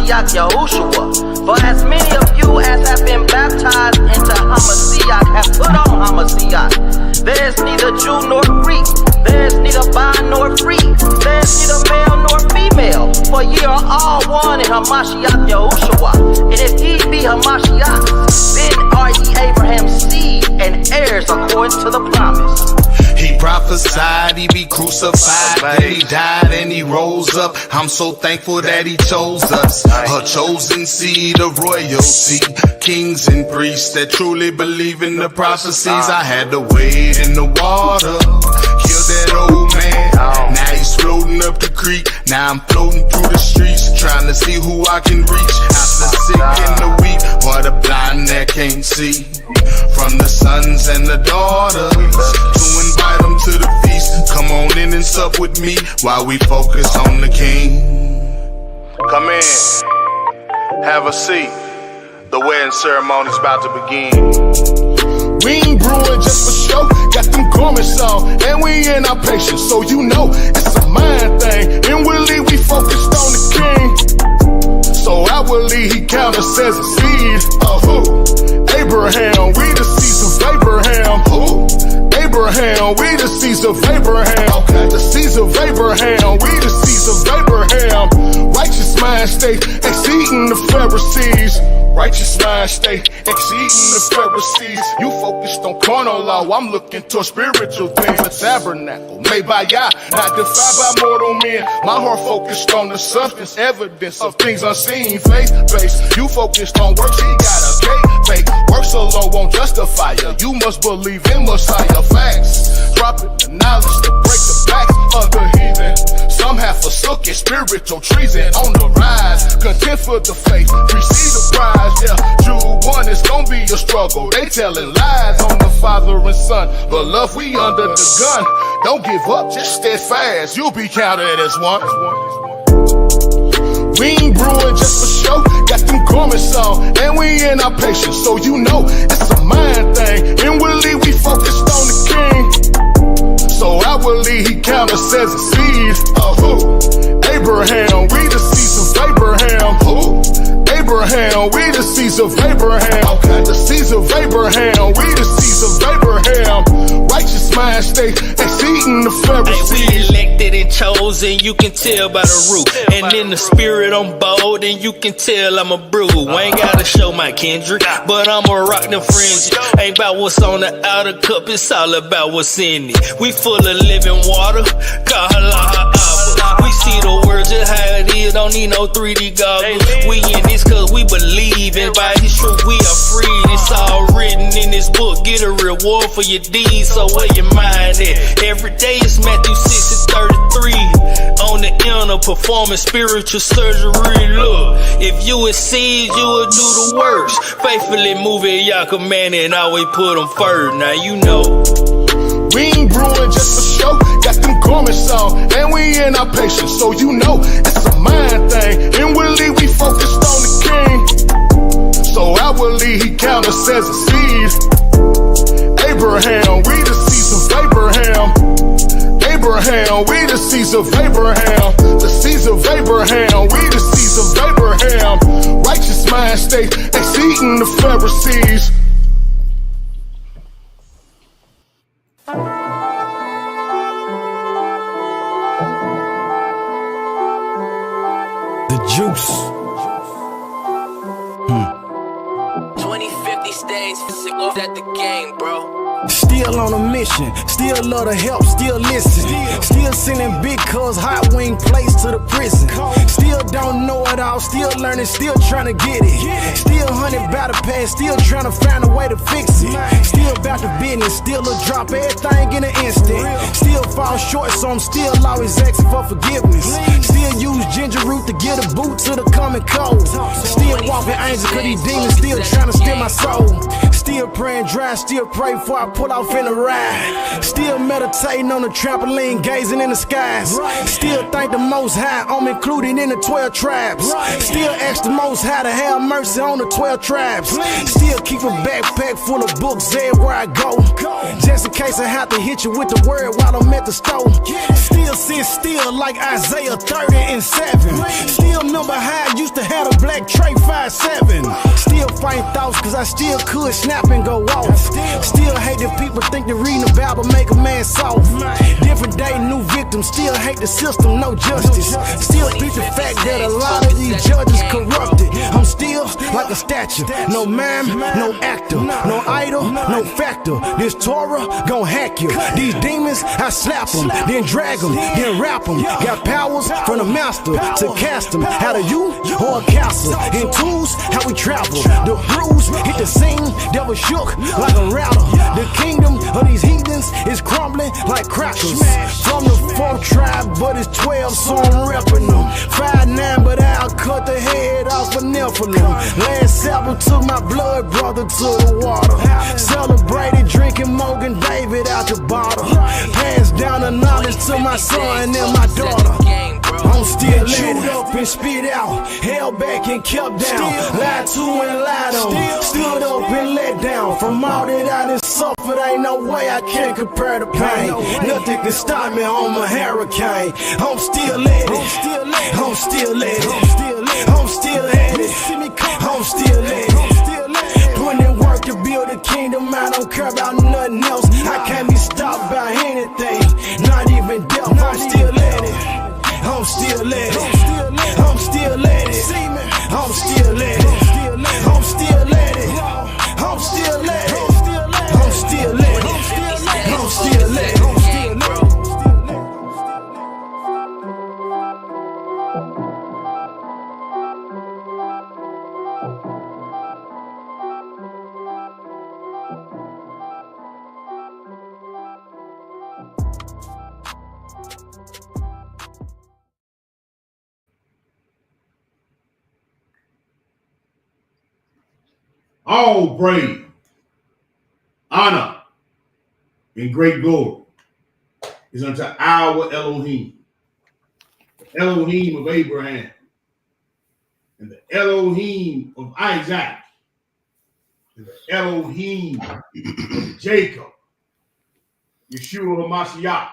Hamashiach Yahushua. For as many of you as have been baptized into Hamashiach have put on Hamashiach. There is neither Jew nor Greek, there is neither bond nor free, there is neither male nor female, for ye are all one in Hamashiach Yahushua. And if ye be Hamashiach, then are ye Abraham's seed and heirs according to the promise. He prophesied he'd be crucified, then he died and he rose up. I'm so thankful that he chose us, a chosen seed of royalty, kings and priests that truly believe in the prophecies. I had to wade in the water, kill that old man. Now he's floating up the creek, now I'm floating through the streets, trying to see who I can reach. Out the sick and the weak, or the blind that can't see. From the sons and the daughters, to invite them to the feast. Come on in and sup with me while we focus on the King. Come in, have a seat. The wedding ceremony's about to begin. We ain't brewing just for show, got them garments on, and we in our patience, so you know it's a mind thing. Inwardly we focused on the King, so outwardly he counted us as a seed of who? Abraham, we the seeds of Abraham. Who? Abraham, we the seeds of Abraham. Okay. The seeds of Abraham, we the seeds of Abraham. Righteous mind state exceeding the Pharisees. Righteous mind state exceeding the Pharisees. You focused on carnal law, I'm looking toward spiritual things. A tabernacle made by Yah, not defined by mortal men. My heart focused on the substance, evidence of things unseen. Faith-based, you focused on works, he got a gate fake. Works alone won't justify you, you must believe in Messiah. Facts, dropping the knowledge to break the backs of the heathen. Some have forsook it, spiritual treason on the rise. Content for the faith, receive the prize. Yeah, Jude 1, it's gonna be a struggle. They telling lies on the father and son, but love, we under the gun. Don't give up, just steadfast, you'll be counted as one. We ain't brewing just for show, got them garments on, and we in our patience, so you know it's a mind thing. Inwardly we focused on the King, so outwardly he counted us as a seed of who? Abraham, we the seeds of Abraham. Who? Abraham, we the seeds of Abraham. Okay. The seeds of Abraham, we the seeds of Abraham. Righteous mind state exceeding the Pharisees. Hey, we elected and chosen, you can tell by the root. And in the spirit I'm bold, and you can tell I'm a brew. Ain't gotta show my kindred, but I'ma rock them fringes. Ain't about what's on the outer cup, it's all about what's in it. We full of living water, we see the world just how it is, don't need no 3D goggles. We in this cause we believe, and by his truth we are free. It's all written in this book, get a reward for your deeds, so where your mind at? Every day it's Matthew 6 and 33. On the inner performing spiritual surgery, look. If you exceed, you will do the worst. Faithfully move it, y'all command it, and always put them first. Now you know. We ain't brewing just for show, got them garments on, and we in our patience, so you know it's a mind thing. Inwardly we focused on the King, so outwardly he counted us as a seed. Abraham, we the seeds of Abraham. Abraham, we the seeds of Abraham. The seeds of Abraham, we the seeds of Abraham. Righteous mind state exceeding the Pharisees. The juice. 2050 stays off at the game, bro. Still on a mission, still love to help, still listen. Still sending big cuz hot wing plates to the prison. Still don't know it all, still learning, still trying to get it. Still hunting battle pass, still trying to find a way to fix it. Still about the business, still a drop everything in an instant. Still fall short, so I'm still always asking for forgiveness. Still use ginger root to get a boot to the coming cold. Still walking angel, cause these demons still trying to steal my soul. Still praying dry, still pray before I pull off in the ride. Still meditating on the trampoline, gazing in the skies. Still thank the Most High, I'm included in the 12 tribes. Still ask the Most High to have mercy on the 12 tribes. Still keep a backpack full of books everywhere I go, just in case I have to hit you with the word while I'm at the store. Still sit still like Isaiah 30 and 7. Still remember how I used to have a black tray 5'7". Still fighting thoughts cause I still could snap and go off. Still hate that people think that reading the Bible make a man soft. Different day, new victims. Still hate the system, no justice. Still beat the fact that a lot of these judges corrupted. I'm still like a statue. No mime, no actor, no idol, no factor. This Torah gon' hack you. These demons, I slap them, then drag them, then rap them. Got powers from the master to cast them out of you or a castle. In tools, how we travel. The bruise hit the scene, devil shook like a rattle. The kingdom of these heathens is crumbling like crackers. From the 4th tribe, but it's 12, so I'm repping them. 5'9", but I'll cut the head off a Nephilim. Last Sabbath took my blood brother to the water. Celebrated drinking Morgan David out the bottle. Passed down the knowledge to my son and my daughter. I'm still chewed up and spit out, held back and kept down, lied to and lied on, stood up and let down. From all that I done suffered, ain't no way I can compare the pain. Nothing can stop me, I'm a hurricane. I'm still at it, I'm still at it, I'm still at it, I'm still at it. Putting in work to build a kingdom, I don't care about nothing else. I can't be stopped by anything, not even death. I'm still at it. I'm still at it. I'm still at it. I'm still at it. I'm still at it. I'm still at it. I'm still at it. I'm still at it. All praise, honor, and great glory is unto our Elohim, the Elohim of Abraham, and the Elohim of Isaac, and the Elohim of Jacob, Yeshua HaMashiach.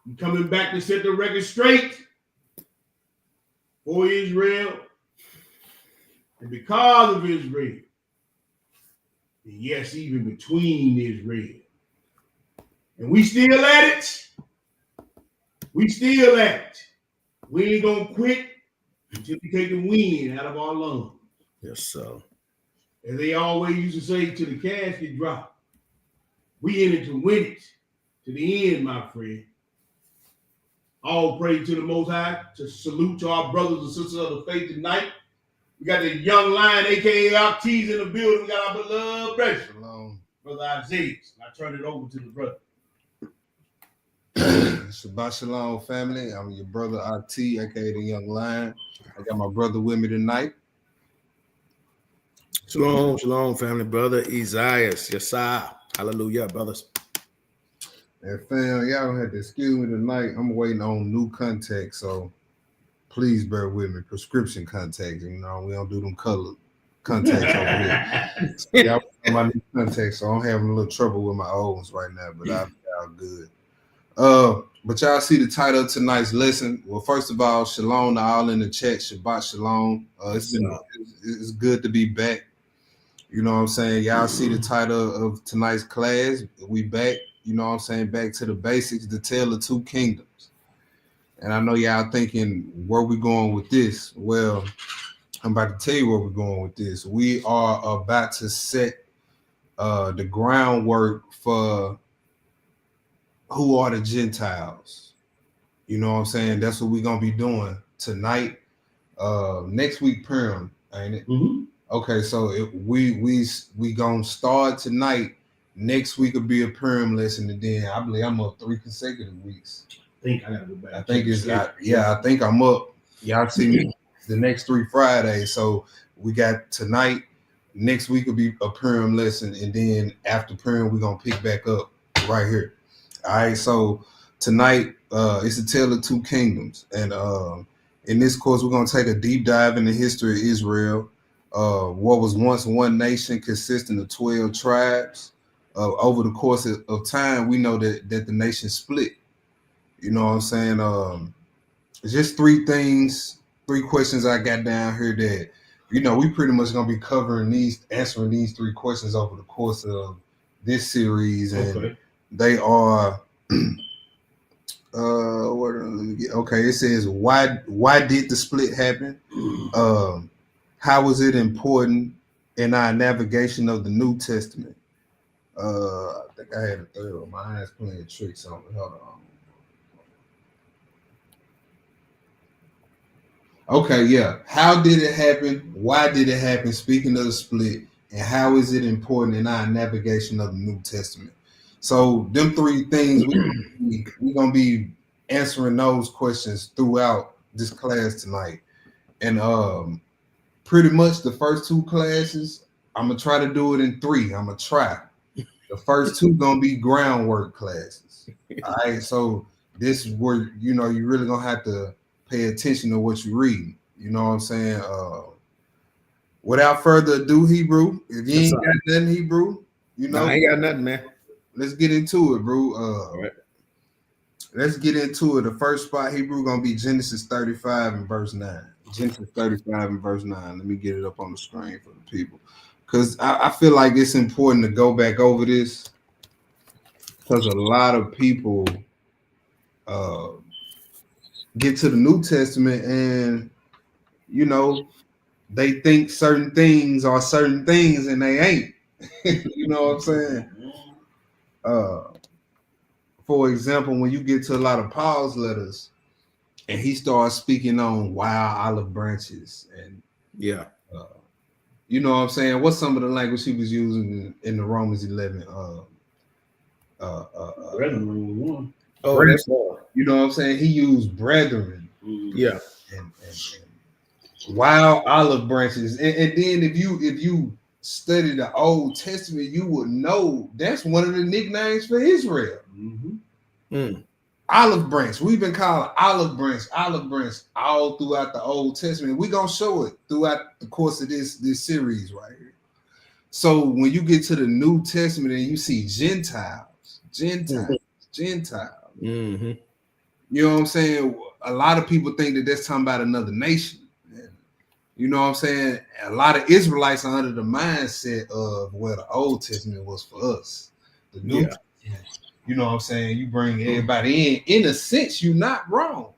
I'm coming back to set the record straight for Israel. And because of Israel, and yes, even between Israel. And we still at it. We still at it. We ain't gonna quit until we take the wind out of our lungs. Yes, sir. As they always used to say, till the casket drop. We in it to win it to the end, my friend. All praise to the Most High. To salute to our brothers and sisters of the faith tonight. We got the young lion, aka Oct's in the building. We got our beloved brother, Brother Isaiah. I turn it over to the brother. Shabbat Shalom, family. I'm your brother Oct, aka the young lion. I got my brother with me tonight. Shalom, shalom, family, brother Isaiah. Yes, sir. Hallelujah, brothers. And fam, y'all gonna have to excuse me tonight. I'm waiting on new contacts, so please bear with me. Prescription contacts, you know, we don't do them color contacts over here. Y'all my new contacts, so I'm having a little trouble with my old ones right now, but I'll be all good. But y'all see the title of tonight's lesson. Well, first of all, shalom to all in the chat. Shabbat shalom. It's good to be back. You know what I'm saying? Y'all see the title of tonight's class. We back, you know what I'm saying? Back to the basics, the tale of two kingdoms. And I know y'all thinking, where we going with this? Well, I'm about to tell you where we're going with this. We are about to set the groundwork for who are the Gentiles. You know what I'm saying? That's what we're going to be doing tonight. Next week, Purim, ain't it? Mm-hmm. Okay, so we going to start tonight. Next week will be a Purim lesson, and then I believe I'm up 3 consecutive weeks. I think I gotta go back. I think I'm up. Y'all see me the next 3 Fridays. So we got tonight, Next week will be a Purim lesson, and then after Purim, we're gonna pick back up right here. All right, so tonight it's a tale of two kingdoms, and in this course, we're gonna take a deep dive in the history of Israel. What was once one nation consisting of 12 tribes. Over the course of time, we know that the nation split. You know what I'm saying? Just three questions I got down here that, you know, we pretty much gonna be answering these three questions over the course of this series, and they are it says why did the split happen? How was it important in our navigation of the New Testament? I think I had a third one. My eyes playing tricks on me. Hold on. Okay, yeah. How did it happen? Why did it happen? Speaking of the split, and how is it important in our navigation of the New Testament? So, them three things, we're going to be answering those questions throughout this class tonight. And pretty much the first two classes, I'm going to try to do it in three. I'm going to try. The first two going to be groundwork classes. All right, so this is where, you know, you really going to have to pay attention to what you read. You know what I'm saying? Without further ado, Hebrew, if you ain't got nothing, Hebrew, you know, I ain't got nothing, man. Let's get into it, bro. All right. Let's get into it. The first spot, Hebrew, gonna be Genesis 35 and verse 9. Genesis 35 and verse 9. Let me get it up on the screen for the people, because I feel like it's important to go back over this, because a lot of people get to the New Testament and, you know, they think certain things are certain things and they ain't. You know what I'm saying? For example, when you get to a lot of Paul's letters and he starts speaking on wild olive branches and you know what I'm saying? What's some of the language he was using in the Romans 11? Brethren, oh, that's all. You know what I'm saying? He used brethren. Yeah. And wild olive branches. And then if you study the Old Testament, you would know that's one of the nicknames for Israel. Olive branch. We've been calling olive branch all throughout the Old Testament. We're gonna show it throughout the course of this series right here. So when you get to the New Testament and you see Gentiles. Mm-hmm. You know what I'm saying? A lot of people think that that's talking about another nation. You know what I'm saying? A lot of Israelites are under the mindset of, well, the Old Testament was for us. The New Testament, you know what I'm saying? You bring everybody in a sense, you're not wrong.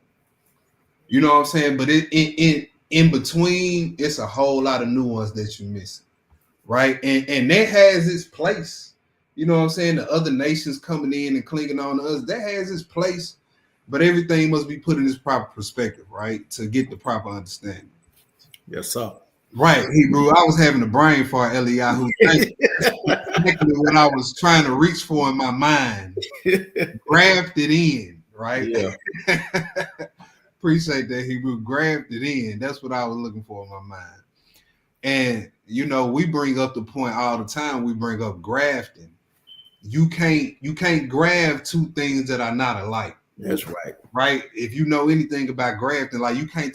You know what I'm saying? But in between, it's a whole lot of nuance that you're missing, right? And that has its place. You know what I'm saying? The other nations coming in and clinging on to us, that has its place, but everything must be put in its proper perspective, right? To get the proper understanding. Yes, sir. Right, Hebrew. I was having a brain fart, Eliyahu. Exactly what I was trying to reach for in my mind. Grafted in, right? Yeah. Appreciate that, Hebrew. Grafted in. That's what I was looking for in my mind. And, you know, we bring up the point all the time. We bring up grafting. You can't graft two things that are not alike. That's right. Right? If you know anything about grafting, like you can't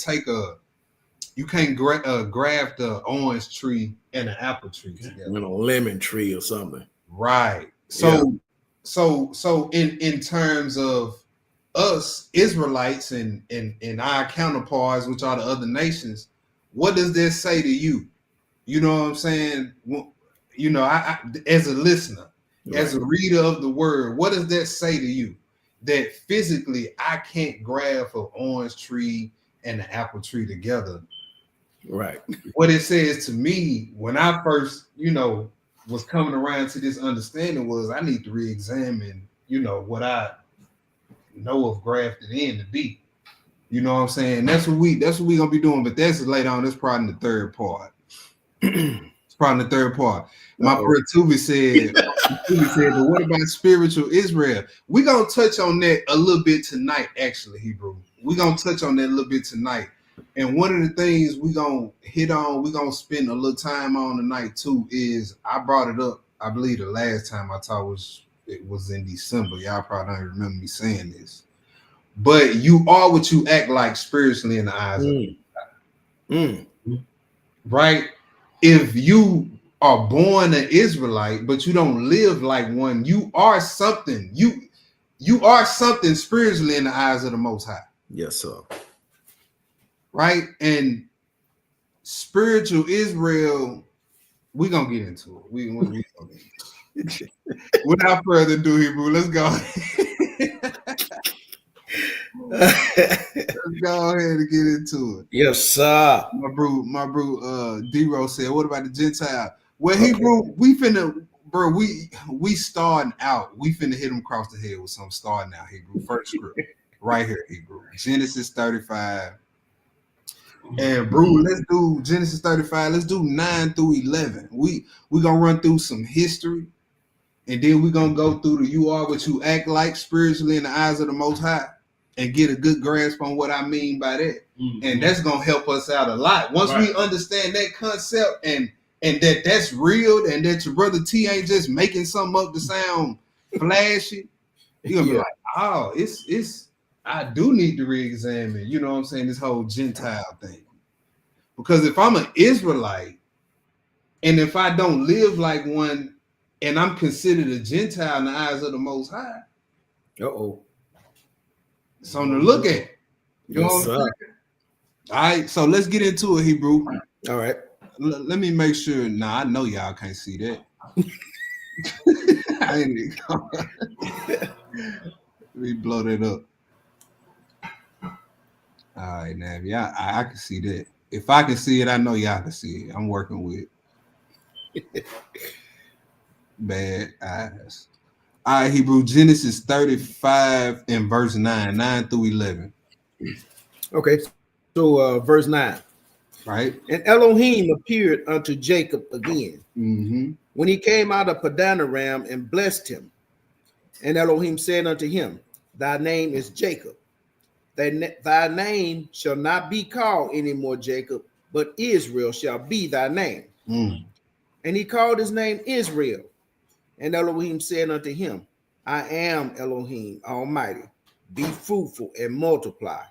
graft an orange tree and an apple tree together. You know, lemon tree or something. Right. So in terms of us Israelites and our counterparts, which are the other nations, what does this say to you? You know what I'm saying? You know, I as a listener, as a reader of the word, what does that say to you? That physically I can't graft an orange tree and an apple tree together. Right. What it says to me when I first, you know, was coming around to this understanding was I need to re-examine, you know, what I know of grafted in to be. You know what I'm saying? That's what we gonna be doing, but that's later on. That's probably in the third part. It's probably in the third part. My friend Tubi said, but what about spiritual Israel? We're gonna touch on that a little bit tonight, actually, Hebrew. We're gonna touch on that a little bit tonight. And one of the things we gonna hit on, we gonna spend a little time on tonight too, is I brought it up. I believe the last time I talked was in December. Y'all probably don't remember me saying this. But you are what you act like spiritually in the eyes of God. Right? If you are born an Israelite, but you don't live like one, you are something. You are something spiritually in the eyes of the Most High. Yes, sir. Right? And spiritual Israel, we're gonna get into it. We gonna get into it. Without further ado, Hebrew, let's go. Let's go ahead and get into it. Yes, sir. My bro, D-Ro said, what about the Gentile? Well, Hebrew, we finna, bro, we starting out. We finna hit them across the head with some starting out, Hebrew. First script, right here, Hebrew. Genesis 35. And bro, let's do Genesis 35. Let's do 9 through 11. We gonna run through some history, and then we're gonna go through the you are what you act like spiritually in the eyes of the Most High, and get a good grasp on what I mean by that. And that's gonna help us out a lot. Once we understand that concept and that's real, and that your brother T ain't just making something up to sound flashy, you're gonna be like, oh, it's I do need to re-examine, you know what I'm saying, this whole Gentile thing. Because if I'm an Israelite, and if I don't live like one, and I'm considered a Gentile in the eyes of the Most High, something to look at. You know what I'm saying? All right, so let's get into it, Hebrew. All right. Let me make sure. Nah, I know y'all can't see that. I ain't Let me blow that up. All right, now, yeah, I can see that. If I can see it, I know y'all can see it. I'm working with bad eyes. All right, Hebrew, Genesis 35 and verse 9 through 11. Okay, so verse 9. Right. And Elohim appeared unto Jacob again when he came out of Padanaram and blessed him. And Elohim said unto him, thy name is Jacob. Thy name shall not be called any more Jacob, but Israel shall be thy name. And he called his name Israel. And Elohim said unto him, I am Elohim Almighty. Be fruitful and multiply.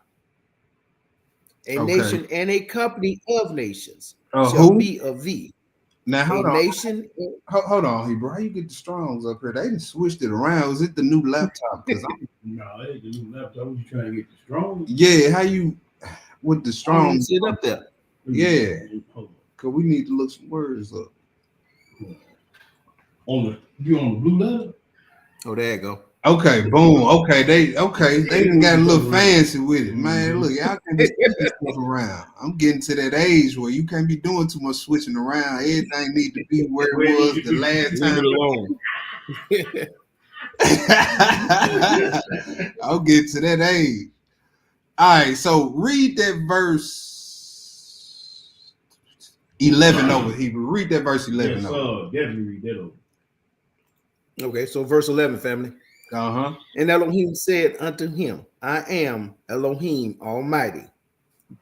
A nation and a company of nations shall be of thee. Now, hold on. Nation. Hold on, Hebrew. How you get the Strongs up here? They didn't switched it around. Was it the new laptop? No, it ain't the new laptop. What you trying to get the Strongs? Yeah, how you with the Strongs? Sit up there. Yeah, because we need to look some words up. You on the blue letter? Oh, there you go. Okay, boom. Okay, they done got a little fancy with it, man. Look, y'all can be switching stuff around. I'm getting to that age where you can't be doing too much switching around. Everything need to be where it was the last time. Leave it alone. I'll get to that age. All right, so read that verse 11 over, Hebrew. Read that verse 11 over. Definitely read that over. Okay, so verse 11, family. And Elohim said unto him, I am Elohim Almighty.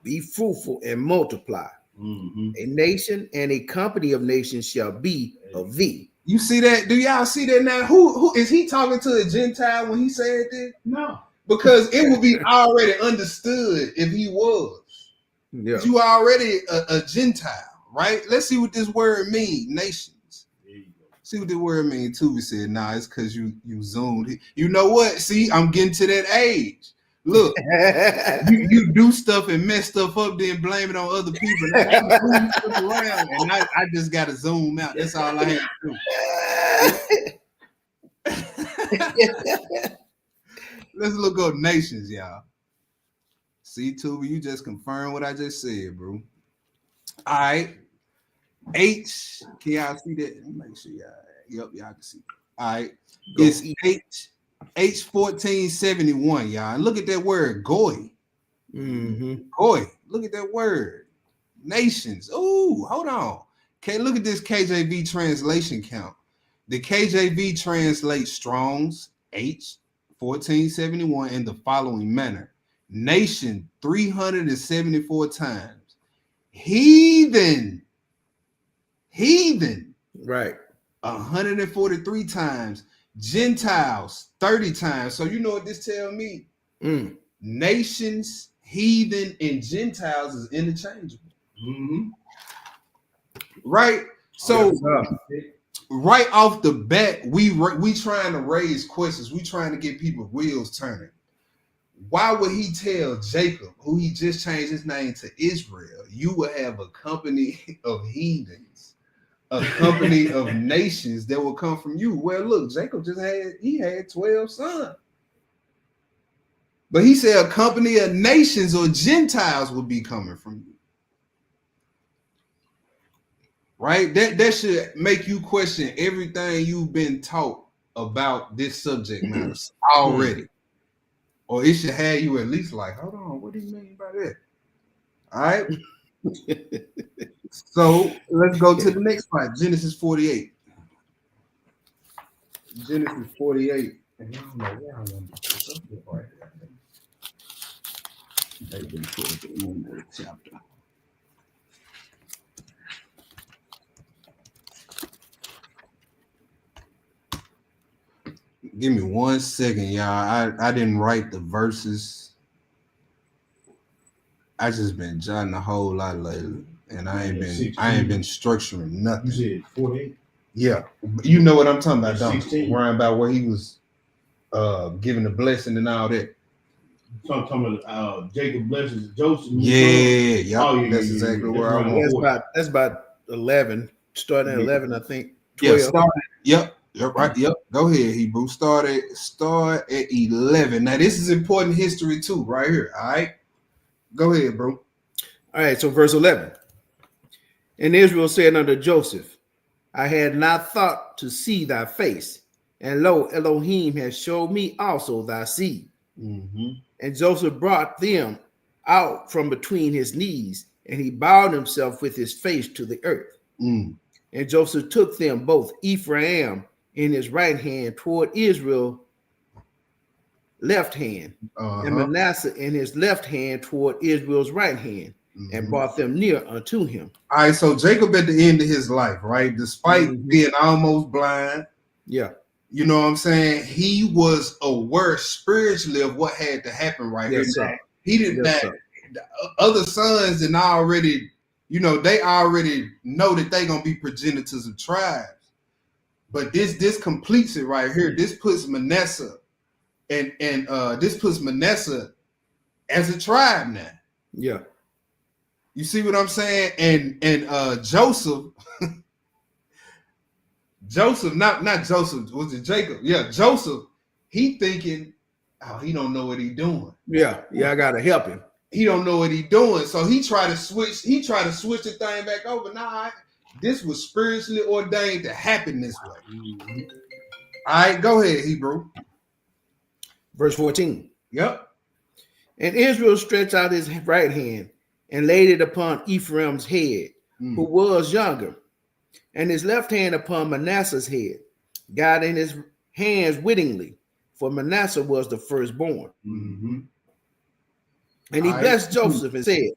Be fruitful and multiply. A nation and a company of nations shall be of thee. You see that? Do y'all see that now? Who is he talking to, a Gentile when he said this? No. Because it would be already understood if he was. Yeah. You already a Gentile, right? Let's see what this word means, nations. See what the word means too. We said, nah, it's because you zoomed. You know what? See, I'm getting to that age. Look, you do stuff and mess stuff up, then blame it on other people. Around, and I just got to zoom out. That's all I had to do. Let's look up nations, y'all. See, Tuba, you just confirmed what I just said, bro. All right. H, can y'all see that? Make sure y'all, y'all can see. All right, it's H1471, y'all. And look at that word, goy. Goy. Look at that word, nations. Ooh, hold on. Okay, look at this KJV translation count. The KJV translates Strong's H1471 in the following manner: nation 374 times, heathen, Right. 143 times, Gentiles 30 times. So you know what this tell me? Nations, heathen, and Gentiles is interchangeable. Right? So right off the bat, we trying to raise questions. We trying to get people wheels turning. Why would he tell Jacob, who he just changed his name to Israel, you will have a company of heathens, a company of nations that will come from you? Well, look, Jacob had 12 sons. But he said a company of nations or Gentiles will be coming from you. Right? That should make you question everything you've been taught about this subject matter already. Or it should have you at least like, hold on, what do you mean by that? All right. So let's go to the next part. Genesis 48. Genesis 48. And I don't know where I want to put this up right here. Maybe towards the end of the chapter. Give me 1 second, y'all. I didn't write the verses. I just been jotting a whole lot lately, and I ain't been structuring nothing. You said 48? Yeah, you know what I'm talking about, don't you? 16. Worrying about where he was giving the blessing and all that. So I'm talking about Jacob blesses Joseph. Yeah, Oh, yeah, that's yeah, exactly yeah. where I want. That's about 11. Starting at 11, I think. 12. Yeah, right. Yep. Go ahead, Hebrew. Start at 11. Now this is important history too, right here. All right. Go ahead, bro. All right, so verse 11. And Israel said unto Joseph, I had not thought to see thy face, and lo, Elohim has showed me also thy seed. And Joseph brought them out from between his knees, and he bowed himself with his face to the earth. And Joseph took them both, Ephraim in his right hand toward Israel left hand, and Manasseh in his left hand toward Israel's right hand, and brought them near unto him. All right, so Jacob at the end of his life, right, despite being almost blind, you know what I'm saying, he was aware spiritually of what had to happen right here. He did that. The other sons and already, you know, they already know that they're gonna be progenitors of tribes. But this completes it right here. This puts Manasseh and this puts Manasseh as a tribe now. Yeah. You see what I'm saying? And Joseph, not Joseph, was it Jacob? Yeah, Joseph, he thinking, oh, he don't know what he doing. Yeah, I gotta help him. He don't know what he doing. So he tried to switch the thing back over. Nah, this was spiritually ordained to happen this way. All right, go ahead, Hebrew. Verse 14. Yep. And Israel stretched out his right hand and laid it upon Ephraim's head, who was younger, and his left hand upon Manasseh's head, guiding his hands wittingly, for Manasseh was the firstborn. And he blessed Joseph and said,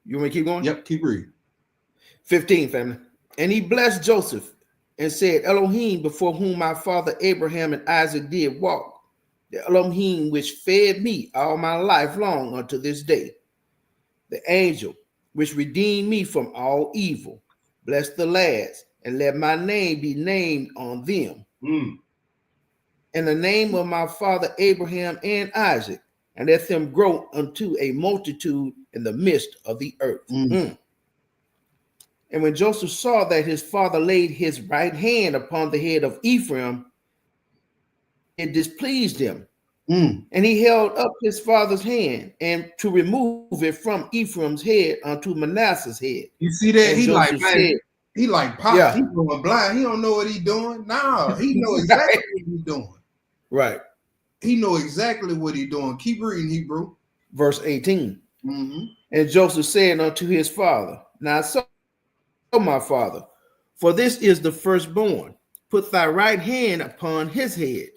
you want me to keep going? Yep, keep reading. 15, family. And he blessed Joseph and said, Elohim, before whom my father Abraham and Isaac did walk, the Elohim which fed me all my life long unto this day, the angel which redeemed me from all evil, bless the lads, and let my name be named on them. In the name of my father Abraham and Isaac, and let them grow unto a multitude in the midst of the earth. And when Joseph saw that his father laid his right hand upon the head of Ephraim, it displeased him. And he held up his father's hand and to remove it from Ephraim's head unto Manasseh's head. You see that? And He Joseph like, man, said, he like Pop. Yeah. He going blind. He don't know what he doing. No, he know exactly what he's doing. Right. He know exactly what he doing. Keep reading, Hebrew. Verse 18. And Joseph said unto his father, Now so, my father, for this is the firstborn. Put thy right hand upon his head.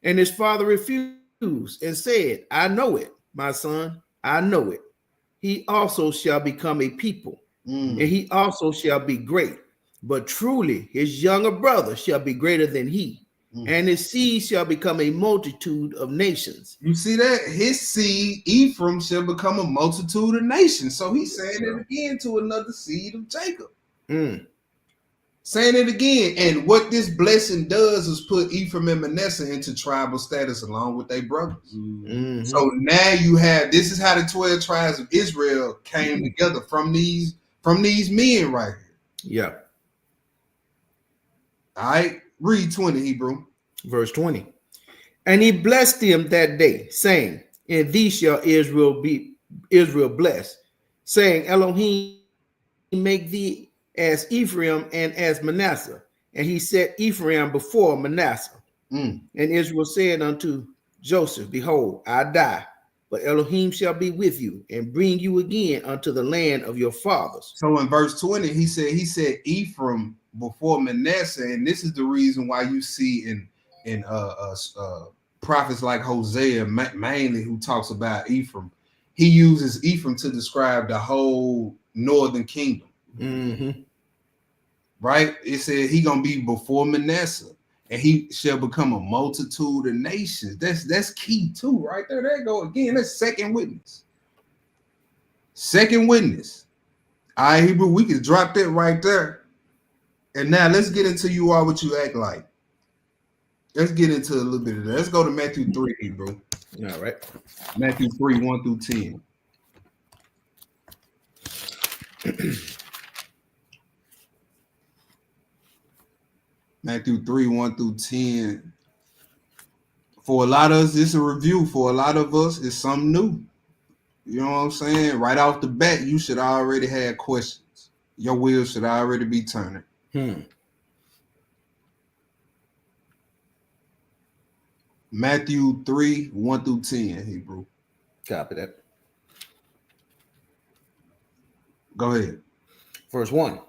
And his father refused and said, I know it, my son, I know it. He also shall become a people, and he also shall be great. But truly his younger brother shall be greater than he, and his seed shall become a multitude of nations. You see that? His seed, Ephraim, shall become a multitude of nations. So he's saying it again to another seed of Jacob. Saying it again. And what this blessing does is put Ephraim and Manasseh into tribal status along with their brothers. So now you have, this is how the 12 tribes of Israel came together from these men right here. Yeah. All right. Read 20, Hebrew. Verse 20. And he blessed them that day, saying, in thee shall Israel bless, saying, Elohim make thee as Ephraim and as Manasseh. And he set Ephraim before Manasseh. And Israel said unto Joseph, behold, I die, but Elohim shall be with you and bring you again unto the land of your fathers. So in verse 20, he said Ephraim before Manasseh, and this is the reason why you see in prophets like Hosea, mainly, who talks about Ephraim. He uses Ephraim to describe the whole northern kingdom. Right? It said he gonna be before Manasseh, and he shall become a multitude of nations. That's key too, right there. There you go again. That's second witness. Second witness. All right, Hebrew, we can drop that right there. And now let's get into you are what you act like. Let's get into a little bit of that. Let's go to Matthew 3, Hebrew. All right. Matthew 3, 1 through 10. Matthew 3, 1 through 10. For a lot of us, it's a review. For a lot of us, it's something new. You know what I'm saying? Right off the bat, you should already have questions. Your wheels should already be turning. Matthew 3, 1 through 10, Hebrew. Copy that. Go ahead. Verse 1.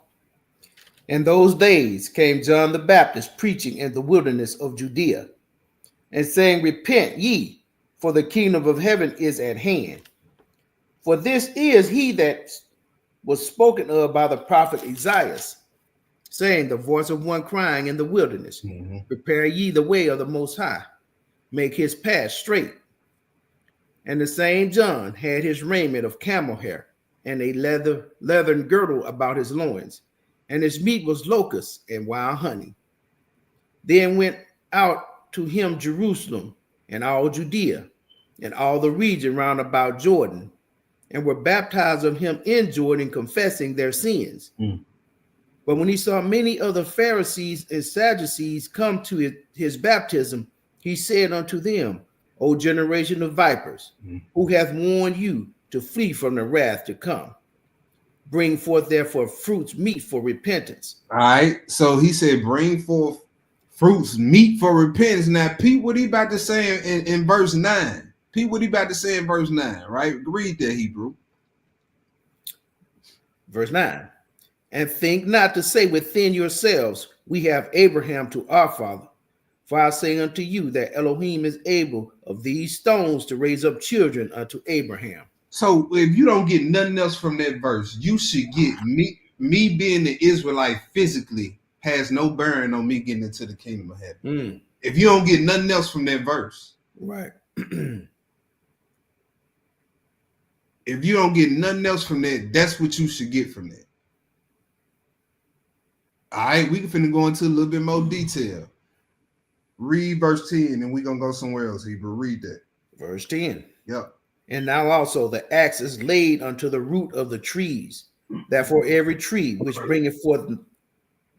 In those days came John the Baptist preaching in the wilderness of Judea, and saying, repent ye, for the kingdom of heaven is at hand. For this is he that was spoken of by the prophet Isaiah, saying, the voice of one crying in the wilderness, prepare ye the way of the Most High, make his path straight. And the same John had his raiment of camel hair, and a leathern girdle about his loins, and his meat was locusts and wild honey. Then went out to him Jerusalem and all Judea and all the region round about Jordan, and were baptized of him in Jordan, confessing their sins. But when he saw many of the Pharisees and Sadducees come to his baptism, he said unto them, O generation of vipers, who hath warned you to flee from the wrath to come? Bring forth therefore fruits meet for repentance. All right. So he said, bring forth fruits meet for repentance. Now, Pete, what he about to say in verse 9? Pete, what he about to say in verse 9, right? Read that, Hebrew. Verse 9. And think not to say within yourselves, we have Abraham to our father. For I say unto you that Elohim is able of these stones to raise up children unto Abraham. So if you don't get nothing else from that verse, you should get me being the Israelite physically has no bearing on me getting into the kingdom of heaven. If you don't get nothing else from that verse. Right. If you don't get nothing else from that, that's what you should get from that. All right, we can finna go into a little bit more detail. Read verse 10, and we're going to go somewhere else, Hebrew. Read that. Verse 10. Yep. And now also the axe is laid unto the root of the trees. Therefore every tree which bringeth forth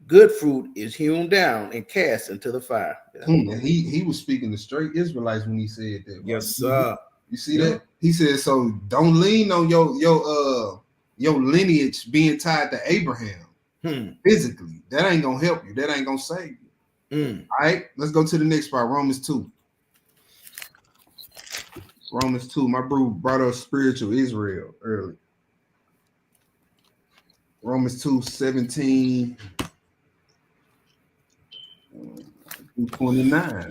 good fruit is hewn down and cast into the fire. And he was speaking to straight Israelites when he said that. Right? Yes, sir. You see that? He said, so don't lean on your lineage being tied to Abraham physically. That ain't gonna help you. That ain't gonna save you. All right, let's go to the next part. Romans 2. Romans 2. My bro brought up spiritual Israel early. Romans 2, 17 through 29.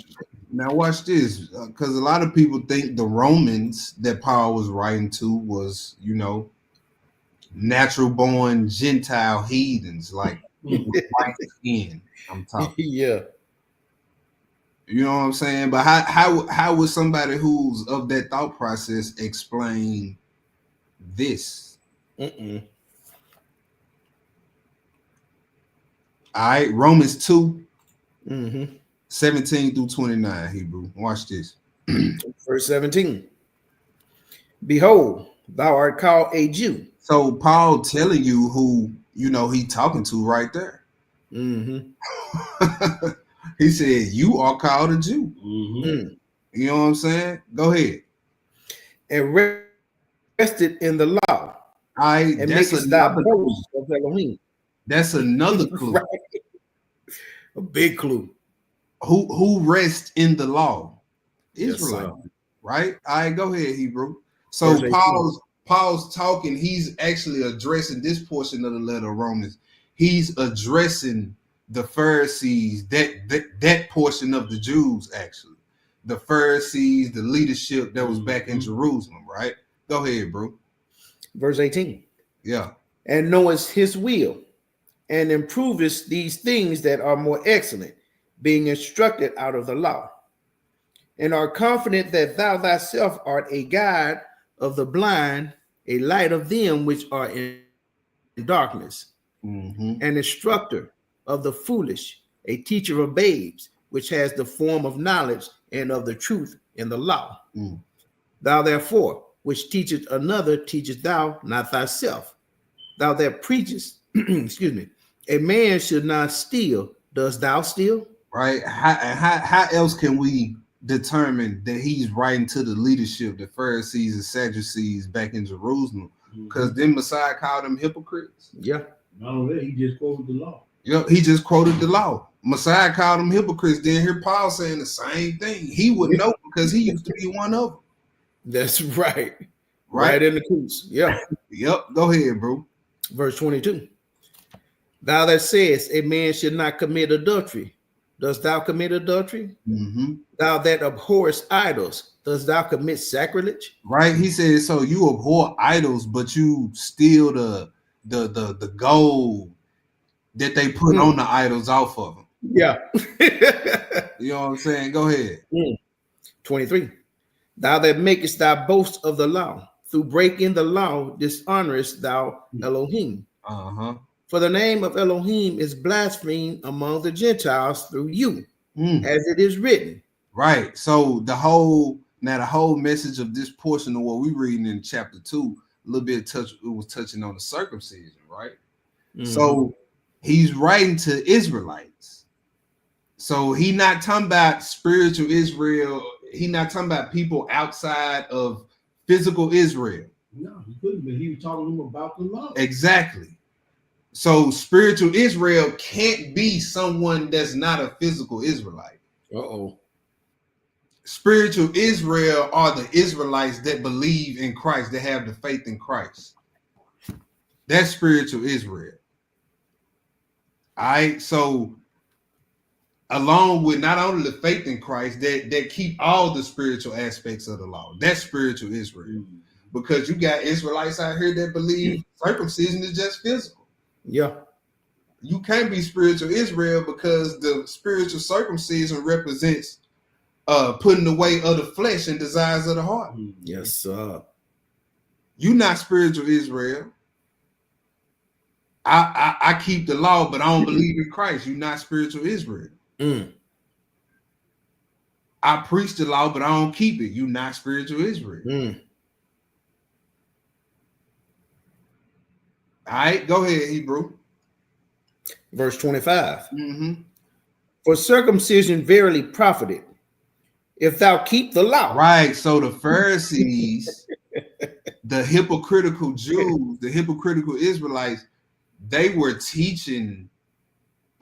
Now watch this, because a lot of people think the Romans that Paul was writing to was, natural born Gentile heathens, like white skin. I'm talking. Yeah. You know what I'm saying? But how would somebody who's of that thought process explain this? Mm-mm. All right, Romans 2, Mm-hmm. 17 through 29, Hebrew. Watch this. Verse 17. Behold, thou art called a Jew. So Paul telling you who he talking to right there. Mm-hmm. He said, "You are called a Jew." Mm-hmm. You know what I'm saying? Go ahead. And rested in the law. All right, And that's makest thy another boast of Elohim. That's another clue. Right. A big clue. Who rests in the law? Yes, Israelite, sir. right? All right, go ahead, Hebrew. So Verse 18. Paul's talking. He's actually addressing this portion of the letter of Romans. He's addressing the Pharisees, that portion of the Jews, actually, the Pharisees, the leadership that was back in Jerusalem, right? Go ahead, bro. Verse 18. Yeah. And knowest his will, and improvest these things that are more excellent, being instructed out of the law, and are confident that thou thyself art a guide of the blind, a light of them which are in darkness, an instructor of the foolish, a teacher of babes, which has the form of knowledge and of the truth in the law. Thou therefore, which teachest another, teachest thou not thyself. Thou that preachest, excuse me, a man should not steal. Dost thou steal? Right. How else can we determine that he's writing to the leadership, the Pharisees and Sadducees back in Jerusalem? Because then Messiah called them hypocrites. Yeah. Not only that, he just quoted the law. Yep, he just quoted the law. Messiah called them hypocrites. Then hear Paul saying the same thing. He would know because he used to be one of them. That's right. Right, Right in the coos. Yeah. Yep. Go ahead, bro. Verse 22. Thou that sayest a man should not commit adultery, dost thou commit adultery? Thou that abhorrest idols, dost thou commit sacrilege? Right. He said, so you abhor idols, but you steal the gold that they put on the idols off of them. Yeah. You know what I'm saying? Go ahead. 23. Thou that makest thy boast of the law, through breaking the law, dishonorest thou Elohim. For the name of Elohim is blasphemed among the Gentiles through you, as it is written. Right. So the whole message of this portion of what we're reading in chapter 2, a little bit it was touching on the circumcision, right? So he's writing to Israelites. So he not talking about spiritual Israel. He not talking about people outside of physical Israel. No, he couldn't be. He was talking to them about the law. Exactly. So spiritual Israel can't be someone that's not a physical Israelite. Spiritual Israel are the Israelites that believe in Christ, that have the faith in Christ. That's spiritual Israel. All right. So along with not only the faith in Christ, that keep all the spiritual aspects of the law. That's spiritual Israel. Because you got Israelites out here that believe circumcision is just physical. Yeah. You can't be spiritual Israel because the spiritual circumcision represents putting away of the flesh and desires of the heart. Yes, sir. You're not spiritual Israel. I keep the law, but I don't believe in Christ. You're not spiritual Israel. I preach the law, but I don't keep it. You're not spiritual Israel. All right, go ahead, Hebrew. Verse 25. For circumcision verily profited, if thou keep the law. Right. So the Pharisees, the hypocritical Jews, the hypocritical Israelites, they were teaching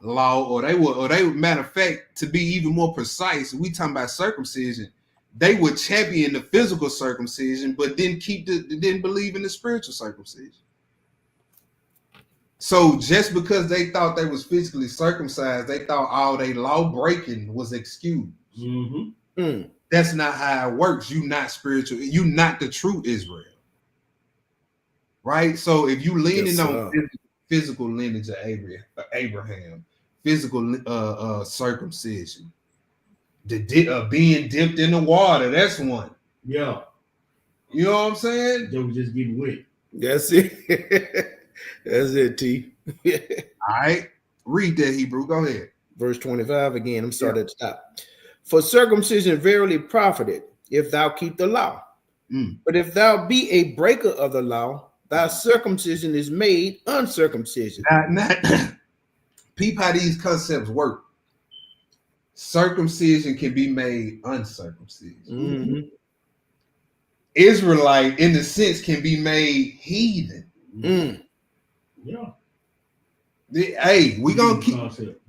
law, or they matter of fact, to be even more precise, we talking about circumcision. They would champion the physical circumcision, but didn't believe in the spiritual circumcision. So just because they thought they was physically circumcised, they thought all they law breaking was excused. Mm-hmm. That's not how it works. You not spiritual. You not the true Israel. Right? So if you leaning on physical lineage of Abraham, physical circumcision, being dipped in the water, that's one. Yeah. You know what I'm saying? They were just getting wet. That's it. That's it, T. All right. Read that, Hebrew. Go ahead. Verse 25 again. I'm starting at the top. For circumcision verily profited, if thou keep the law. But if thou be a breaker of the law, thy circumcision is made uncircumcision. Peep how these concepts work. Circumcision can be made uncircumcision. Israelite, in the sense, can be made heathen. Yeah. Hey, we gonna keep. Concept.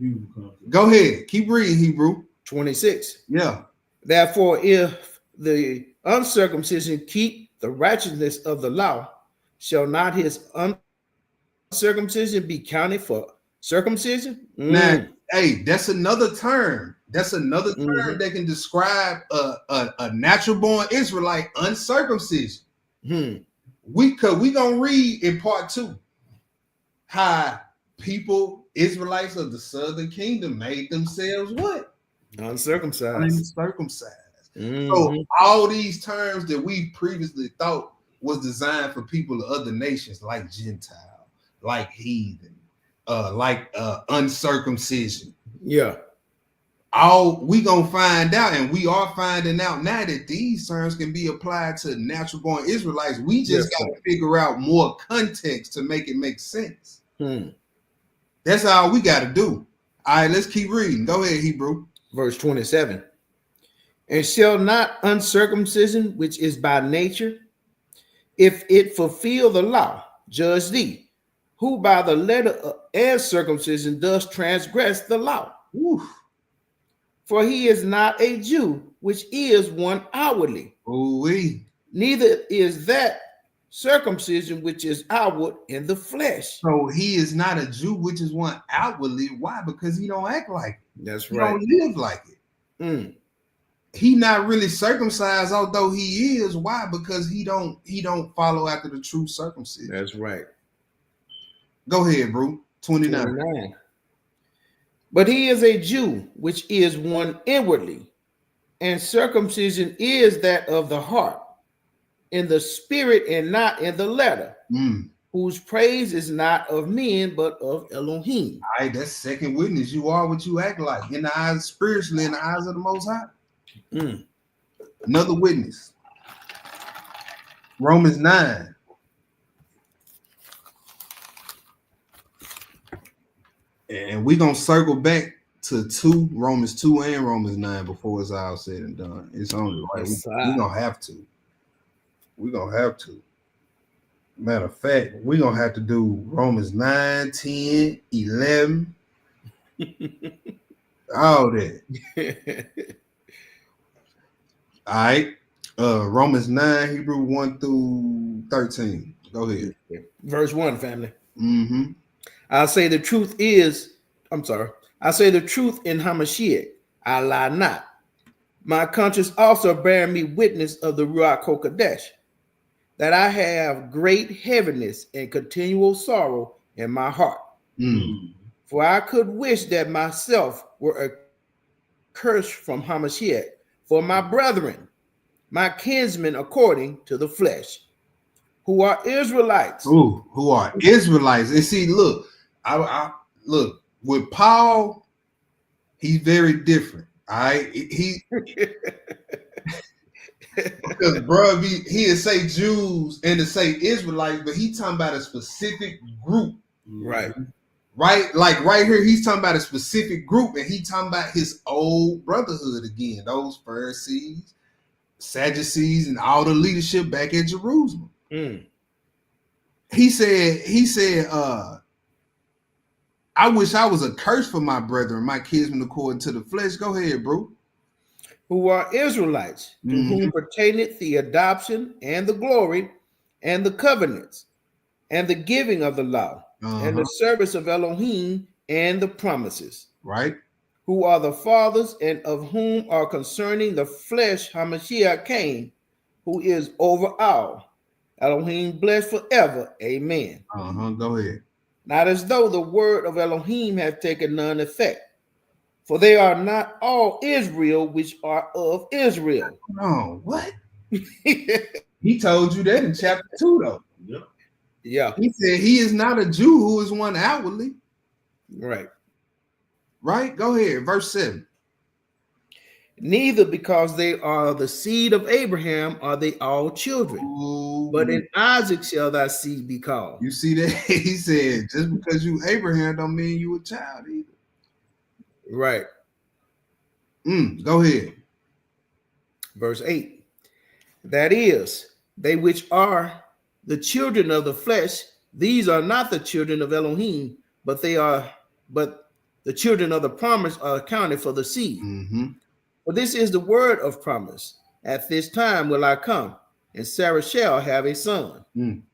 Go ahead, keep reading, Hebrew. 26. Yeah. Therefore, if the uncircumcision keep the righteousness of the law, shall not his uncircumcision be counted for circumcision? Now, hey, that's another term. That's another term that can describe a natural born Israelite, uncircumcision. We gonna read in part 2 how people, Israelites of the southern kingdom, made themselves what? Uncircumcised. Uncircumcised. So all these terms that we previously thought was designed for people of other nations, like Gentile, like heathen, like uncircumcision. Yeah. All we gonna find out, and we are finding out now, that these terms can be applied to natural born Israelites. We just got to figure out more context to make it make sense. That's all we got to do. All right, let's keep reading. Go ahead, Hebrew. Verse 27. And shall not uncircumcision, which is by nature, if it fulfill the law, judge thee, who by the letter and circumcision does transgress the law? For he is not a Jew, which is one outwardly. Neither is that circumcision which is outward in the flesh. So he is not a Jew, which is one outwardly. Why? Because he don't act like it. That's he right. Don't live like it. He not really circumcised, although he is. Why? Because he don't follow after the true circumcision. That's right. Go ahead, bro. 29. But he is a Jew, which is one inwardly, and circumcision is that of the heart, in the spirit and not in the letter, whose praise is not of men, but of Elohim. All right, that's second witness. You are what you act like in the eyes, spiritually, in the eyes of the Most High. Another witness. Romans 9. And we're going to circle back to Romans 2 and Romans 9 before it's all said and done. It's only right. We're going to have to. We're going to have to. Matter of fact, we're going to have to do Romans 9, 10, 11. All that. All right. Romans 9, Hebrew 1 through 13. Go ahead. Verse 1, family. I say the truth in Hamashiach. I lie not. My conscience also bear me witness of the Ruach HaKodesh, that I have great heaviness and continual sorrow in my heart. For I could wish that myself were accursed from Hamashiach for my brethren, my kinsmen according to the flesh, who are Israelites. Who are Israelites. And see, look, I look with Paul, he's very different. All right, he because bro, he'll say Jews and to say Israelites, but he talking about a specific group, right? Like right here, he's talking about a specific group, and he talking about his old brotherhood again. Those Pharisees, Sadducees, and all the leadership back at Jerusalem. He said, I wish I was accursed for my brethren, my kinsmen according to the flesh. Go ahead, bro. Who are Israelites, to whom pertaineth the adoption and the glory and the covenants and the giving of the law and the service of Elohim and the promises. Right. who are the fathers, and of whom are concerning the flesh Hamashiach came, who is over all. Elohim blessed forever. Amen. Go ahead. Not as though the word of Elohim had taken none effect, for they are not all Israel which are of Israel. No, what? He told you that in chapter 2, though. Yep. Yeah. He said he is not a Jew who is one outwardly. Right. Right? Go ahead. Verse 7. Neither because they are the seed of Abraham are they all children, Ooh. but in Isaac shall thy seed be called. You see that? He said, just because you Abraham don't mean you a child either. Right. Go ahead. Verse 8. That is, they which are the children of the flesh, these are not the children of Elohim, but the children of the promise are accounted for the seed. For this is the word of promise. At this time will I come, and Sarah shall have a son. And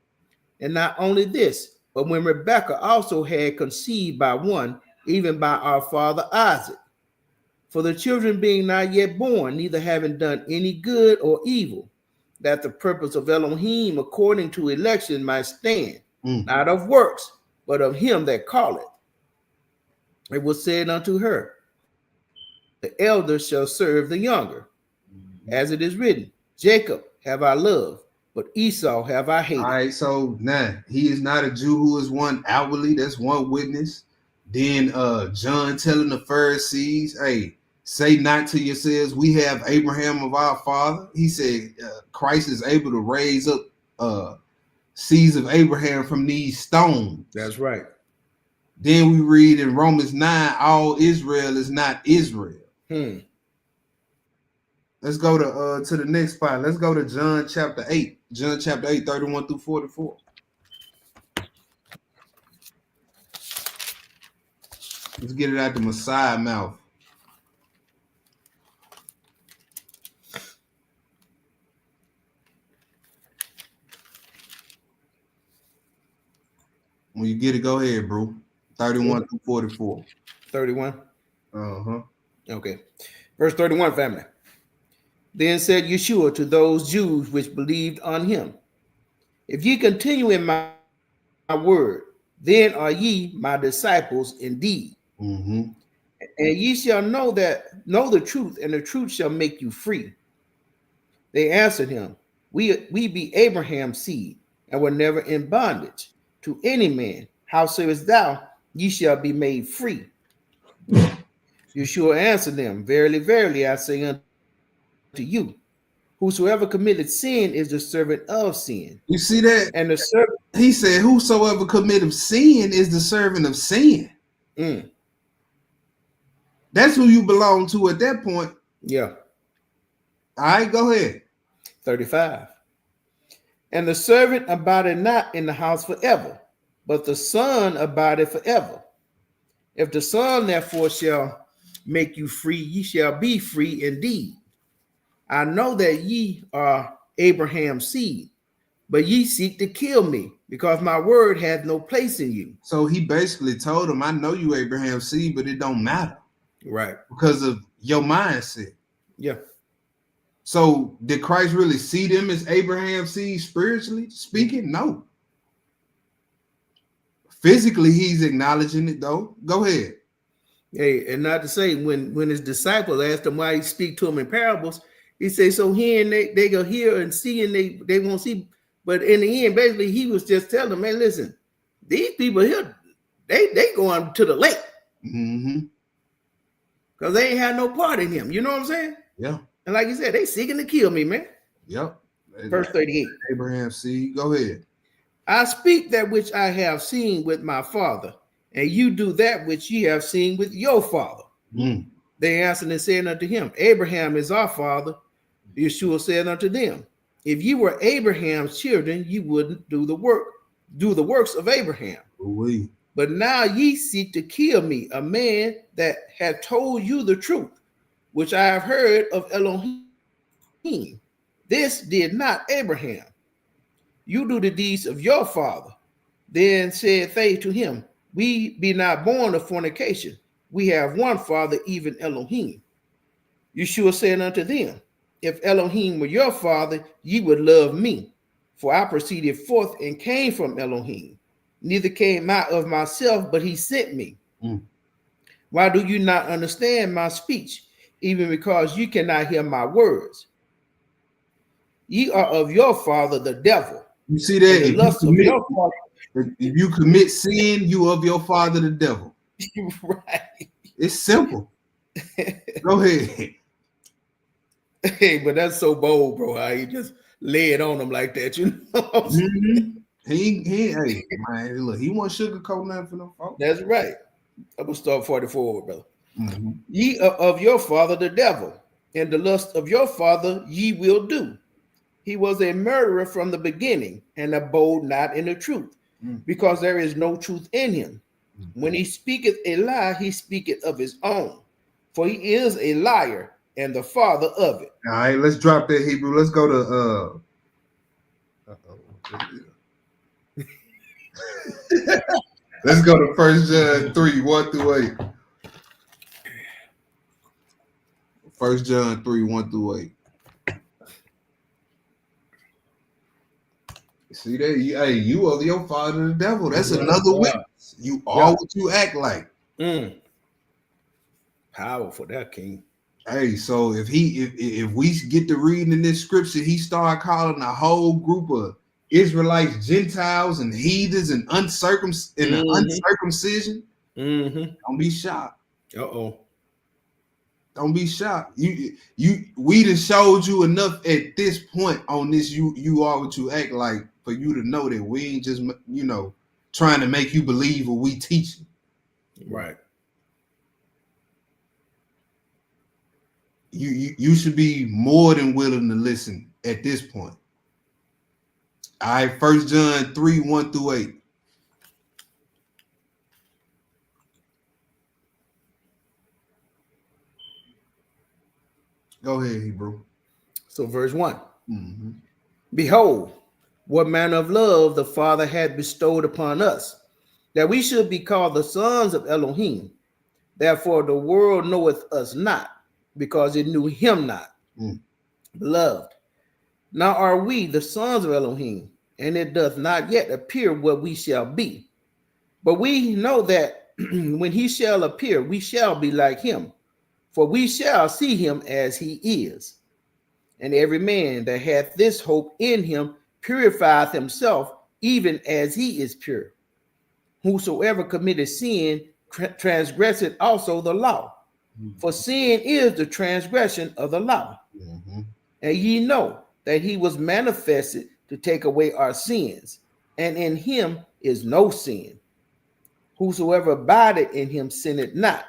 not only this, but when Rebekah also had conceived by one, even by our father Isaac. For the children being not yet born, neither having done any good or evil, that the purpose of Elohim according to election might stand, not of works, but of him that calleth. It was said unto her, the elder shall serve the younger. As it is written, Jacob have I loved, but Esau have I hated. All right, so now he is not a Jew who is one outwardly. That's one witness. Then John telling the Pharisees, hey, say not to yourselves, we have Abraham of our father. He said Christ is able to raise up seeds of Abraham from these stones. That's right. Then we read in Romans 9, all Israel is not Israel. Let's go to the next spot. Let's go to John chapter 8. John chapter 8, 31 through 44. Let's get it out the Messiah mouth. When you get it, go ahead, bro. 31 through 44. 31. Okay. Verse 31, family. Then said Yeshua to those Jews which believed on him, if ye continue in my word, then are ye my disciples indeed. And ye shall know the truth, and the truth shall make you free. They answered him, we be Abraham's seed, and were never in bondage to any man. How sayest thou, ye shall be made free? Yeshua answered them, verily, verily, I say unto you, whosoever committed sin is the servant of sin. You see that? And the servant, he said, whosoever committed sin is the servant of sin. That's who you belong to at that point. Yeah. All right, go ahead. 35. And the servant abideth not in the house forever, but the Son abideth forever. If the Son therefore shall make you free, ye shall be free indeed. I know that ye are Abraham's seed, but ye seek to kill me, because my word hath no place in you. So he basically told him, I know you Abraham's seed, but it don't matter. Right. Because of your mindset. Yeah. So did Christ really see them as Abraham's seed spiritually speaking? No. Physically, he's acknowledging it though. Go ahead. Hey, and not to say when his disciples asked him why he speak to them in parables, he said, so hearing they go hear and see and they won't see. But in the end, basically, he was just telling them, man, listen, these people here, they going to the lake. Because they ain't had no part in him. You know what I'm saying? Yeah. And like you said, they seeking to kill me, man. Yep. Verse 38. Abraham's seed. Go ahead. I speak that which I have seen with my father, and you do that which ye have seen with your father. They answered and said unto him, Abraham is our father. Yeshua said unto them, if you were Abraham's children, you wouldn't do the works of Abraham. But now ye seek to kill me, a man that had told you the truth, which I have heard of Elohim. This did not Abraham. You do the deeds of your father. Then said they to him, we be not born of fornication, we have one Father, even Elohim. Yeshua said unto them, if Elohim were your father, ye would love me, for I proceeded forth and came from Elohim. Neither came I of myself, but he sent me. Why do you not understand my speech, even because you cannot hear my words? Ye are of your father, the devil. You see that? The lust of your father. If you commit sin, you of your father, the devil. Right. It's simple. Go ahead. Hey, but that's so bold, bro. How he just lay it on him like that, you know? Mm-hmm. Hey, man, look, he won't sugarcoat nothing for no folks. That's right. I'm gonna start 44, brother. Mm-hmm. Ye are of your father, the devil, and the lust of your father ye will do. He was a murderer from the beginning, and abode not in the truth, because there is no truth in him. When he speaketh a lie, he speaketh of his own, for he is a liar and the father of it. All right, let's drop that Hebrew. Let's go to let's go to 1 John 3, 1 through 8. 1 John 3, 1 through 8. See that? You are your father, the devil. That's another witness. You are what you act like. Powerful, that king. Hey, so if we get to reading in this scripture, he start calling a whole group of Israelites, Gentiles, and heathens, and uncircumcision. Don't be shocked. Don't be shocked. We done showed you enough at this point on this. You are what you act like for you to know that we ain't just trying to make you believe what we teaching. Right. You should be more than willing to listen at this point. All right, 1 John 3, 1 through 8. Go ahead, Hebrew. So verse 1. Behold, what manner of love the Father had bestowed upon us, that we should be called the sons of Elohim. Therefore the world knoweth us not, because it knew him not. Beloved, now are we the sons of Elohim, and it doth not yet appear what we shall be. But we know that when he shall appear, we shall be like him, for we shall see him as he is. And every man that hath this hope in him purifieth himself, even as he is pure. Whosoever committeth sin transgresseth also the law. For sin is the transgression of the law. And ye know that he was manifested to take away our sins, and in him is no sin. Whosoever abideth in him sinneth not.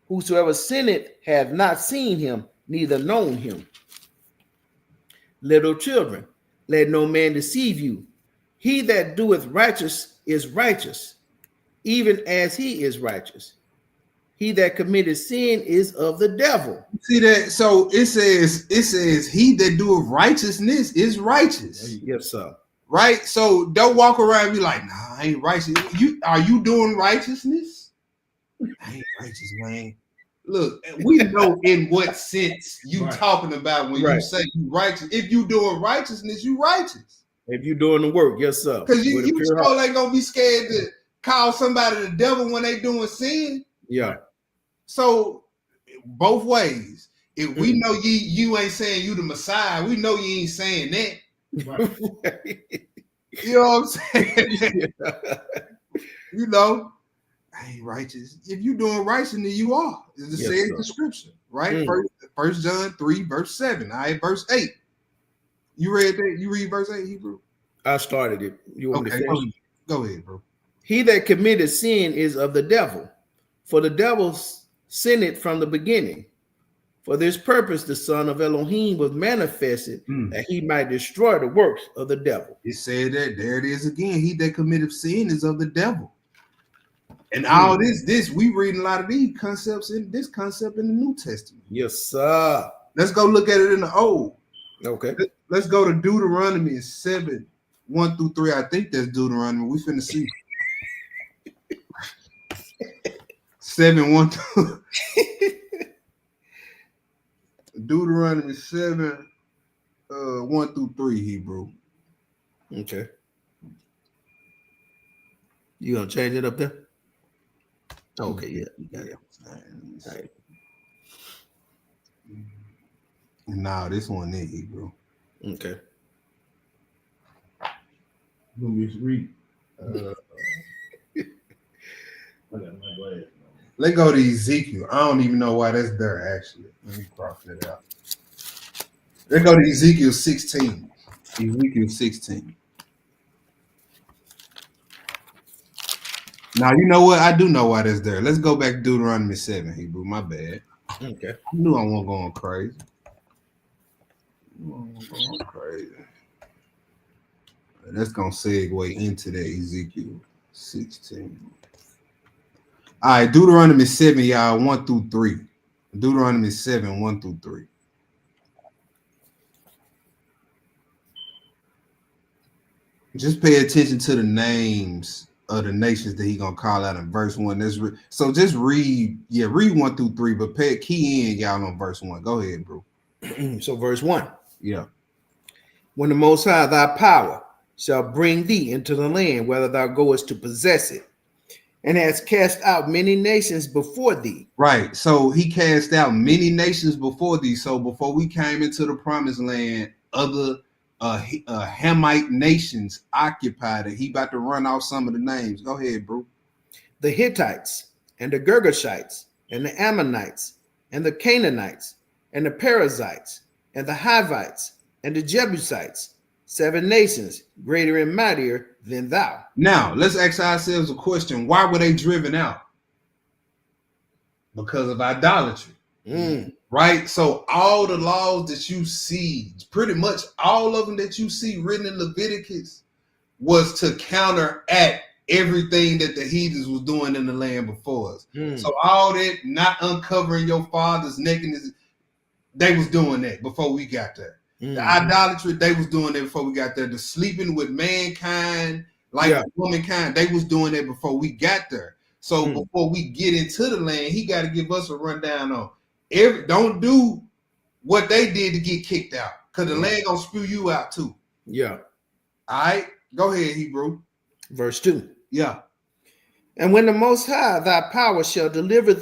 Whosoever sinneth hath not seen him, neither known him. Little children, let no man deceive you. He that doeth righteous is righteous, even as he is righteous. He that committed sin is of the devil. See that? So it says he that doeth righteousness is righteous. Yes, sir. Right? So don't walk around and be like, nah, I ain't righteous. Are you doing righteousness? I ain't righteous, man. Look, we know in what sense you talking about when you say you righteous. If you doing righteousness, you righteous. If you doing the work, yes, sir. Because you sure ain't gonna be scared to call somebody the devil when they doing sin. Yeah. So both ways. If we know you ain't saying you the Messiah, we know you ain't saying that. Right. You know what I'm saying? You know, I ain't righteous. If you doing righteousness, you are. It's the same description, right? First John 3, verse 7. All right, verse 8. You read that? You read verse 8, Hebrew? I started it. You want me to finish? Go ahead, bro. He that committed sin is of the devil, for the devil sinned from the beginning. For this purpose, the Son of Elohim was manifested that he might destroy the works of the devil. It said that. There it is again. He that committed sin is of the devil. And all this, we reading a lot of these concepts in this concept in the New Testament. Yes, sir. Let's go look at it in the Old. Okay. Let's go to Deuteronomy 7, 1 through 3. I think that's Deuteronomy. We finna see. 7, 1 through Deuteronomy 7, 1 through 3, Hebrew. Okay. You gonna change it up there? Okay, yeah. Yeah. All right. Nah, this one is Hebrew. Okay. You gonna misread. I got my glasses on. Let's go to Ezekiel. I don't even know why that's there, actually. Let me cross that out. Let's go to Ezekiel 16. Ezekiel 16. Now, you know what? I do know why that's there. Let's go back to Deuteronomy 7, Hebrew. My bad. Okay. I knew I wasn't going crazy. That's going to segue into that Ezekiel 16. All right, Deuteronomy 7, y'all, 1 through 3. Deuteronomy 7, 1 through 3. Just pay attention to the names of the nations that he gonna call out in verse 1. So just read 1 through 3, but pay key in, y'all, on verse 1. Go ahead, bro. So verse 1. Yeah. When the Most High thy power shall bring thee into the land, whether thou goest to possess it, and has cast out many nations before thee. Right. So he cast out many nations before thee. So before we came into the promised land, other Hamite nations occupied it. He about to run off some of the names. Go ahead, bro. The Hittites and the Girgashites and the Ammonites and the Canaanites and the Perizzites and the Hivites and the Jebusites, 7 nations greater and mightier than thou. Now, let's ask ourselves a question. Why were they driven out? Because of idolatry. Right? So all the laws that you see, pretty much all of them that you see written in Leviticus, was to counteract everything that the heathens was doing in the land before us. So all that not uncovering your father's nakedness, they was doing that before we got there. The idolatry, they was doing that before we got there. The sleeping with mankind, womankind, they was doing that before we got there. So before we get into the land, he got to give us a rundown on don't do what they did to get kicked out, because the land gonna spew you out too. Yeah. All right, go ahead, Hebrew. Verse 2. Yeah. And when the Most High thy power shall deliver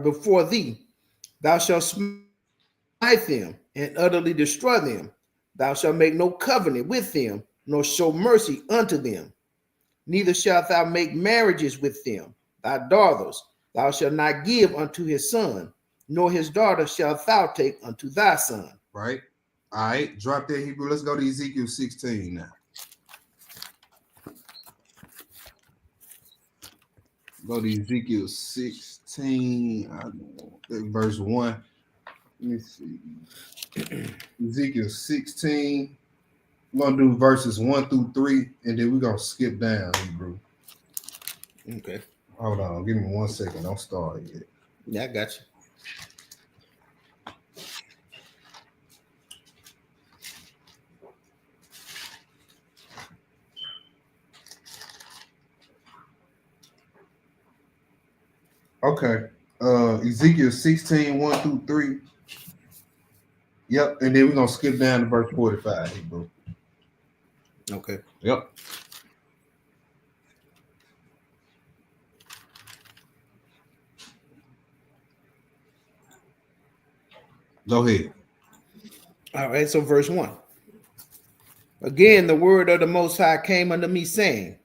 before thee, thou shalt smite them and utterly destroy them. Thou shalt make no covenant with them, nor show mercy unto them. Neither shalt thou make marriages with them. Thy daughters thou shalt not give unto his son, nor his daughter shalt thou take unto thy son. Right. All right. Drop that, Hebrew. Let's go to Ezekiel 16 now. Go to Ezekiel 16, verse 1. Let me see. Ezekiel 16. We're going to do verses 1 through 3, and then we're going to skip down, Hebrew. Okay. Hold on. Give me 1 second. Don't start yet. Yeah, I got you. Okay. Ezekiel 16, 1 through 3. Yep. And then we're going to skip down to verse 45, Hebrew. Okay. Yep. Go ahead. All right, so verse 1. Again, the word of the Most High came unto me, saying,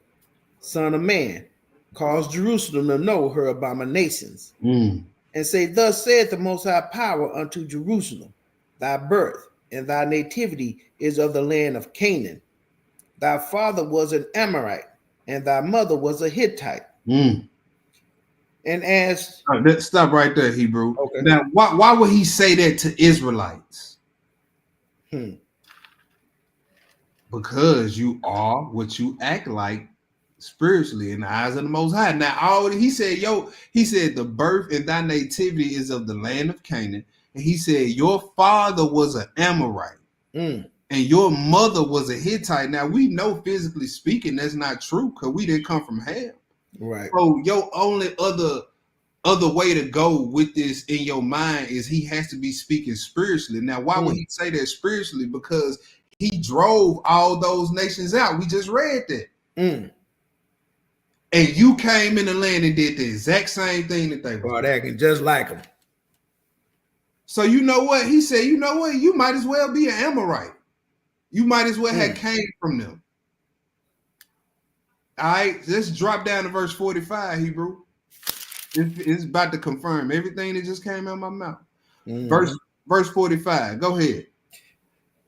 Son of man, cause Jerusalem to know her abominations, and say, Thus saith the Most High power unto Jerusalem, thy birth and thy nativity is of the land of Canaan. Thy father was an Amorite, and thy mother was a Hittite. And as let's stop right there, Hebrew. Okay. Now, why would he say that to Israelites? Because you are what you act like spiritually in the eyes of the Most High. Now, he said the birth and thy nativity is of the land of Canaan. And he said, your father was an Amorite and your mother was a Hittite. Now, we know physically speaking, that's not true because we didn't come from Ham. Right. So your only other way to go with this in your mind is he has to be speaking spiritually. Now, why would he say that spiritually? Because he drove all those nations out. We just read that. And you came in the land and did the exact same thing that they were. Acting just like him. So you know what? He said, you know what? You might as well be an Amorite. You might as well have came from them. All right, let's drop down to verse 45, Hebrew. It's about to confirm everything that just came out of my mouth. Verse 45. Go ahead.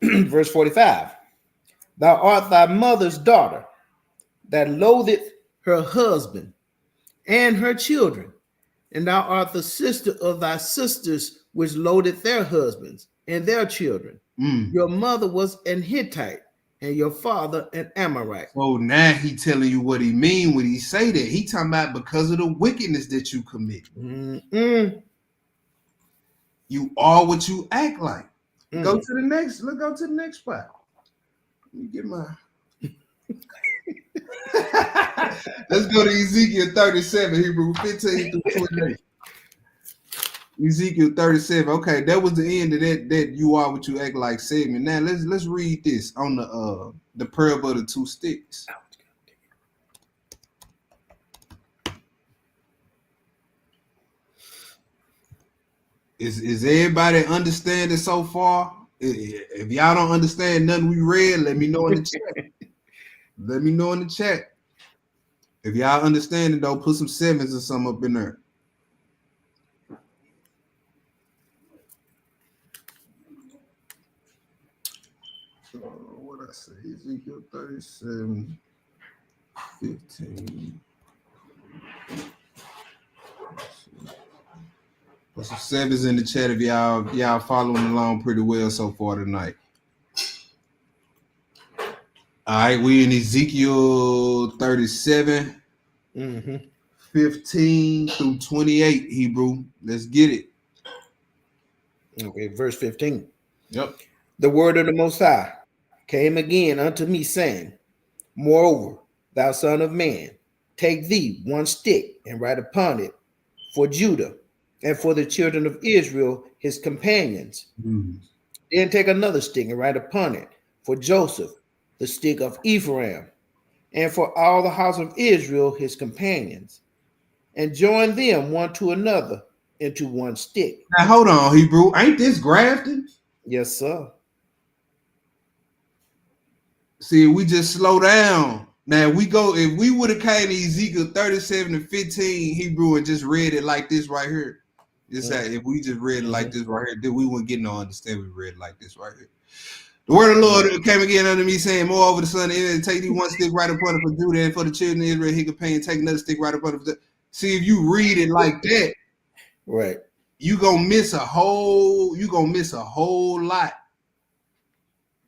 Verse 45. Thou art thy mother's daughter, that loatheth her husband and her children, and thou art the sister of thy sisters, which loaded their husbands and their children. Your mother was an Hittite, and your father an Amorite. So now he telling you what he mean when he say that. He talking about because of the wickedness that you commit. You are what you act like. Go to the next. Let's go to the next spot. Let me get my. Let's go to Ezekiel 37, Hebrew 15 through 28. Ezekiel 37. Okay, that was the end of that you are what you act like segment. Now let's read this on the parable of the two sticks. Is everybody understanding so far? If y'all don't understand nothing we read, let me know in the chat. Let me know in the chat. If y'all understand it, though, put some sevens or something up in there. So what I say? Ezekiel 37, 15. Put some sevens in the chat if y'all following along pretty well so far tonight. All right, we in Ezekiel 37, 15 through 28, Hebrew. Let's get it. Okay, verse 15. Yep. The word of the Most High came again unto me, saying, Moreover, thou son of man, take thee one stick and write upon it for Judah and for the children of Israel, his companions. Then take another stick and write upon it for Joseph, the stick of Ephraim, and for all the house of Israel, his companions, and join them one to another into one stick. Now hold on, Hebrew. Ain't this grafting? Yes, sir. See, we just slow down. Now we go, if we would have came to Ezekiel 37 and 15, Hebrew, and just read it like this right here. Just if we just read it like this right here, then we wouldn't get no understand. We read it like this right here. The word of the Lord came again unto me, saying, Moreover, the son of Israel, take thee one stick right upon it for Judah, and for the children of Israel, he could pay, and take another stick right upon it. See, if you read it like that, right, you gonna miss a whole lot.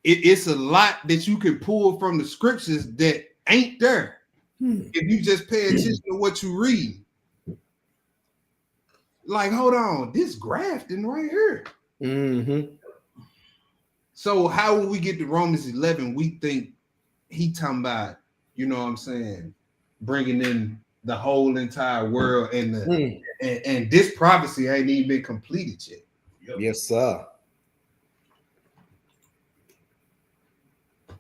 It's a lot that you can pull from the scriptures that ain't there. If you just pay attention to what you read. Like, hold on, this grafting right here. So how when we get to Romans 11, we think he talking about, you know what I'm saying, bringing in the whole entire world, and and this prophecy ain't even been completed yet. Yes, sir.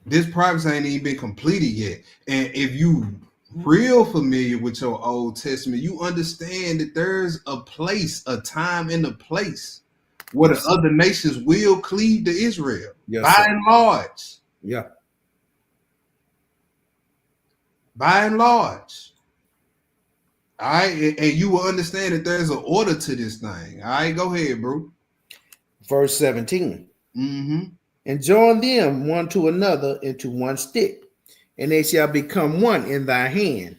This prophecy ain't even been completed yet. And if you real familiar with your Old Testament, you understand that there's a place, a time and a place where the other nations will cleave to Israel. By and large. Yeah. By and large. All right. And you will understand that there's an order to this thing. All right. Go ahead, bro. Verse 17. And join them one to another into one stick, and they shall become one in thy hand.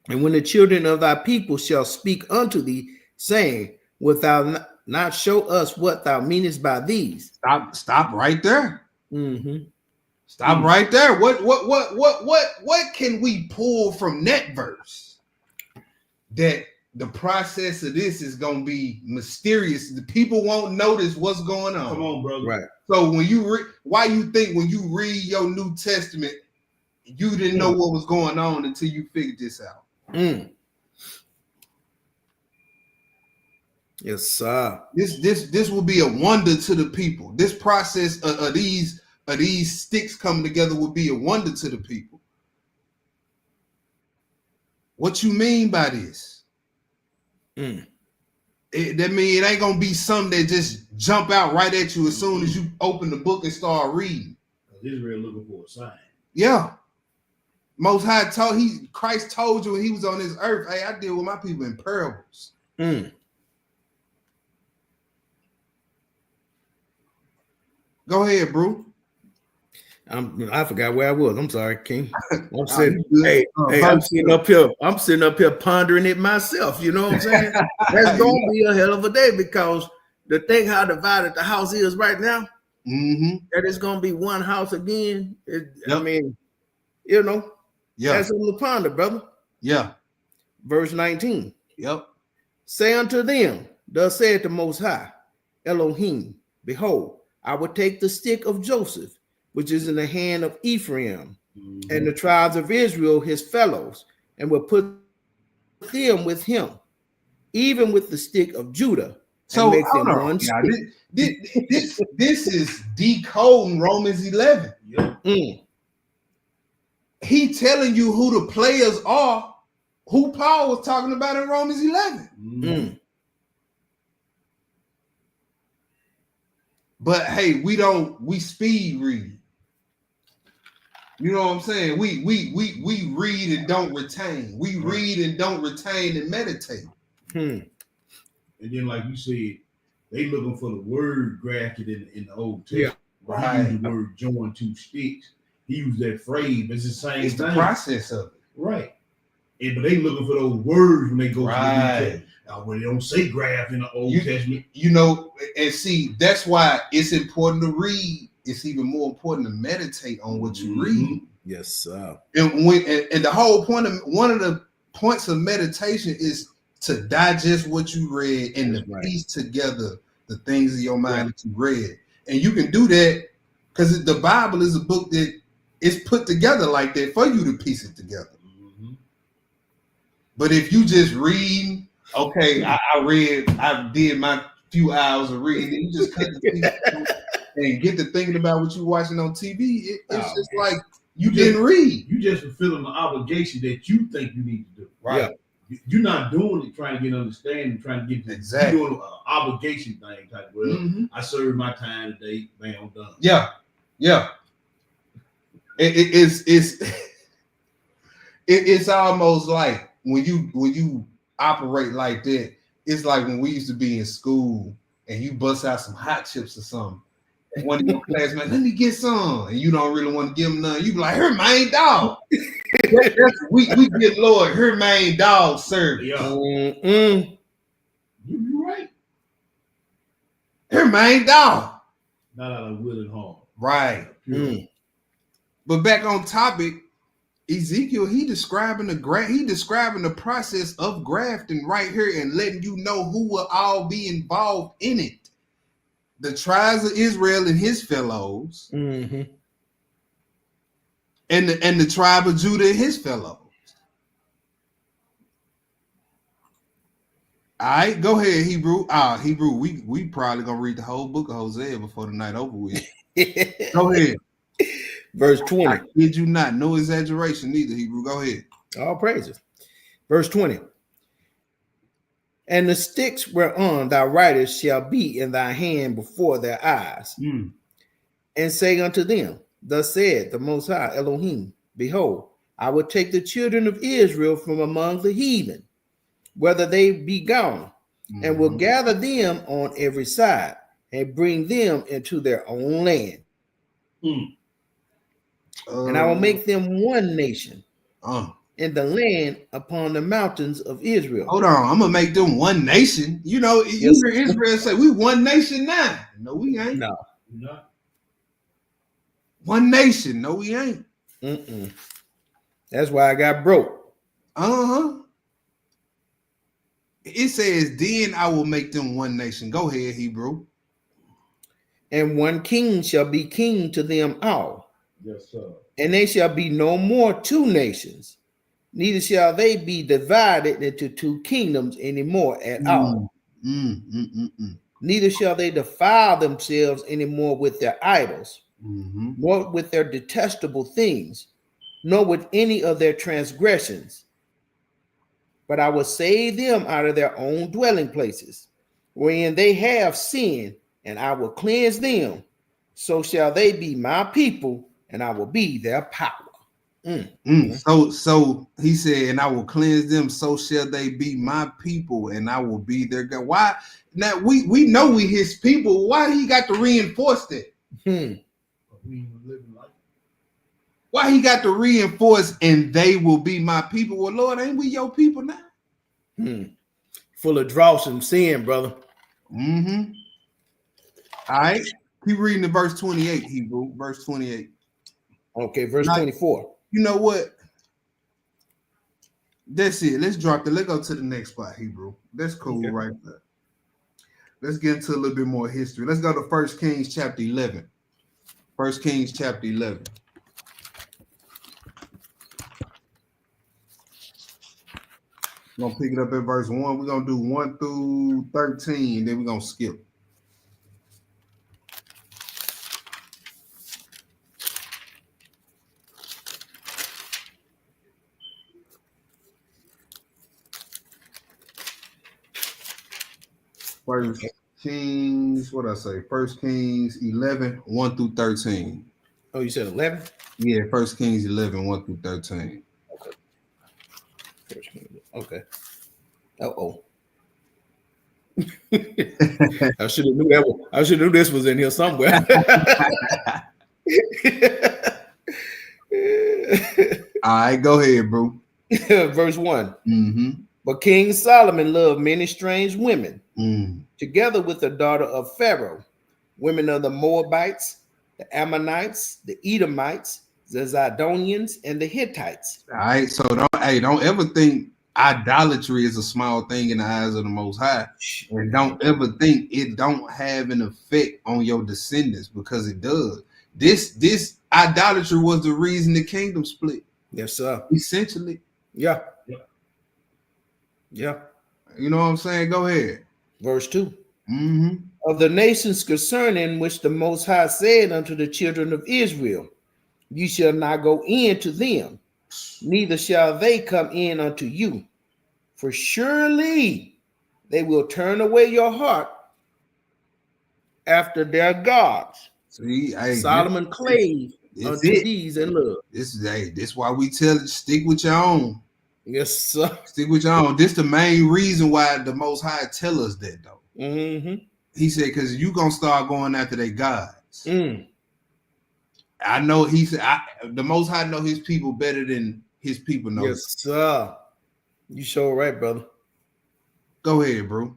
And when the children of thy people shall speak unto thee, saying, Wilt thou not show us what thou meanest by these? Stop right there. Stop right there. What can we pull from that verse? That the process of this is gonna be mysterious. The people won't notice what's going on. Come on, brother. Right. So when you why you think when you read your New Testament, you didn't know what was going on until you figured this out. Yes, sir. This will be a wonder to the people. This process of these sticks coming together will be a wonder to the people. What you mean by this? That mean it ain't gonna be something that just jump out right at you as soon as you open the book and start reading. Israel looking for a sign. Yeah. Most High Christ told you when he was on this earth, hey, I deal with my people in parables. Go ahead, bro. I forgot where I was. I'm sorry, King. I'm sitting up here pondering it myself. You know what I'm saying? That's gonna be a hell of a day because the thing how divided the house is right now, that it's gonna be one house again. I mean, that's something to ponder, brother. Yeah. Verse 19. Yep. Say unto them, thus saith the Most High, Elohim, behold, I will take the stick of Joseph, which is in the hand of Ephraim, and the tribes of Israel, his fellows, and will put them with him, even with the stick of Judah, and make them one stick. This is decoding Romans 11. He telling you who the players are, who Paul was talking about in Romans 11. But hey, we speed read. You know what I'm saying? We read and don't retain. We read and don't retain and meditate. And then, like you said, they looking for the word grafted in the Old Testament. Right. He used the word join two sticks. He used that phrase. It's the same It's thing. the process of it. Right. But they looking for those words when they go to the New Testament. When they don't say graft in the Old Testament. And see, that's why it's important to read. It's even more important to meditate on what you read. Yes, sir. And the whole point of one of the points of meditation is to digest what you read and to piece together the things in your mind that you read. And you can do that because the Bible is a book that is put together like that for you to piece it together. But if you just read, okay, I did my few hours of reading, and you just cut the TV and get to thinking about what you're watching on TV, it's just like you didn't read. You just fulfilling the obligation that you think you need to do. Right. You're not doing it trying to get understanding, trying to get exactly. You're doing an obligation thing type. Well, I served my time today, man, I'm done. Yeah. It's almost like when you operate like that, it's like when we used to be in school and you bust out some hot chips or something. And one of your classmates, let me get some, and you don't really want to give them none. You be like, her main dog. we get Lord, her main dog service. You're right. Her main dog. Not out of will and harm. Right. But back on topic, Ezekiel, he describing the process of grafting right here and letting you know who will all be involved in it. The tribes of Israel and his fellows, and the tribe of Judah and his fellows. All right, go ahead, Hebrew. Hebrew, we probably gonna read the whole book of Hosea before the night over with. Go ahead. Verse 20. I kid you not, no exaggeration neither, Hebrew. Go ahead. All praises. Verse 20. And the sticks whereon thou writest shall be in thy hand before their eyes. And say unto them, thus said the Most High Elohim, behold, I will take the children of Israel from among the heathen, whether they be gone, and will gather them on every side, and bring them into their own land. And I will make them one nation in the land upon the mountains of Israel. Hold on, I'm gonna make them one nation. You know, you hear Israel say, we one nation now. No, we ain't. No. One nation. No, we ain't. That's why I got broke. It says, then I will make them one nation. Go ahead, Hebrew. And one king shall be king to them all. Yes, sir. And they shall be no more two nations, neither shall they be divided into two kingdoms anymore at all. Neither shall they defile themselves anymore with their idols, nor with their detestable things, nor with any of their transgressions. But I will save them out of their own dwelling places, wherein they have sinned, and I will cleanse them. So shall they be my people, and I will be their power. So he said, and I will cleanse them, so shall they be my people, and I will be their God. Why? Now we know we his people. Why he got to reinforce that? Why he got to reinforce, and they will be my people? Well, Lord, ain't we your people now? Full of dross and sin, brother. All right. Keep reading the verse 28, Hebrew. Verse 28. Okay, verse 24. You know what? That's it. Let's drop let's go to the next spot, Hebrew. That's cool right there. Let's get into a little bit more history. Let's go to 1 Kings chapter 11. 1 Kings chapter 11. We're going to pick it up at verse 1. We're going to do 1 through 13, then we're going to skip. First Kings, what I say? 1 Kings 11, 1 through 13. Oh, you said 11? Yeah, 1 Kings 11, 1 through 13. Okay. I should have knew that. I should have knew this was in here somewhere. All right, go ahead, bro. Verse 1. But King Solomon loved many strange women, together with the daughter of Pharaoh, women of the Moabites, the Ammonites, the Edomites, the Zidonians, and the Hittites. All right, so don't ever think idolatry is a small thing in the eyes of the Most High, and don't ever think it don't have an effect on your descendants, because it does. This idolatry was the reason the kingdom split. Yes, sir. Essentially. Yeah. You know what I'm saying? Go ahead. Verse 2. Of the nations concerning which the Most High said unto the children of Israel, you shall not go in to them, neither shall they come in unto you. For surely they will turn away your heart after their gods. See, Solomon clave unto these in love. This why we tell it, stick with your own. Yes, sir. Stick with your own. This the main reason why the Most High tell us that, though. He said, because you gonna start going after their gods. I know. He said, the Most High know his people better than his people know. Yes, sir. You sure right, brother. Go ahead, bro.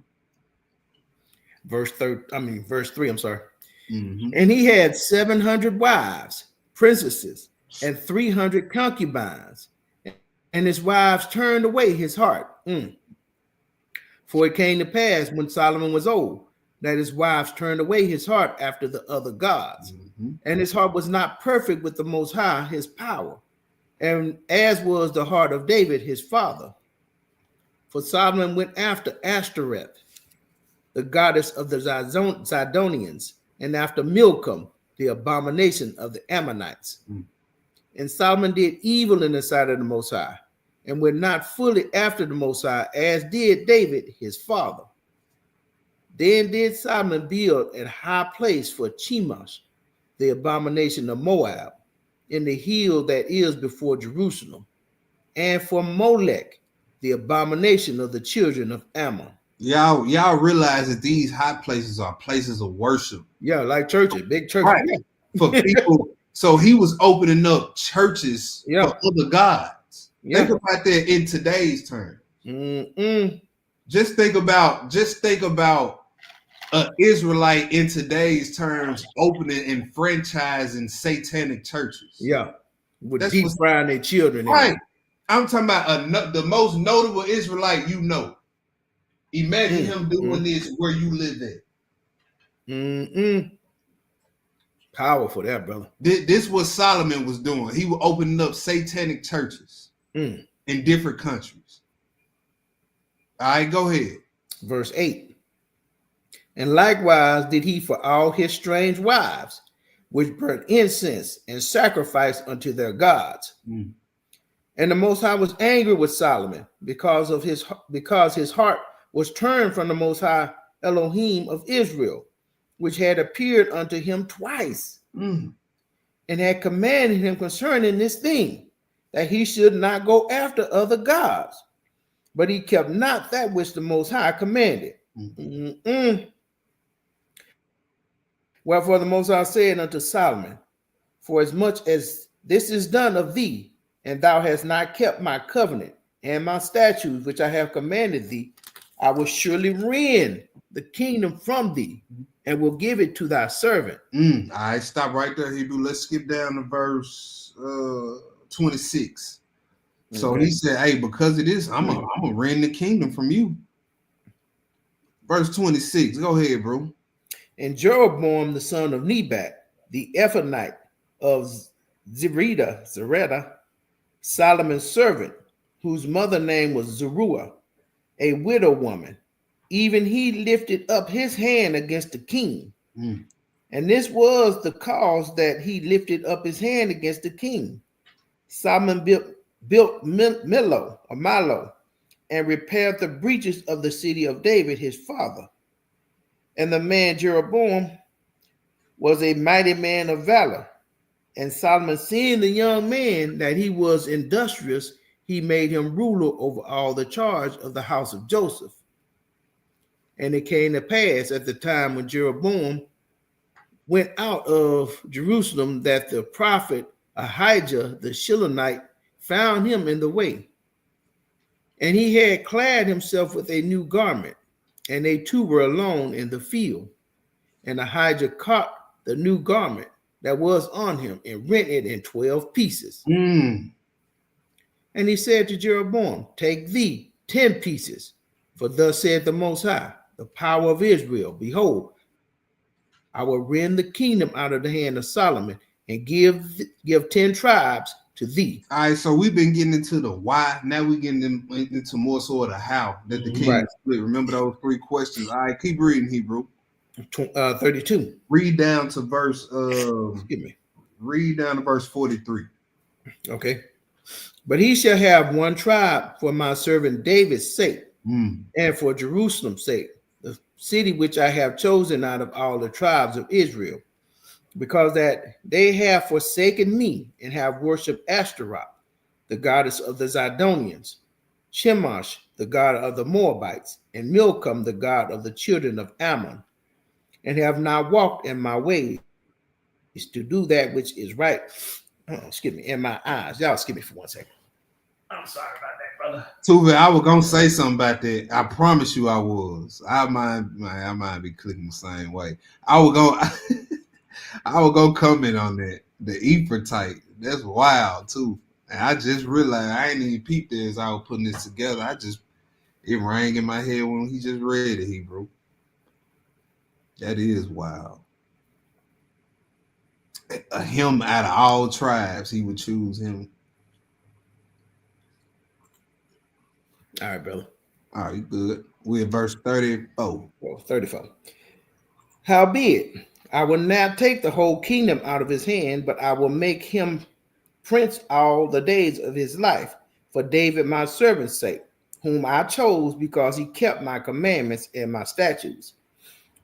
Verse 3. I'm sorry. And he had 700 wives, princesses, and 300 concubines. And his wives turned away his heart. For it came to pass when Solomon was old, that his wives turned away his heart after the other gods. And his heart was not perfect with the Most High, his power, and as was the heart of David, his father. For Solomon went after Ashtoreth, the goddess of the Zidonians, and after Milcom, the abomination of the Ammonites. And Solomon did evil in the sight of the Most High, and went not fully after the Most High, as did David his father. Then did Solomon build a high place for Chemosh, the abomination of Moab, in the hill that is before Jerusalem, and for Molech, the abomination of the children of Ammon. Y'all realize that these high places are places of worship. Yeah, like churches, big churches. Right. For people. So he was opening up churches for other gods. Think about that in today's terms. Just think about an Israelite in today's terms opening and franchising satanic churches. With deep frying their children. Right. I'm talking about the most notable Israelite you know. Imagine him doing this where you live at. Powerful there, brother. This what Solomon was doing. He was opening up satanic churches in different countries. All right, go ahead. Verse 8. And likewise did he for all his strange wives, which burnt incense and sacrificed unto their gods. And the Most High was angry with Solomon because his heart was turned from the Most High Elohim of Israel, which had appeared unto him twice, and had commanded him concerning this thing, that he should not go after other gods. But he kept not that which the Most High commanded. Wherefore the Most High said unto Solomon, for as much as this is done of thee, and thou hast not kept my covenant and my statutes which I have commanded thee, I will surely rend the kingdom from thee, and will give it to thy servant. All right, stop right there, Hebrew. Let's skip down to verse 26. So he said, hey, because of this, I'm gonna rend the kingdom from you. Verse 26. Go ahead, bro. And Jeroboam, the son of Nebat, the Ephraimite of Zereda, Solomon's servant, whose mother name was Zeruiah, a widow woman, even he lifted up his hand against the king. And this was the cause that he lifted up his hand against the king. Solomon built Milo, and repaired the breaches of the city of David, his father. And the man Jeroboam was a mighty man of valor. And Solomon, seeing the young man that he was industrious, he made him ruler over all the charge of the house of Joseph. And it came to pass at the time when Jeroboam went out of Jerusalem that the prophet Ahijah the Shilonite found him in the way. And he had clad himself with a new garment, and they two were alone in the field. And Ahijah caught the new garment that was on him and rent it in 12 pieces. And he said to Jeroboam, take thee 10 pieces, for thus saith the Most High, the power of Israel, behold, I will rend the kingdom out of the hand of Solomon and give 10 tribes to thee. All right, so we've been getting into the why. Now we're getting into more so of the how that the kingdom split. Remember those 3 questions. All right, keep reading, Hebrew. 32. Read down to verse Read down to verse 43. Okay. But he shall have one tribe for my servant David's sake, and for Jerusalem's sake, the city which I have chosen out of all the tribes of Israel, because that they have forsaken me and have worshipped Ashtaroth, the goddess of the Zidonians, Chemosh, the god of the Moabites, and Milcom, the god of the children of Ammon, and have not walked in my ways to do that which is right, in my eyes. Y'all excuse me for 1 second. I'm sorry about that, brother. Tuve, I was gonna say something about that. I promise you I was. I might be clicking the same way. I was gonna comment on that. The Ephraimite, that's wild too. And I just realized I ain't even peeped it as I was putting this together. It rang in my head when he just read it, Hebrew. That is wild. Him out of all tribes, he would choose him. All right, brother. All right, good. We're at verse 30. Oh, 34. Howbeit, I will not take the whole kingdom out of his hand, but I will make him prince all the days of his life, for David my servant's sake, whom I chose because he kept my commandments and my statutes.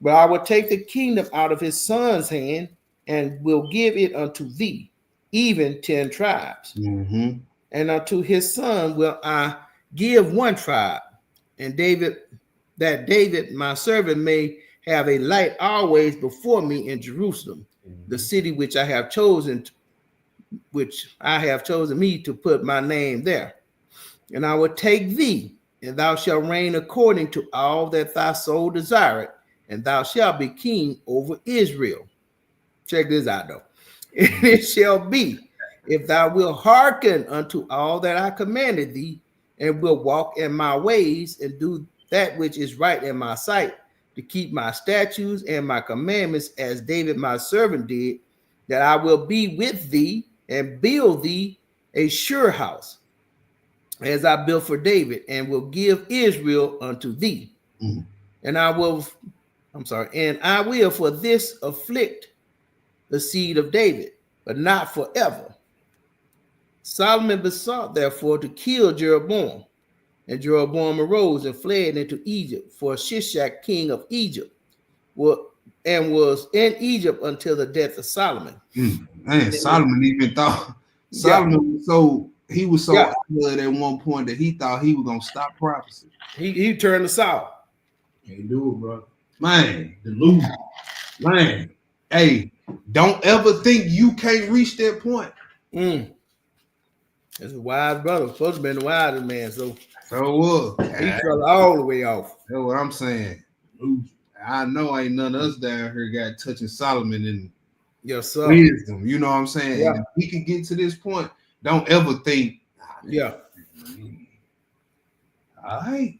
But I will take the kingdom out of his son's hand, and will give it unto thee, even 10 tribes. And unto his son will I give 1 tribe, and David my servant may have a light always before me in Jerusalem, the city which I have chosen me to put my name there. And I will take thee, and thou shalt reign according to all that thy soul desireth, and thou shalt be king over Israel. Check this out, though. And it shall be, if thou wilt hearken unto all that I commanded thee, and will walk in my ways, and do that which is right in my sight, to keep my statutes and my commandments as David my servant did, that I will be with thee and build thee a sure house, as I built for David, and will give Israel unto thee. Mm. And I will for this afflict the seed of David, but not forever. Solomon besought therefore to kill Jeroboam. And Jeroboam arose and fled into Egypt, for Shishak, king of Egypt, and was in Egypt until the death of Solomon. Man, Solomon even thought Solomon was so out at one point that he thought he was gonna stop prophecy. He turned us out. Can't do it, bro. Man, Delusion. man. Hey, don't ever think you can't reach that point. That's a wise brother. Supposed to be the wisest man. So what? He fell all the way off. That's what I'm saying. I know ain't none of us down here got touching Solomon and wisdom. You know what I'm saying? Yeah. And if we can get to this point, don't ever think. Yeah. All right.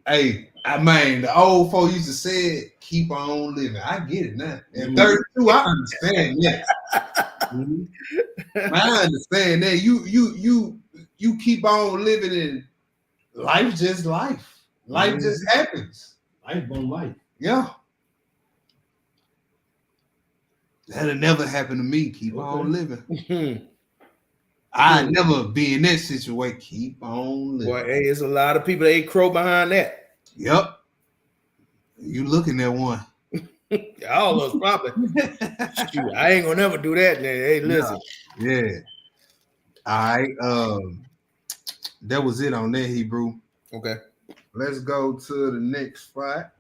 Hey, the old folks used to say it, keep on living. I get it now. At 32, I understand that. I understand that. You keep on living and life just life. Life just happens. Life on life. Yeah. That'll never happen to me. Keep on living. I never be in that situation. Keep on living. Boy, hey, it's a lot of people that crow behind that. Yep. You looking at one. All of us probably. Shoot, I ain't gonna never do that. Now. Hey, listen. Yeah. All right. That was it on that, Hebrew. Okay. Let's go to the next spot.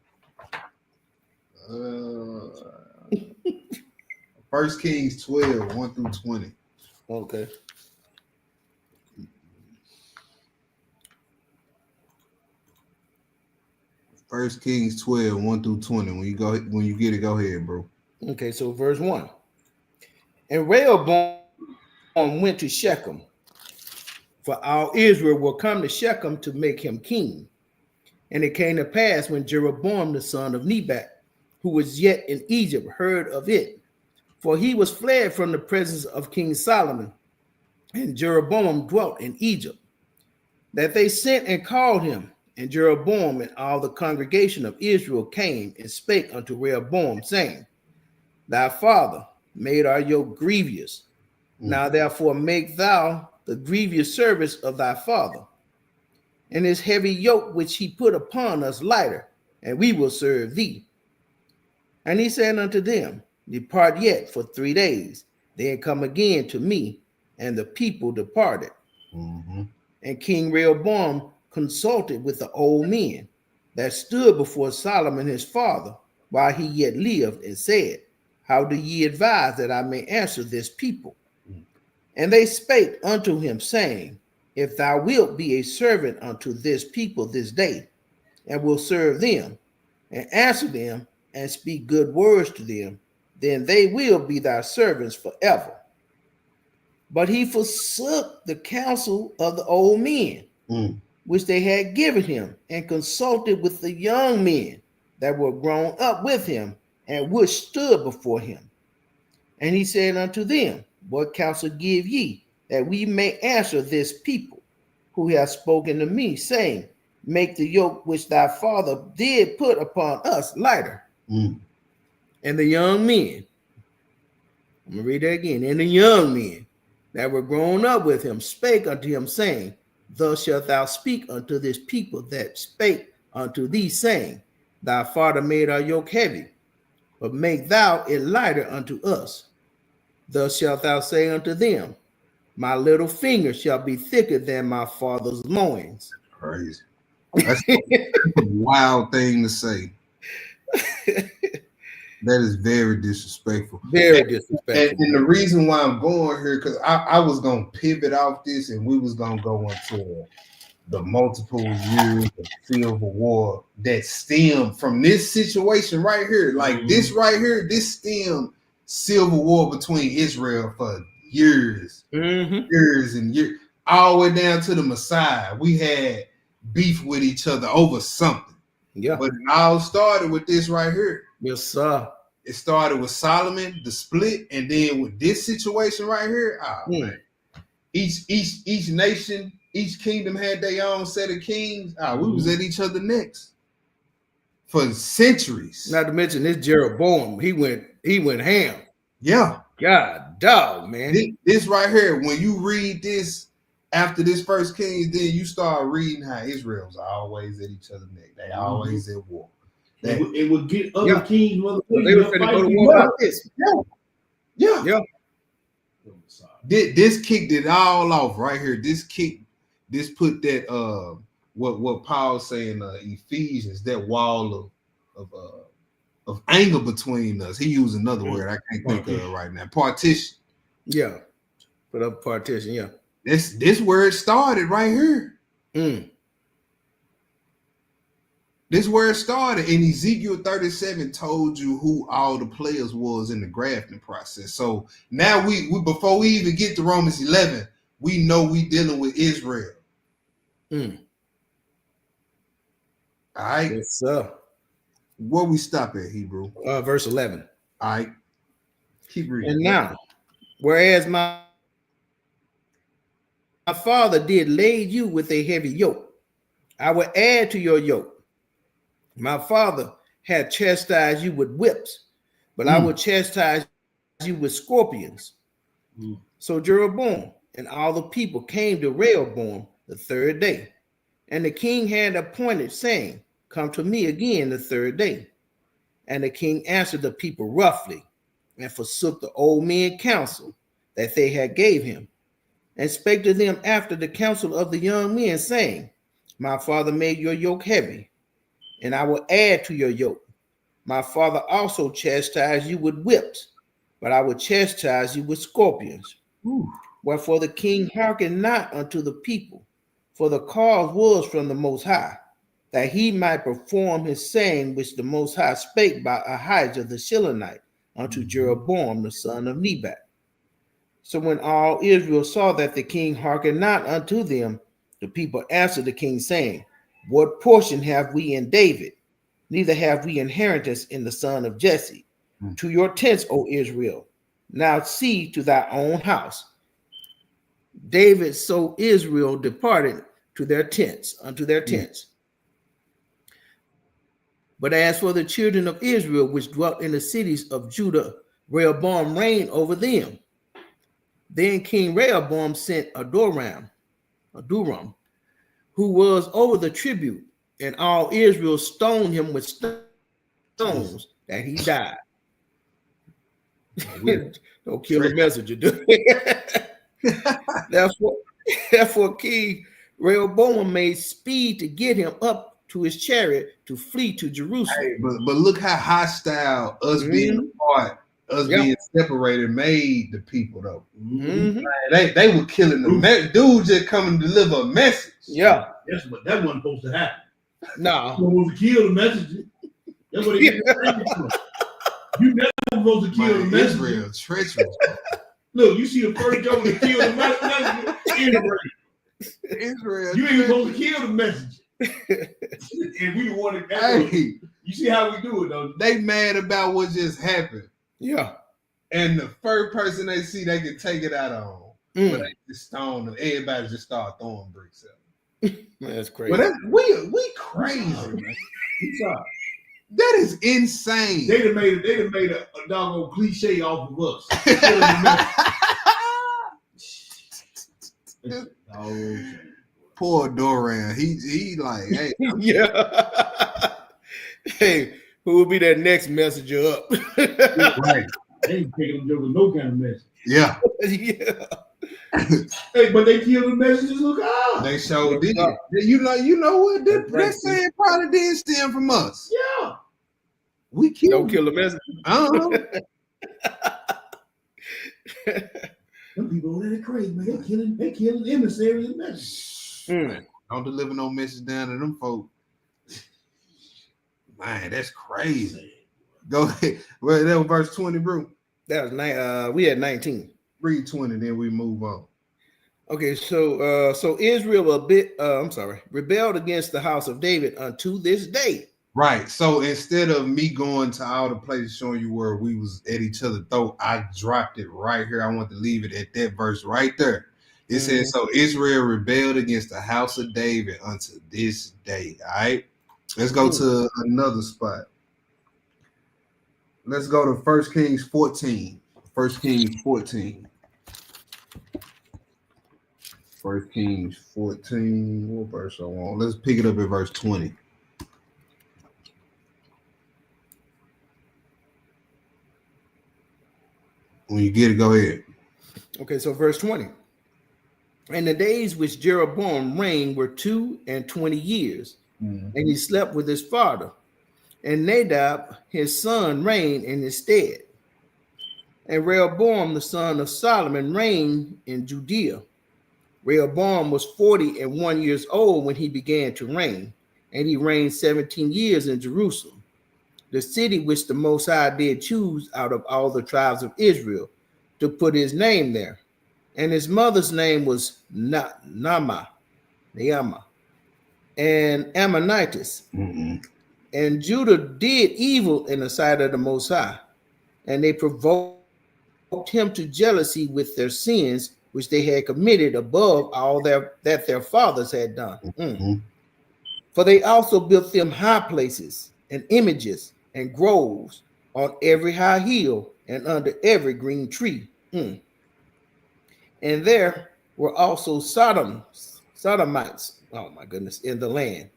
1 Kings 12, 1 through 20. Okay. First Kings 12, 1 through 20. When you get it, go ahead, bro. Okay, so verse 1. And Rehoboam went to Shechem, for all Israel will come to Shechem to make him king. And it came to pass when Jeroboam the son of Nebat, who was yet in Egypt, heard of it, for he was fled from the presence of King Solomon, and Jeroboam dwelt in Egypt, that they sent and called him. And Jeroboam and all the congregation of Israel came and spake unto Rehoboam, saying, Thy father made our yoke grievous. Now therefore make thou the grievous service of thy father, and his heavy yoke which he put upon us lighter, and we will serve thee. And he said unto them, Depart yet for 3 days, then come again to me. And the people departed. And King Rehoboam consulted with the old men that stood before Solomon his father while he yet lived, and said, How do ye advise that I may answer this people? And they spake unto him, saying, If thou wilt be a servant unto this people this day, and will serve them, and answer them, and speak good words to them, then they will be thy servants forever. But he forsook the counsel of the old men, which they had given him, and consulted with the young men that were grown up with him, and which stood before him. And he said unto them, What counsel give ye, that we may answer this people, who have spoken to me, saying, Make the yoke which thy father did put upon us lighter. And the young men, I'm going to read that again, and the young men that were grown up with him spake unto him, saying, Thus shalt thou speak unto this people that spake unto thee, saying, Thy father made our yoke heavy, but make thou it lighter unto us. Thus shalt thou say unto them, My little finger shall be thicker than my father's loins. Crazy. That's a wild thing to say. That is very disrespectful. Very disrespectful. And the reason why I'm going here, because I was going to pivot off this and we was going to go into the multiple years of civil war that stem from this situation right here. Like this right here, this stem civil war between Israel for years, years and years, all the way down to the Messiah. We had beef with each other over something. Yeah. But it all started with this right here. Yes, sir. it started with Solomon, the split, and then with this situation right here, man. Each nation, each kingdom had their own set of kings. We was at each other necks for centuries. Not to mention this Jeroboam, he went ham. Yeah. God dog, man. This right here, when you read this after this first Kings, then you start reading how Israel's always at each other's neck. They always at war. It would get other kings, they were finna go to war about this. Yeah. This kicked it all off right here. This put that what Paul's saying Ephesians, that wall of anger between us. He used another word I can't think of right now. Partition. Yeah. Put up partition, yeah. This where it started right here. This where it started. And Ezekiel 37 told you who all the players was in the grafting process. So now we before we even get to Romans 11, we know we dealing with Israel. All right. Yes, sir. Where we stop at, Hebrew? Verse 11. All right. Keep reading. And now, whereas my father did lay you with a heavy yoke, I will add to your yoke. My father had chastised you with whips, but I will chastise you with scorpions. So Jeroboam and all the people came to Rehoboam the third day, and the king had appointed, saying, come to me again the third day. And the king answered the people roughly, and forsook the old men counsel that they had gave him, and spake to them after the counsel of the young men, saying, my father made your yoke heavy, and I will add to your yoke. My father also chastised you with whips, but I will chastise you with scorpions. Wherefore the king hearkened not unto the people, for the cause was from the Most High, that he might perform his saying which the Most High spake by Ahijah the Shilonite unto Jeroboam the son of Nebat. So when all Israel saw that the king hearkened not unto them, the people answered the king, saying, what portion have we in David? Neither have we inheritance in the son of Jesse. To your tents, O Israel. Now see to thy own house. David, so Israel departed to their tents, unto their tents. But as for the children of Israel, which dwelt in the cities of Judah, Rehoboam reigned over them. Then King Rehoboam sent Adoram, who was over the tribute, and all Israel stoned him with stones that he died. Don't kill the messenger, dude. Therefore, King Rehoboam made speed to get him up to his chariot to flee to Jerusalem. Hey, but look how hostile us being apart, being separated made the people though. They were killing the dude just coming to deliver a message. Yeah, that's what that wasn't supposed to happen. No, supposed to kill the messenger. That's what it is. You never supposed to kill the messenger. Israel treacherous. Look, you see the first joke to kill the messenger. Israel. You ain't supposed to kill the messenger. And we wanted that. Hey, you see how we do it though. They mad about what just happened. Yeah. And the first person they see, they can take it out on. But they just stone them. Everybody just start throwing bricks at them. Man, that's crazy. But we crazy, man. That is insane. They done made a doggone cliche off of us. Poor Doran. He like, hey. Yeah. Hey, who will be that next messenger up? Right. They ain't taking them with no kind of message. Yeah. Yeah. Hey, but they killed the messengers. Look out. They showed did. You know what? That saying probably did stem from us. Yeah. We killed. Don't kill the messenger. Some people over there crazy, man. They killing emissaries and messengers. Don't deliver no message down to them folks. Man, that's crazy. Go ahead. Well, that was verse 20, bro. That was we had 19. Read 20, then we move on. Okay, so Israel rebelled against the house of David unto this day. Right. So instead of me going to all the places showing you where we was at each other's throat, I dropped it right here. I want to leave it at that verse right there. It says, so Israel rebelled against the house of David unto this day. All right. Let's go to another spot. Let's go to 1 Kings 14. 1 Kings 14. 1 Kings 14. What verse I want? Let's pick it up at verse 20. When you get it, go ahead. Okay, so verse 20. And the days which Jeroboam reigned were 22 years, and he slept with his father. And Nadab, his son, reigned in his stead. And Rehoboam, the son of Solomon, reigned in Judea. Rehoboam was 41 years old when he began to reign, and he reigned 17 years in Jerusalem, the city which the Most High did choose out of all the tribes of Israel to put his name there. And his mother's name was Naamah, and Ammonitis. And Judah did evil in the sight of the Most High, and they provoked him to jealousy with their sins, which they had committed above all that their fathers had done. For they also built them high places and images and groves on every high hill and under every green tree. And there were also Sodomites, oh my goodness, in the land.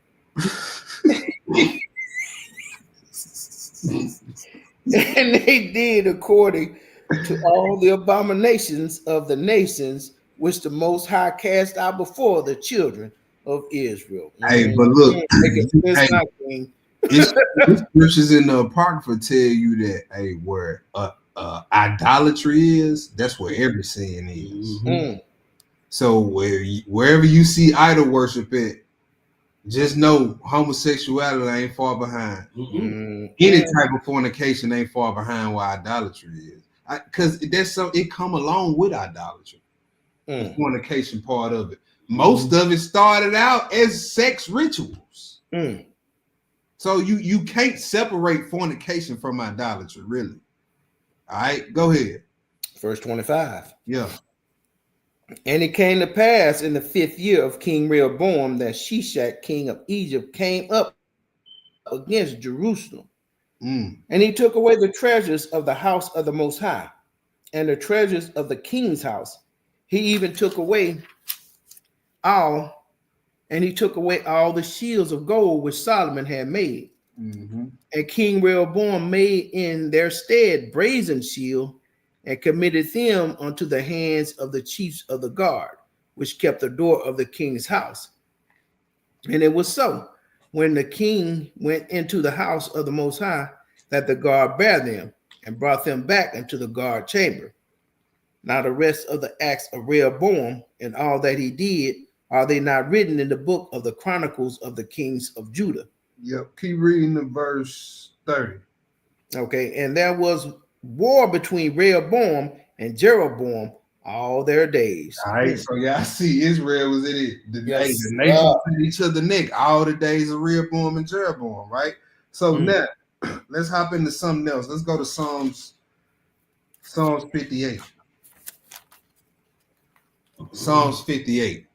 And they did according to all the abominations of the nations which the Most High cast out before the children of Israel. Hey, but look, it's scriptures in the Apocrypha tell you that, hey, where idolatry is, that's where every sin is. So wherever you see idol worship at, just know homosexuality ain't far behind. Any type of fornication ain't far behind where idolatry is. Because it come along with idolatry. The fornication part of it. Most of it started out as sex rituals. So you can't separate fornication from idolatry, really. All right, go ahead. Verse 25. Yeah. And it came to pass in the 5th year of King Rehoboam that Shishak, king of Egypt, came up against Jerusalem. And he took away the treasures of the house of the Most High and the treasures of the king's house. He even took away all the shields of gold which Solomon had made. And King Rehoboam made in their stead brazen shield and committed them unto the hands of the chiefs of the guard, which kept the door of the king's house. And it was so, when the king went into the house of the Most High, that the guard bare them and brought them back into the guard chamber. Now the rest of the acts of Rehoboam and all that he did, are they not written in the book of the Chronicles of the kings of Judah? Yep. Keep reading the verse 30. Okay. And there was war between Rehoboam and Jeroboam all their days. All right. So y'all see Israel was in it. The nation put each other neck all the days of Rehoboam and Jeroboam, right? So now let's hop into something else. Let's go to Psalms 58. Psalms 58.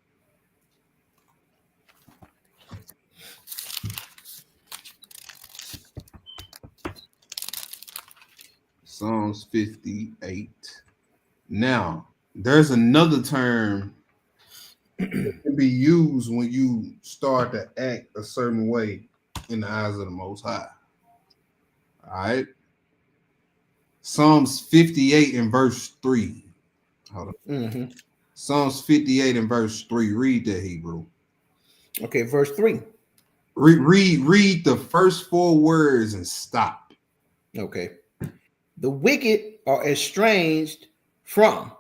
Psalms 58. Now, there's another term that can be used when you start to act a certain way in the eyes of the Most High. All right. Psalms 58 and verse 3. Hold on. Psalms 58 and verse 3. Read that, Hebrew. Okay, verse 3. Read the first 4 words and stop. Okay. The wicked are estranged from.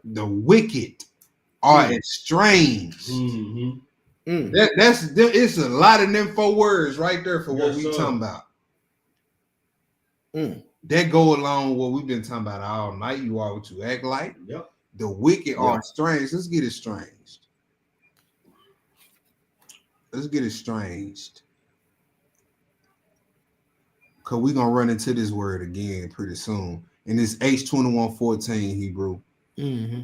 The wicked are estranged. It's a lot of them 4 words right there for what we talking about. That go along with what we've been talking about all night. You are what you act like. Yep. The wicked are estranged. Let's get estranged. because we're gonna run into this word again pretty soon. And it's H21:14 Hebrew. Mm-hmm.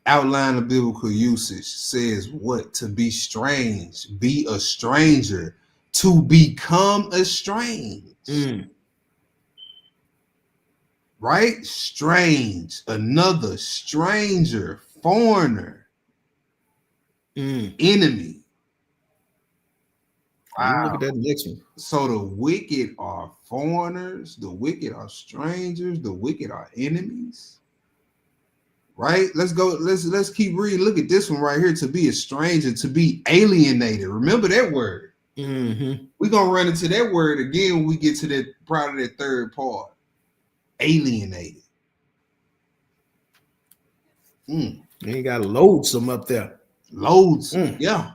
Outline of biblical usage says what? To be strange, be a stranger, to become estranged. Right? Strange, another, stranger, foreigner, enemy. Wow. Look at that next one. So the wicked are foreigners, the wicked are strangers, the wicked are enemies. Right? Let's go. Let's keep reading. Look at this one right here. To be a stranger, to be alienated. Remember that word. Mm-hmm. We're gonna run into that word again when we get to that probably that third part. Alienated. You got loadsome up there. Loadsome, yeah.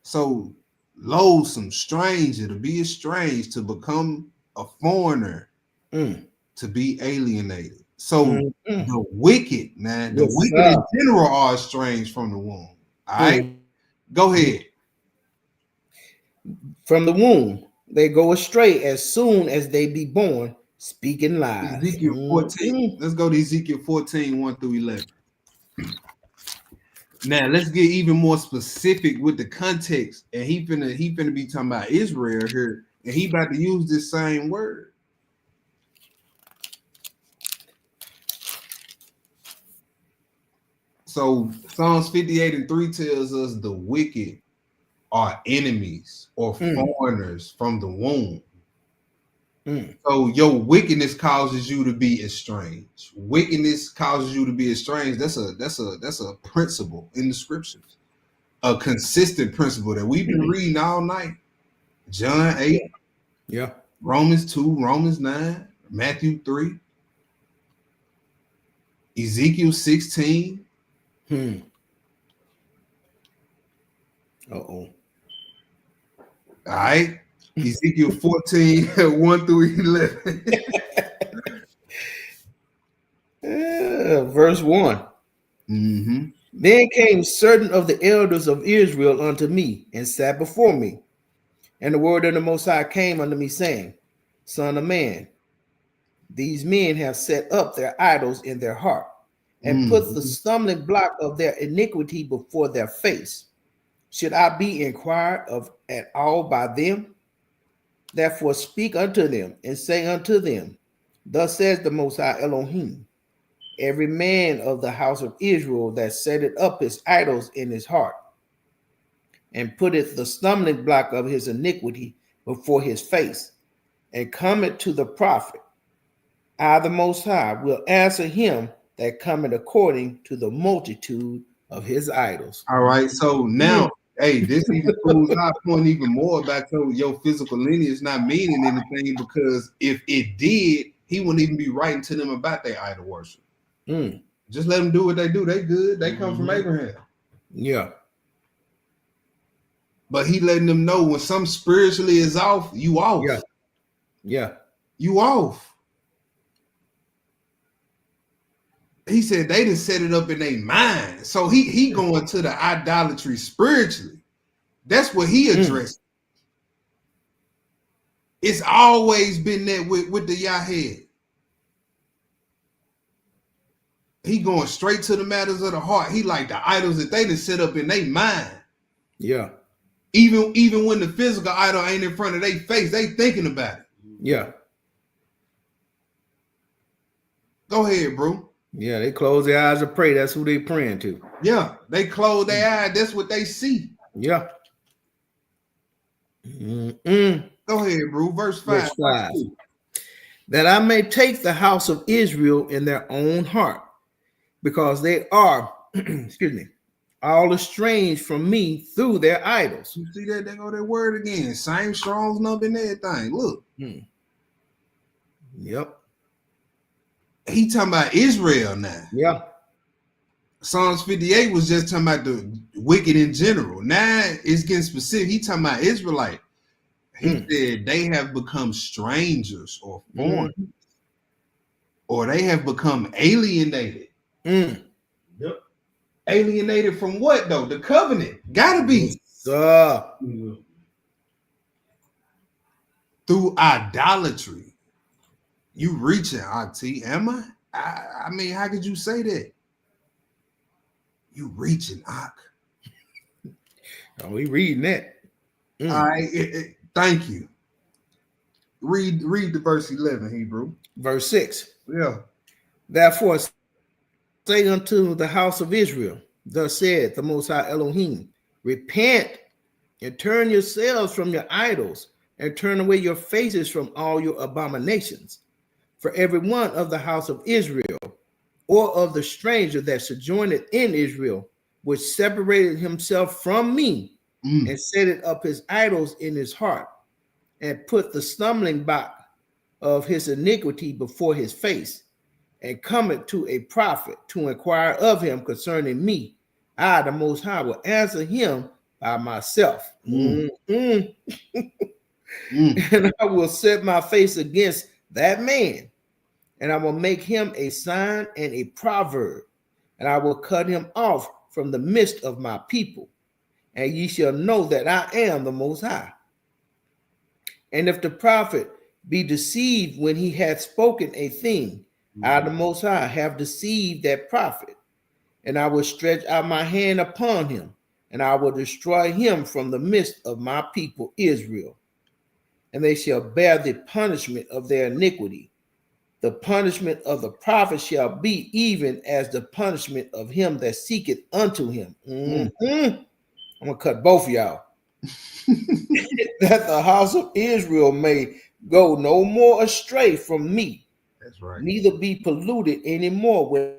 So loathsome, stranger, to be estranged, to become a foreigner, to be alienated. So the wicked, man, the wicked in general are estranged from the womb. All right, go ahead. From the womb, they go astray as soon as they be born, speaking lies. Ezekiel 14. Let's go to Ezekiel 14, 1 through 11. Now let's get even more specific with the context, and he finna be talking about Israel here, and he about to use this same word. So Psalms 58:3 tells us the wicked are enemies or foreigners from the womb. So your wickedness causes you to be estranged. Wickedness causes you to be estranged. That's a principle in the scriptures, a consistent principle that we've been reading all night. John 8, Romans 2, Romans 9, Matthew 3, Ezekiel 16. All right. Ezekiel 14, 1 through 11. Verse 1. Then came certain of the elders of Israel unto me and sat before me. And the word of the Most High came unto me, saying, Son of man, these men have set up their idols in their heart, and put the stumbling block of their iniquity before their face. Should I be inquired of at all by them? Therefore speak unto them, and say unto them, Thus says the Most High Elohim, every man of the house of Israel that setteth up his idols in his heart, and putteth the stumbling block of his iniquity before his face, and cometh to the prophet, I, the Most High, will answer him that cometh according to the multitude of his idols. All right, so now, hey, this even proves our point even more about your physical lineage not meaning anything, because if it did, he wouldn't even be writing to them about their idol worship. Just let them do what they do. They good. They come from Abraham. Yeah. But he letting them know when something spiritually is off, you off. Yeah. You off. He said they didn't set it up in their mind. So he going to the idolatry spiritually. That's what he addressed. It's always been that with the Yahweh. He going straight to the matters of the heart. He like the idols that they done set up in their mind. Yeah. Even when the physical idol ain't in front of their face, they thinking about it. Yeah. Go ahead, bro. Yeah, they close their eyes and pray. That's who they praying to. Yeah, they close their eyes. That's what they see. Yeah. Go ahead, bro. Verse 5. Verse 5. That I may take the house of Israel in their own heart, because they are, excuse me, all estranged from me through their idols. You see that? They go that word again. Same Strong's number and everything. Look. Yep. He talking about Israel now. Yeah. Psalms 58 was just talking about the wicked in general. Now it's getting specific. He talking about Israelite. He said they have become strangers or foreigners, or they have become alienated. Yep. Alienated from what though? The covenant. Gotta be. through idolatry. You reaching, Auntie. Am I? I mean, how could you say that? You reaching, Ak. Oh, we reading that. All right, thank you. Read the verse 11, Hebrew. Verse 6. Yeah. Therefore, say unto the house of Israel, thus said the Most High Elohim, repent and turn yourselves from your idols and turn away your faces from all your abominations. For every one of the house of Israel or of the stranger that sojourned in Israel, which separated himself from me and set it up his idols in his heart and put the stumbling block of his iniquity before his face, and cometh to a prophet to inquire of him concerning me, I, the Most High, will answer him by myself. And I will set my face against that man, and I will make him a sign and a proverb, and I will cut him off from the midst of my people, and ye shall know that I am the Most High. And if the prophet be deceived when he hath spoken a thing, I, the Most High, have deceived that prophet, and I will stretch out my hand upon him, and I will destroy him from the midst of my people Israel. And they shall bear the punishment of their iniquity. The punishment of the prophet shall be even as the punishment of him that seeketh unto him. I'm going to cut both of y'all. That the house of Israel may go no more astray from me. That's right. Neither be polluted anymore with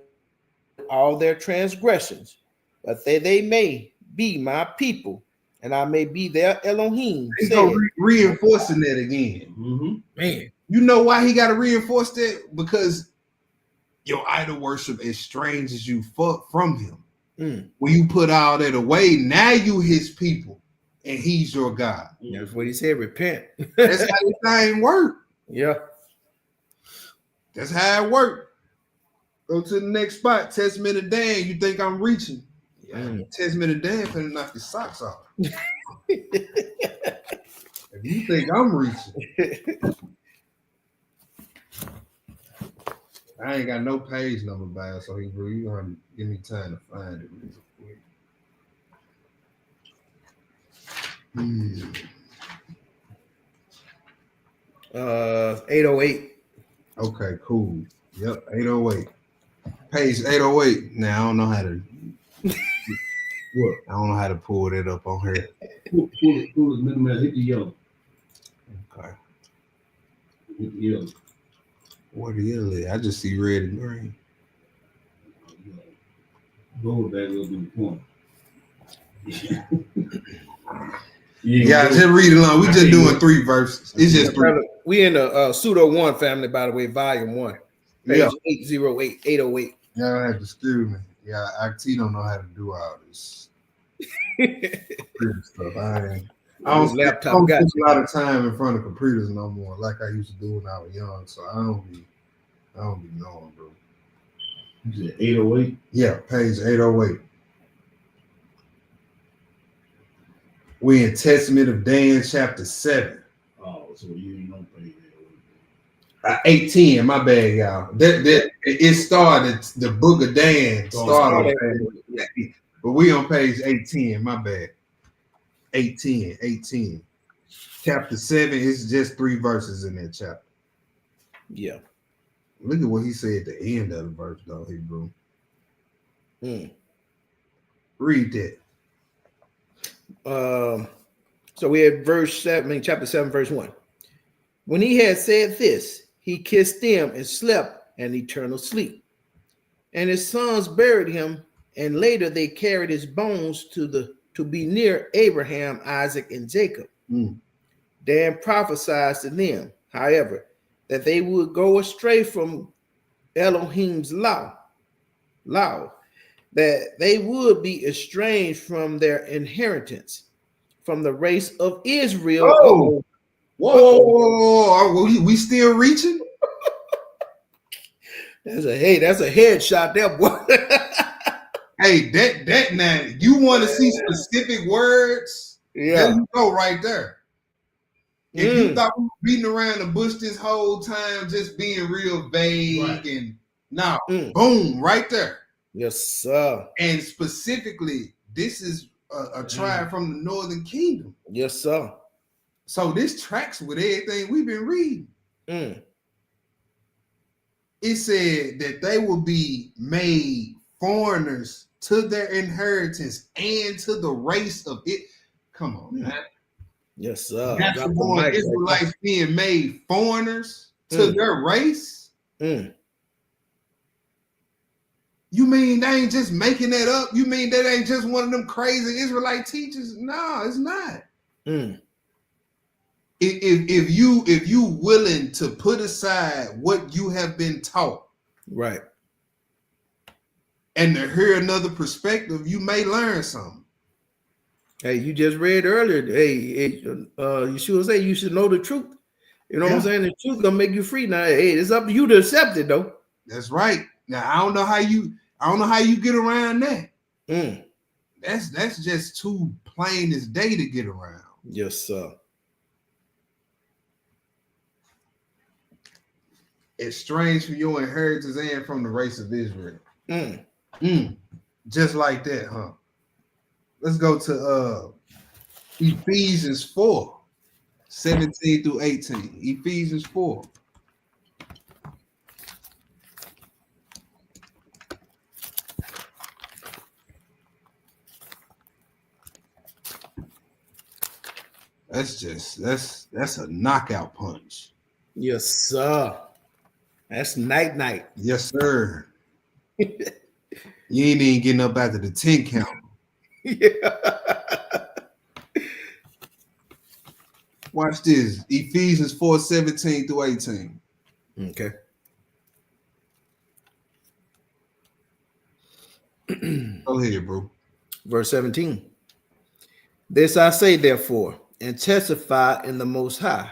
all their transgressions, but they may be my people, and I may be their Elohim. He's reinforcing that again. Man, you know why he got to reinforce that? Because your idol worship estranges you from him. When you put all that away, now you his people, and he's your God. That's what he said. Repent. That's how the thing work. Yeah. That's how it worked. Go to the next spot. Testament of Dan. You think I'm reaching? Testament of Dan finna knock your socks off. If you think I'm reaching, I ain't got no page number by it, so Hebrew, you gonna give me time to find it real quick. 808. Okay, cool. Yep, 808. Page 808. Now I don't know how to. What? I don't know how to pull that up on here. Pull it, minimum, hit the yellow. Okay. Hit the yellow. What the hell is it? I just see red and green. Go back a little bit in the corner. Yeah, just read along. We just doing 3 verses. It's just 3. We in the pseudo 1 family, by the way, volume 1. Page 808, 808. Y'all have to excuse me. Yeah, IT don't know how to do all this stuff. I don't spend a lot of time in front of computers no more, like I used to do when I was young. So I don't be knowing, bro. You said 808? Yeah, page 808. We in Testament of Dan, chapter 7. Oh, so you ain't on page 810, my bad, y'all. It started, the book of Dan started, but we on page 810, my bad. 810. Chapter 7 is just 3 verses in that chapter. Yeah. Look at what he said at the end of the verse, though, Hebrew. Read that. So we had chapter 7, verse 1. When he had said this, he kissed them and slept an eternal sleep. And his sons buried him, and later they carried his bones to be near Abraham, Isaac, and Jacob. Dan prophesied to them, however, that they would go astray from Elohim's law, that they would be estranged from their inheritance, from the race of Israel. Whoa. We still reaching? That's a headshot there, boy. Hey, that now, you want to see specific words? Yeah. There you go right there. If you thought we were beating around the bush this whole time, just being real vague and now, boom, right there. Yes, sir. And specifically, this is a tribe from the Northern Kingdom. Yes, sir. So this tracks with everything we've been reading. It said that they will be made foreigners to their inheritance and to the race of it. Come on, man. Yes, sir. Natural born Israelites being made foreigners to their race. You mean they ain't just making that up? You mean that ain't just one of them crazy Israelite teachers? No, it's not. If you willing to put aside what you have been taught, right, and to hear another perspective, you may learn something. Hey, you just read earlier. Hey, you should say you should know the truth. You know what I'm saying? The truth gonna make you free. Now, hey, it's up to you to accept it, though. That's right. Now I don't know how you get around that. That's just too plain as day to get around. Yes, sir. It's strange from your inheritance and from the race of Israel. Just like that, huh? Let's go to Ephesians 4, 17 through 18. Ephesians 4. That's a knockout punch. Yes, sir. That's night. Yes, sir. You ain't even getting up after the 10 count. Watch this. Ephesians 4, 17 through 18. Okay. Go ahead, bro. Verse 17. This I say, therefore, and testify in the Most High,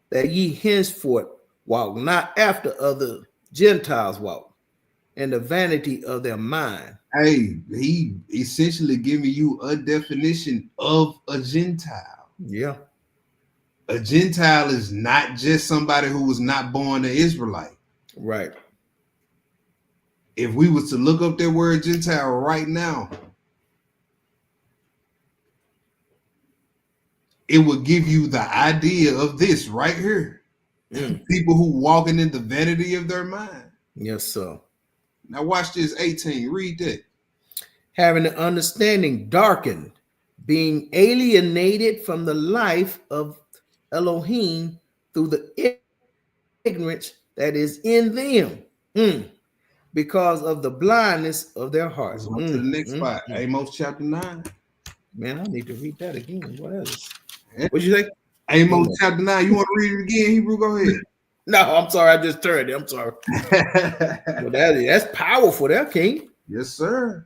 that ye henceforth walk not after other Gentiles walk, in the vanity of their mind. Hey, he essentially giving you a definition of a Gentile. Yeah. A Gentile is not just somebody who was not born an Israelite. Right. If we was to look up that word Gentile right now, it would give you the idea of this right here. People who walking in the vanity of their mind. Yes, sir. Now watch this 18. Read that. Having the understanding darkened, being alienated from the life of Elohim through the ignorance that is in them, because of the blindness of their hearts. Let's go to the next spot. Amos chapter 9. Man, I need to read that again. What else? What'd you say? Amos chapter 9. You want to read it again, Hebrew? Go ahead. No, I'm sorry. I just turned it. I'm sorry. Well, that's powerful there, King. Yes, sir.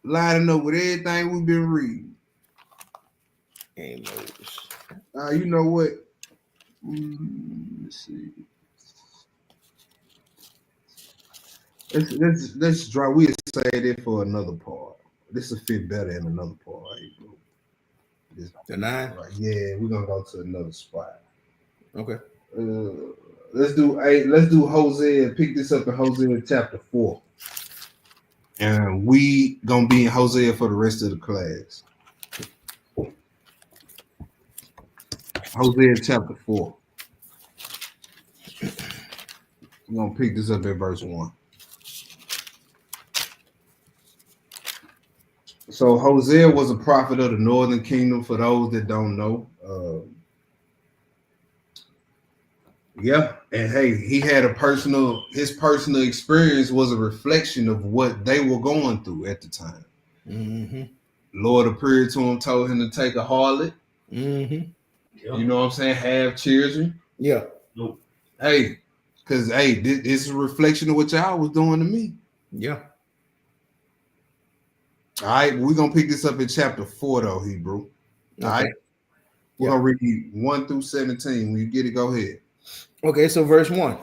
Lining up with everything we've been reading. Amos. You know what? Let's see. Let's draw. We'll say it for another part. This will fit better in another part. The 9? Right. Yeah, we're gonna go to another spot. Okay. Let's do Hosea. Pick this up in Hosea chapter 4. And we gonna be in Hosea for the rest of the class. Hosea chapter 4. We're gonna pick this up at verse 1. So Hosea was a prophet of the northern kingdom, for those that don't know. And hey, he had his personal experience was a reflection of what they were going through at the time. Lord appeared to him, told him to take a harlot. You know what I'm saying? Have children. Yeah. Hey, because this is a reflection of what y'all was doing to me. Yeah. All right, we're gonna pick this up in chapter 4, though, Hebrew. All right. We're gonna read 1 through 17. When you get it, go ahead. Okay, so verse 1.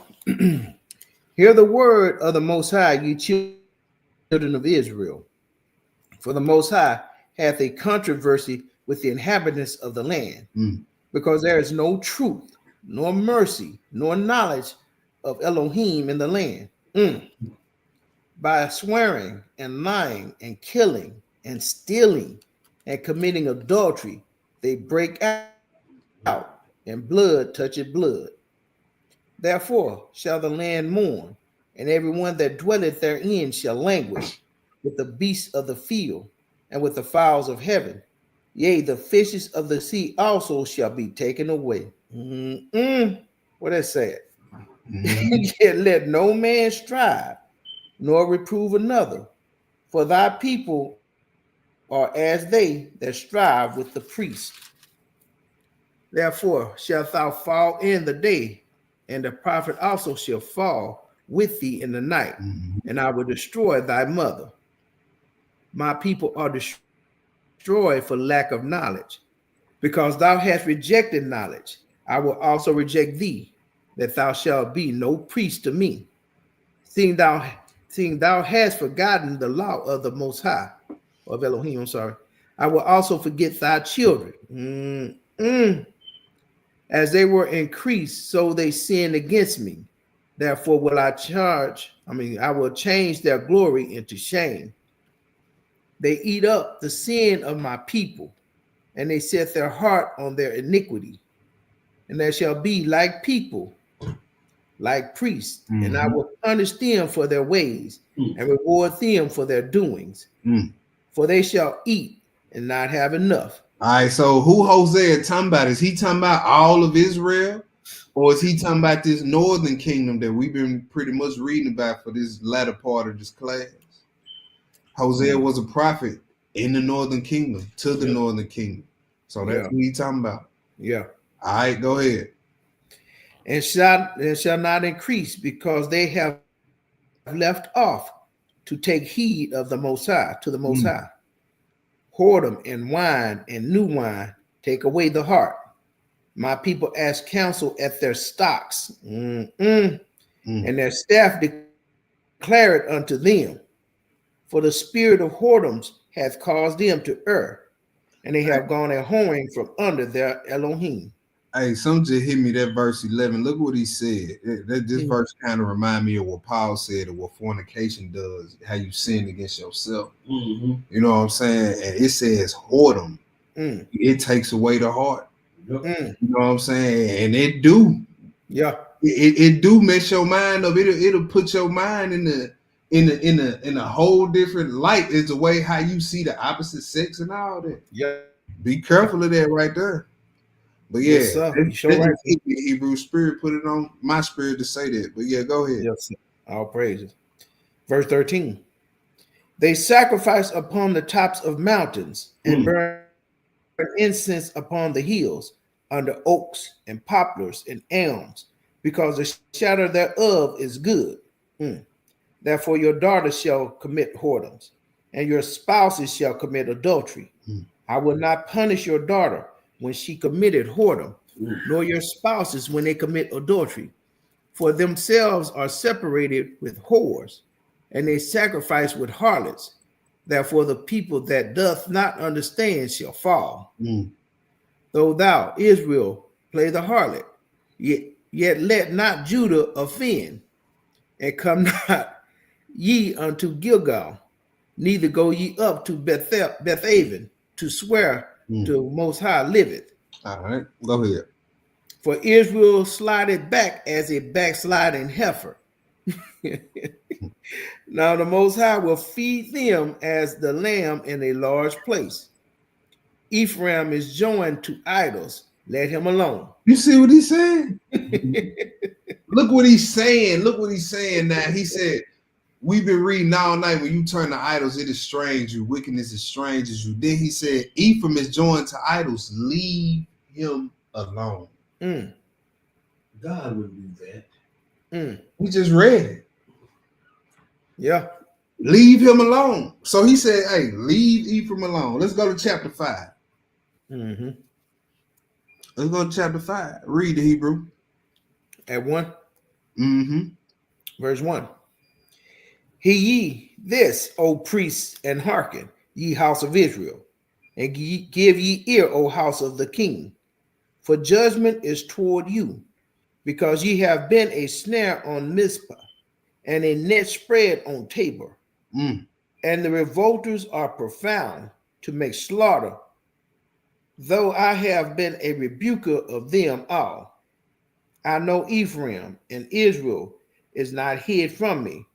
Hear the word of the Most High, ye children of Israel. For the Most High hath a controversy with the inhabitants of the land, because there is no truth, nor mercy, nor knowledge of Elohim in the land. By swearing and lying and killing and stealing and committing adultery, they break out, and blood toucheth blood. Therefore shall the land mourn, and everyone that dwelleth therein shall languish with the beasts of the field and with the fowls of heaven. Yea, the fishes of the sea also shall be taken away. What that said? Yet let no man strive, nor reprove another, for thy people are as they that strive with the priest. Therefore shalt thou fall in the day, and the prophet also shall fall with thee in the night, and I will destroy thy mother. My people are destroyed for lack of knowledge. Because thou hast rejected knowledge, I will also reject thee, that thou shalt be no priest to me. Seeing thou hast forgotten the law of the Most High, of Elohim, I'm sorry, I will also forget thy children. As they were increased, so they sinned against me. Therefore will I will change their glory into shame. They eat up the sin of my people, and they set their heart on their iniquity. And there shall be like people, like priests, and I will punish them for their ways and reward them for their doings. For they shall eat and not have enough. All right, so who Hosea talking about? Is he talking about all of Israel, or is he talking about this northern kingdom that we've been pretty much reading about for this latter part of this class? Hosea was a prophet in the northern kingdom, to the northern kingdom. So that's what he's talking about. Yeah. All right, go ahead. And shall not increase, because they have left off to take heed of the Most High, to the Most High. Whoredom and wine and new wine take away the heart. My people ask counsel at their stocks, and their staff declare it unto them. For the spirit of whoredoms hath caused them to err, and they have gone a whoring from under their Elohim. Hey, some just hit me that verse 11. Look what he said. This verse kind of remind me of what Paul said of what fornication does, how you sin against yourself. You know what I'm saying? And it says whoredom. It takes away the heart. You know what I'm saying? And it do. Yeah. It do mess your mind up. It'll put your mind in a whole different light. Is the way how you see the opposite sex and all that. Yeah. Be careful of that right there. But yeah, yes, right. Hebrew spirit put it on my spirit to say that. But yeah, go ahead. Yes, sir. All praises. Verse 13. They sacrifice upon the tops of mountains and burn incense upon the hills under oaks and poplars and elms, because the shadow thereof is good. Therefore your daughters shall commit whoredoms, and your spouses shall commit adultery. I will not punish your daughter when she committed whoredom, nor your spouses when they commit adultery. For themselves are separated with whores, and they sacrifice with harlots. Therefore the people that doth not understand shall fall. Though thou, Israel, play the harlot, yet let not Judah offend, and come not ye unto Gilgal, neither go ye up to Bethaven to swear to Most High liveth. All right, go ahead. For Israel slided back as a backsliding heifer. Now the Most High will feed them as the lamb in a large place. Ephraim is joined to idols. Let him alone. You see what he's saying? Look what he's saying. Look what he's saying now. He said, we've been reading all night, when you turn to idols, it estranges you. Wickedness estranges you. Then he said, Ephraim is joined to idols. Leave him alone. God wouldn't do that. We just read it. Yeah. Leave him alone. So he said, hey, leave Ephraim alone. Let's go to chapter 5. Let's go to chapter 5. Read the Hebrew. At 1? Verse 1. Hear ye this, O priests, and hearken, ye house of Israel. and give ye ear, O house of the king, for judgment is toward you, because ye have been a snare on Mizpah, and a net spread on Tabor. And the revolters are profound to make slaughter, though I have been a rebuker of them all. I know Ephraim and Israel is not hid from me.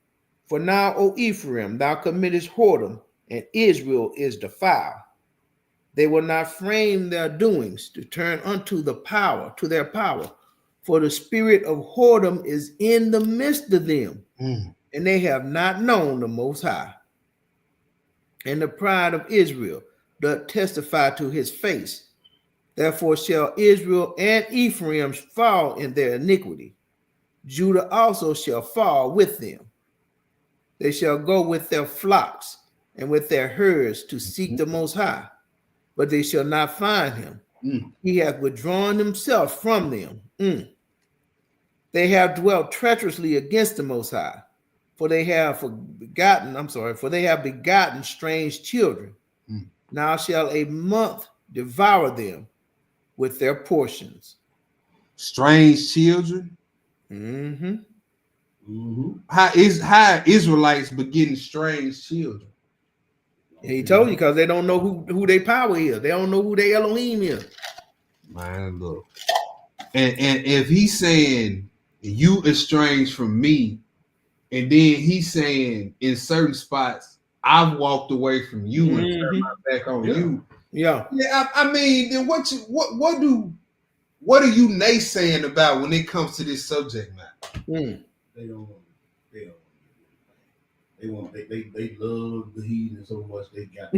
For now, O Ephraim, thou committest whoredom, and Israel is defiled. They will not frame their doings to turn unto the power, to their power. For the spirit of whoredom is in the midst of them, and they have not known the Most High. And the pride of Israel doth testify to his face. Therefore shall Israel and Ephraim fall in their iniquity. Judah also shall fall with them. They shall go with their flocks and with their herds to seek the Most High, but they shall not find him. He hath withdrawn himself from them. They have dwelt treacherously against the Most High, for they have begotten strange children. Now shall a month devour them with their portions. Strange children. How Israelites begetting strange children? And he told you because they don't know who their power is. They don't know who their Elohim is. Man, look. And if he's saying you estranged from me, and then he's saying in certain spots, I've walked away from you and turned my back on you. Yeah. I mean, then what are you naysaying about when it comes to this subject matter? They love the heathen so much they got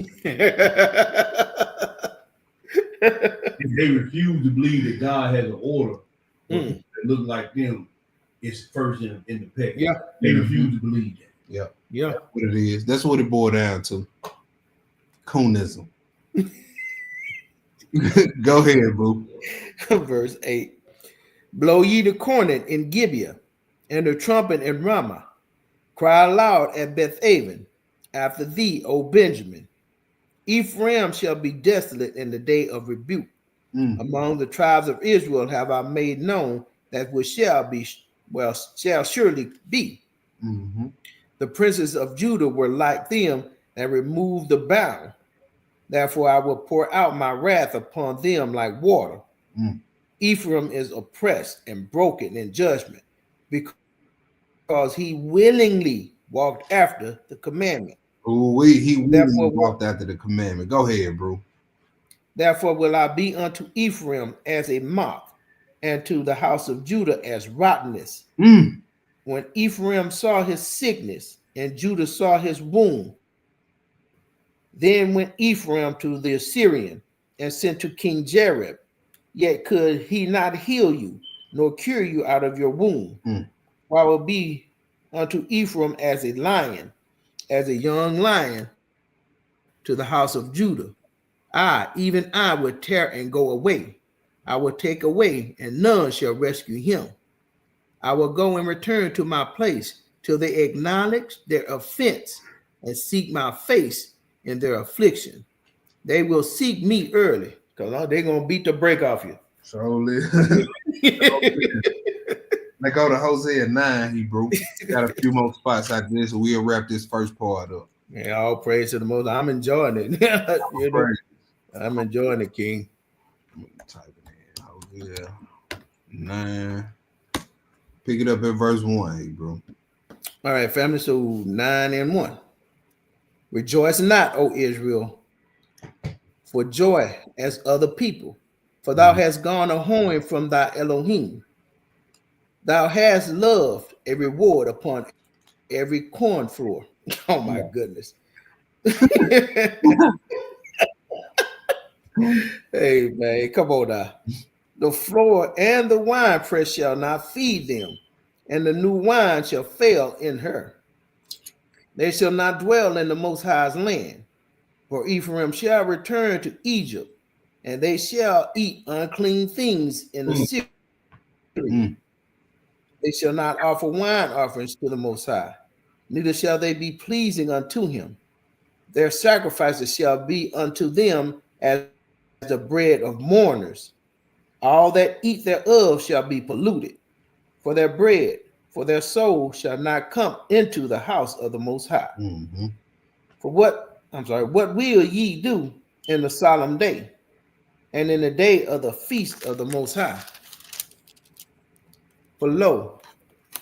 they refuse to believe that God has an order that looks like them is first in the pack. Yeah. They refuse to believe that. Yeah. That's what it is. That's what it boiled down to. Coonism. Go ahead, boo. Verse 8. Blow ye the cornet in Gibeah, and the trumpet in Ramah. Cry aloud at Bethaven, after thee, O Benjamin. Ephraim shall be desolate in the day of rebuke. Among the tribes of Israel have I made known that which shall surely be. The princes of Judah were like them that removed the bound. Therefore I will pour out my wrath upon them like water. Ephraim is oppressed and broken in judgment, because he willingly walked after the commandment. He willingly walked after the commandment. Go ahead, bro. Therefore will I be unto Ephraim as a moth, and to the house of Judah as rottenness. When Ephraim saw his sickness, and Judah saw his wound, then went Ephraim to the Assyrian, and sent to King Jareb. Yet could he not heal you, nor cure you out of your wound. For I will be unto Ephraim as a lion, as a young lion to the house of Judah. Even I will tear and go away. I will take away, and none shall rescue him. I will go and return to my place till they acknowledge their offense and seek my face in their affliction. They will seek me early, because they're going to beat the break off you. So Let's go to Hosea 9, Hebrew. Got a few more spots out there, so we'll wrap this first part up. Yeah, all praise to the Most. I'm enjoying it. I'm enjoying it, King. Type it in. Hosea 9. Pick it up at verse 1, Hebrew. All right, family. So 9 and 1. Rejoice not, O Israel, for joy as other people, for thou hast gone a hoeing from thy Elohim. Thou hast loved a reward upon every corn floor. Oh my goodness. Hey man, come on now. The floor and the winepress shall not feed them, and the new wine shall fail in her. They shall not dwell in the Most High's land, for Ephraim shall return to Egypt, and they shall eat unclean things in the city. They shall not offer wine offerings to the Most High, neither shall they be pleasing unto him. Their sacrifices shall be unto them as the bread of mourners. All that eat thereof shall be polluted. For their bread, for their soul shall not come into the house of the Most High. Mm-hmm. What will ye do in the solemn day, and in the day of the feast of the Most High? For lo,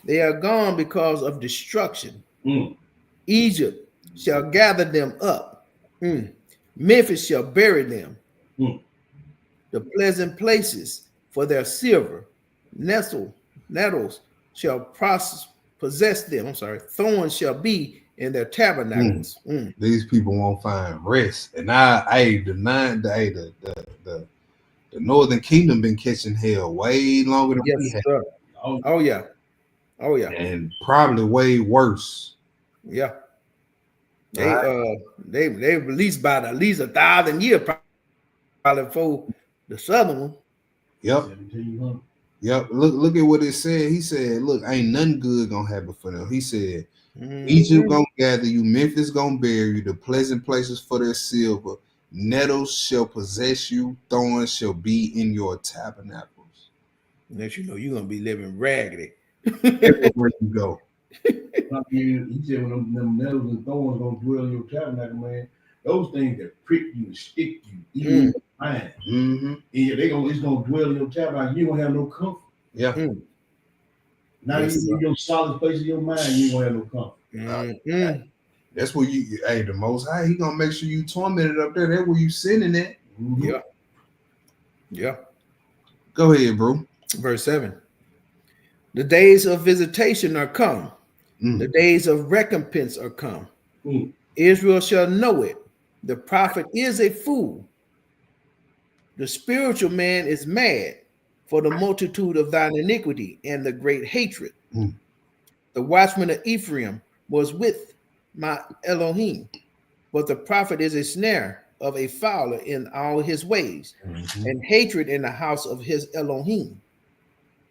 they are gone because of destruction. Egypt shall gather them up. Memphis shall bury them. The pleasant places for their silver, nettles shall possess them. Thorns shall be in their tabernacles. These people won't find rest. And the Northern Kingdom been catching hell way longer than we have. Sir. Oh yeah. And probably way worse. Yeah. They released by at least 1,000 years probably for the southern one. Yep. Look at what it said. He said, look, ain't nothing good gonna happen for them. He said, Egypt gonna gather you, Memphis gonna bury you, the pleasant places for their silver, nettles shall possess you, thorns shall be in your tabernacles. Unless you know you're gonna be living raggedy. Everywhere you go. He said when them nettles and thorns gonna dwell in your tabernacle, man, those things that prick you and stick you, even in your mind. And it's gonna dwell in your tabernacle. You ain't gonna have no comfort. Yeah. Now you in your solid place of your mind, you ain't gonna have no comfort. That's where the Most High, he gonna make sure you tormented up there. That's where you sinning at. Yeah. Go ahead, bro. Verse 7. The days of visitation are come. The days of recompense are come. Israel shall know it. The prophet is a fool. The spiritual man is mad for the multitude of thine iniquity and the great hatred. The watchman of Ephraim was with my Elohim, but the prophet is a snare of a fowler in all his ways, and hatred in the house of his Elohim.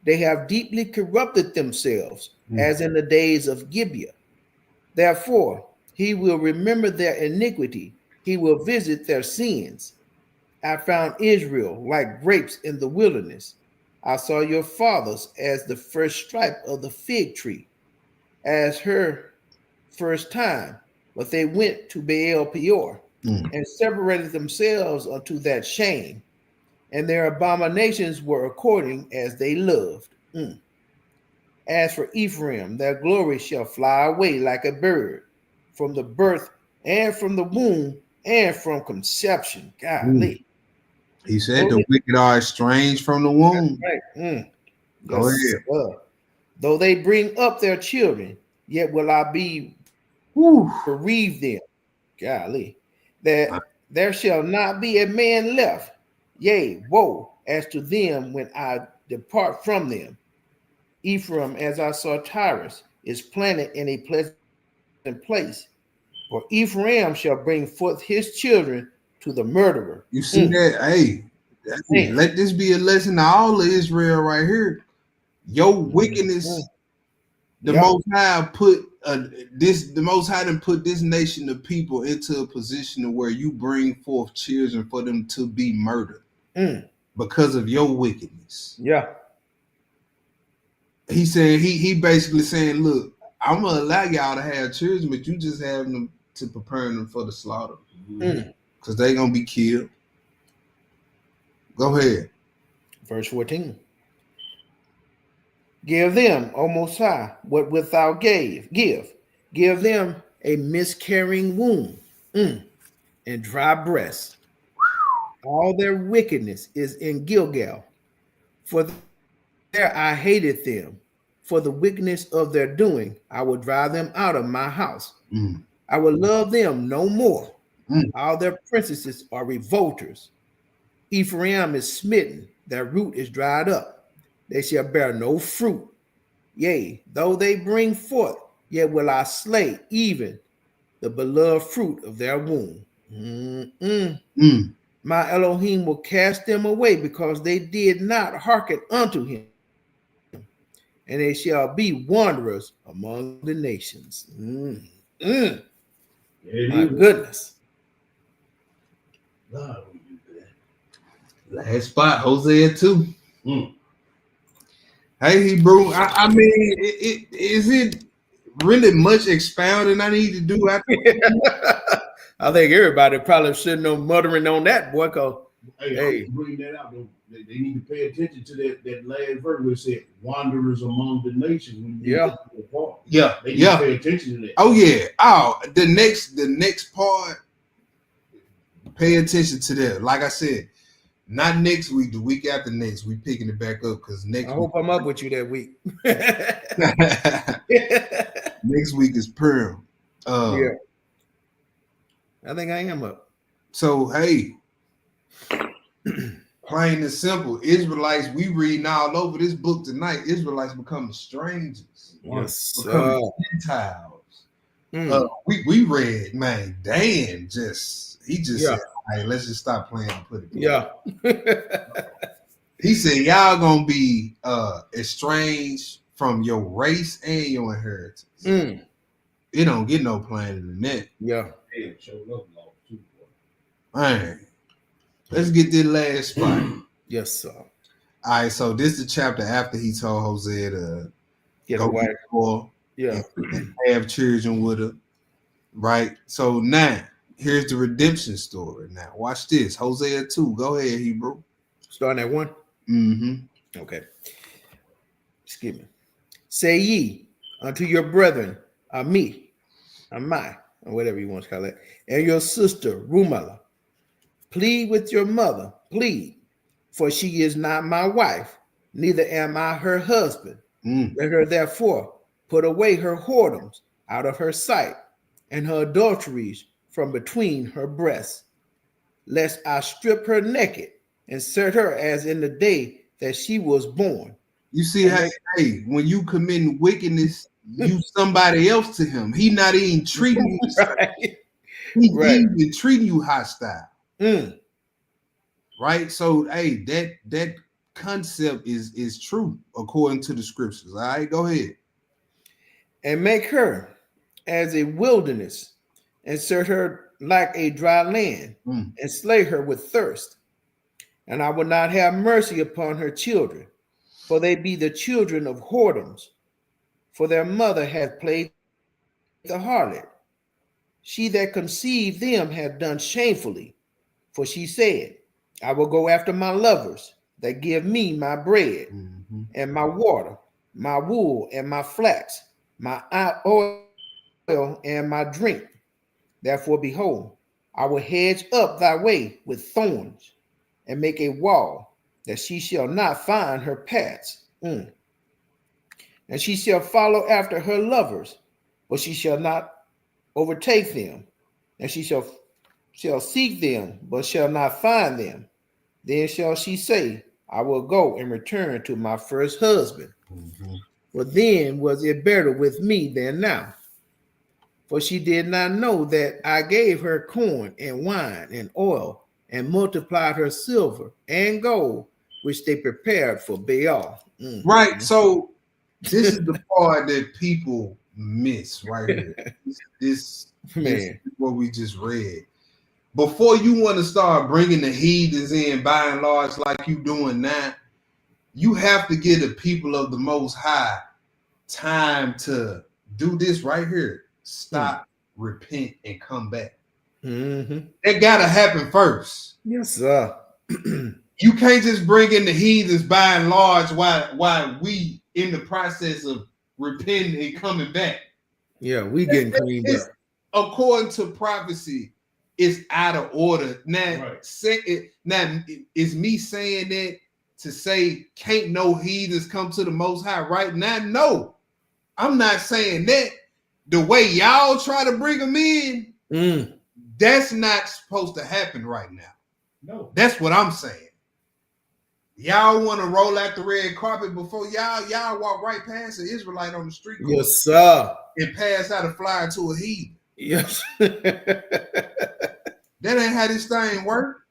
They have deeply corrupted themselves, as in the days of Gibeah. Therefore, he will remember their iniquity. He will visit their sins. I found Israel like grapes in the wilderness. I saw your fathers as the first stripe of the fig tree, as her first time, but they went to Baal Peor and separated themselves unto that shame, and their abominations were according as they loved. As for Ephraim, their glory shall fly away like a bird from the birth and from the womb and from conception. Golly. He said the wicked are estranged from the womb. Go ahead. Though they bring up their children, yet will I be bereave them. Golly. That there shall not be a man left. Yea, woe as to them when I depart from them. Ephraim, as I saw Tyrus, is planted in a pleasant place. For Ephraim shall bring forth his children to the murderer. You see that? Hey, let this be a lesson to all of Israel right here. Your wickedness, the Most High put the Most High done put this nation of people into a position where you bring forth children for them to be murdered because of your wickedness. Yeah. He said he basically saying, look, I'm gonna allow y'all to have children, but you just have them to prepare them for the slaughter. Because they're gonna be killed. Go ahead. Verse 14. Give them, O Most High, what wilt thou give. Give them a miscarrying womb and dry breasts. All their wickedness is in Gilgal. For there I hated them. For the wickedness of their doing, I will drive them out of my house. I will love them no more. All their princesses are revolters. Ephraim is smitten, their root is dried up. They shall bear no fruit. Yea, though they bring forth, yet will I slay even the beloved fruit of their womb. My Elohim will cast them away because they did not hearken unto him. And they shall be wanderers among the nations. My goodness. Last spot, Hosea 2. Mm. Hey, Hebrew. I mean, is it really much expounding I need to do after? I think everybody probably sitting on muttering on that, boy. Cause Hey, I'm bring that out. They need to pay attention to that last verse where it said "wanderers among the nations." When you Yeah. get to the part. Yeah, They need to pay attention to that. Oh yeah. Oh, the next part. Pay attention to that. Like I said, not next week. The week after next, we picking it back up because next. I hope I'm up with you that week. Next week is Pearl. Yeah. I think I am up. So hey, plain and simple, Israelites. We reading all over this book tonight. Israelites becoming strangers. Yes, becoming Gentiles. We read, man. Dan he just said, "All right, let's just stop playing and put it." Yeah. He said, "Y'all gonna be estranged from your race and your inheritance." It don't get no plainer than that. Yeah. Man, let's get this last spot. Yes, sir. All right, so this is the chapter after he told Hosea to Get go away. and have children with her. Right. So now here's the redemption story. Now watch this. Hosea 2. Go ahead, Hebrew. Starting at 1. Mm-hmm. Okay. Excuse me. Say ye unto your brethren, or whatever you want to call it, and your sister Rumala, plead with your mother, for she is not my wife, neither am I her husband. Let her therefore put away her whoredoms out of her sight, and her adulteries from between her breasts, lest I strip her naked and set her as in the day that she was born. You see how, when you commit wickedness, you somebody else to him. He not even treating you the same. He even treating you hostile. Right? So that concept is true according to the scriptures. All right, go ahead. And make her as a wilderness, and set her like a dry land, and slay her with thirst. And I will not have mercy upon her children, for they be the children of whoredoms, for their mother hath played the harlot. She that conceived them hath done shamefully, for she said, I will go after my lovers that give me my bread, and my water, my wool, and my flax, my oil, and my drink. Therefore, behold, I will hedge up thy way with thorns, and make a wall, that she shall not find her paths. And she shall follow after her lovers, but she shall not overtake them. And she shall seek them, but shall not find them. Then shall she say, I will go and return to my first husband. For then was it better with me than now. For she did not know that I gave her corn and wine and oil, and multiplied her silver and gold, which they prepared for Baal. Right. So this is the part that people miss right here. This is what we just read. Before you want to start bringing the heathens in by and large like you doing now, you have to give the people of the Most High time to do this right here. Stop, repent, and come back. That gotta happen first. Yes, sir. You can't just bring in the heathens by and large while we in the process of repenting and coming back. Yeah, we getting cleaned up. According to prophecy, it's out of order. Now, is me saying that to say can't no heathens come to the Most High right now? No, I'm not saying that. The way y'all try to bring them in, that's not supposed to happen right now. No, that's what I'm saying. Y'all want to roll out the red carpet before y'all walk right past an Israelite on the street. Yes, sir. And pass out a flyer to a heathen. Yes. That ain't how this thing work.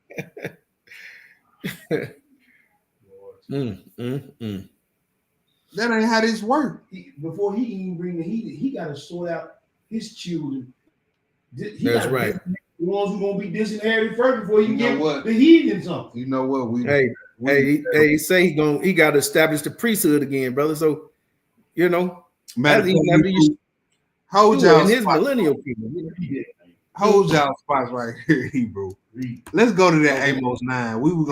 That ain't how this work. Before he even bring the heathen, he got to sort out his children. That's right. The ones who gonna be disinherited first before you You know give what? the heathen something. You know what? Hey, he say he got to establish the priesthood again, brother. So you know, Matter that's of even fact, after you hold do y'all in his spots. millennial kingdom. Hold y'all spots right here, Hebrew. Let's go to that Amos 9. We were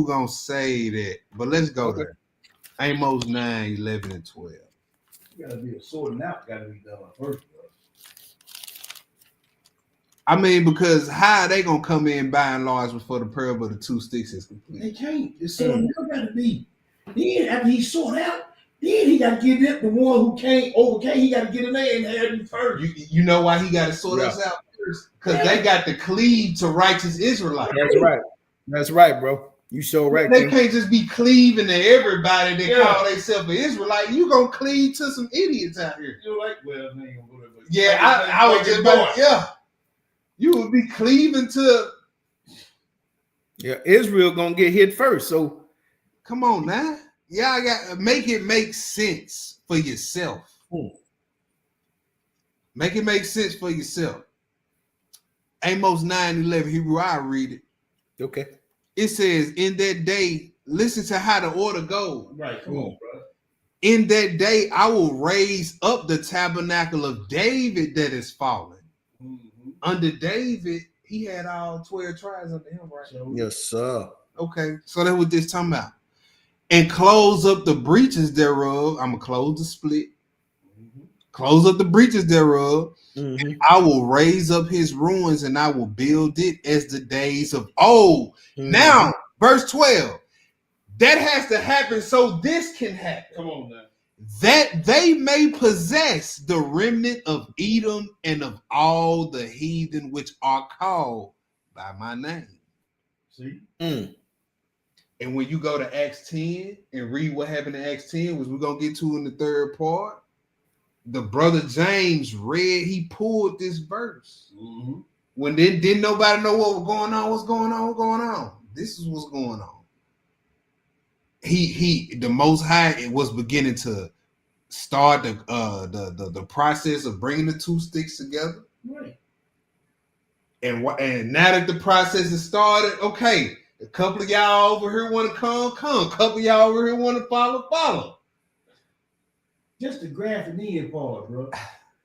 gonna say that, but let's go there. Amos 9, 11, and 12. Gotta be a sorting out, gotta be done first, bro. I mean, because how are they gonna come in by and large before the parable of the two sticks is complete? They can't. It's sorting out gotta be. Then after he sort out, then he gotta get it the one who can't overcame, he gotta get in there and have him first. You know why he gotta sort us out first? Because they got to cleave to righteous Israelites. That's right. That's right, bro. You so right. They can't just be cleaving to everybody that call themselves an Israelite. You gonna cleave to some idiots out here. You're like, well, they ain't gonna go there, but Yeah, I was just about, you would be cleaving to. Yeah, Israel gonna get hit first. So come on now. Yeah, I got make it make sense for yourself. Make it make sense for yourself. Amos 9:11, Hebrew, I read it. Okay. It says, in that day, listen to how the order goes. Right, come on, bro. In that day, I will raise up the tabernacle of David that is fallen. Mm-hmm. Under David, he had all 12 tribes under him, right? Yes, sir. Okay, so that's what this talking about. And close up the breaches thereof. I'm going to close the split. Mm-hmm. Close up the breaches thereof. Mm-hmm. And I will raise up his ruins and I will build it as the days of old. Mm-hmm. Now, verse 12. That has to happen so this can happen. Come on now. That they may possess the remnant of Edom and of all the heathen which are called by my name. See? And when you go to Acts 10 and read what happened in Acts 10, which we're going to get to in the third part, the brother James read, he pulled this verse. Mm-hmm. When didn't nobody know what was going on. This is what's going on. The Most High, it was beginning to start the process of bringing the two sticks together. Right. And now that the process has started, okay, a couple of y'all over here want to come. A couple of y'all over here want to follow. Just the grafting in part, bro.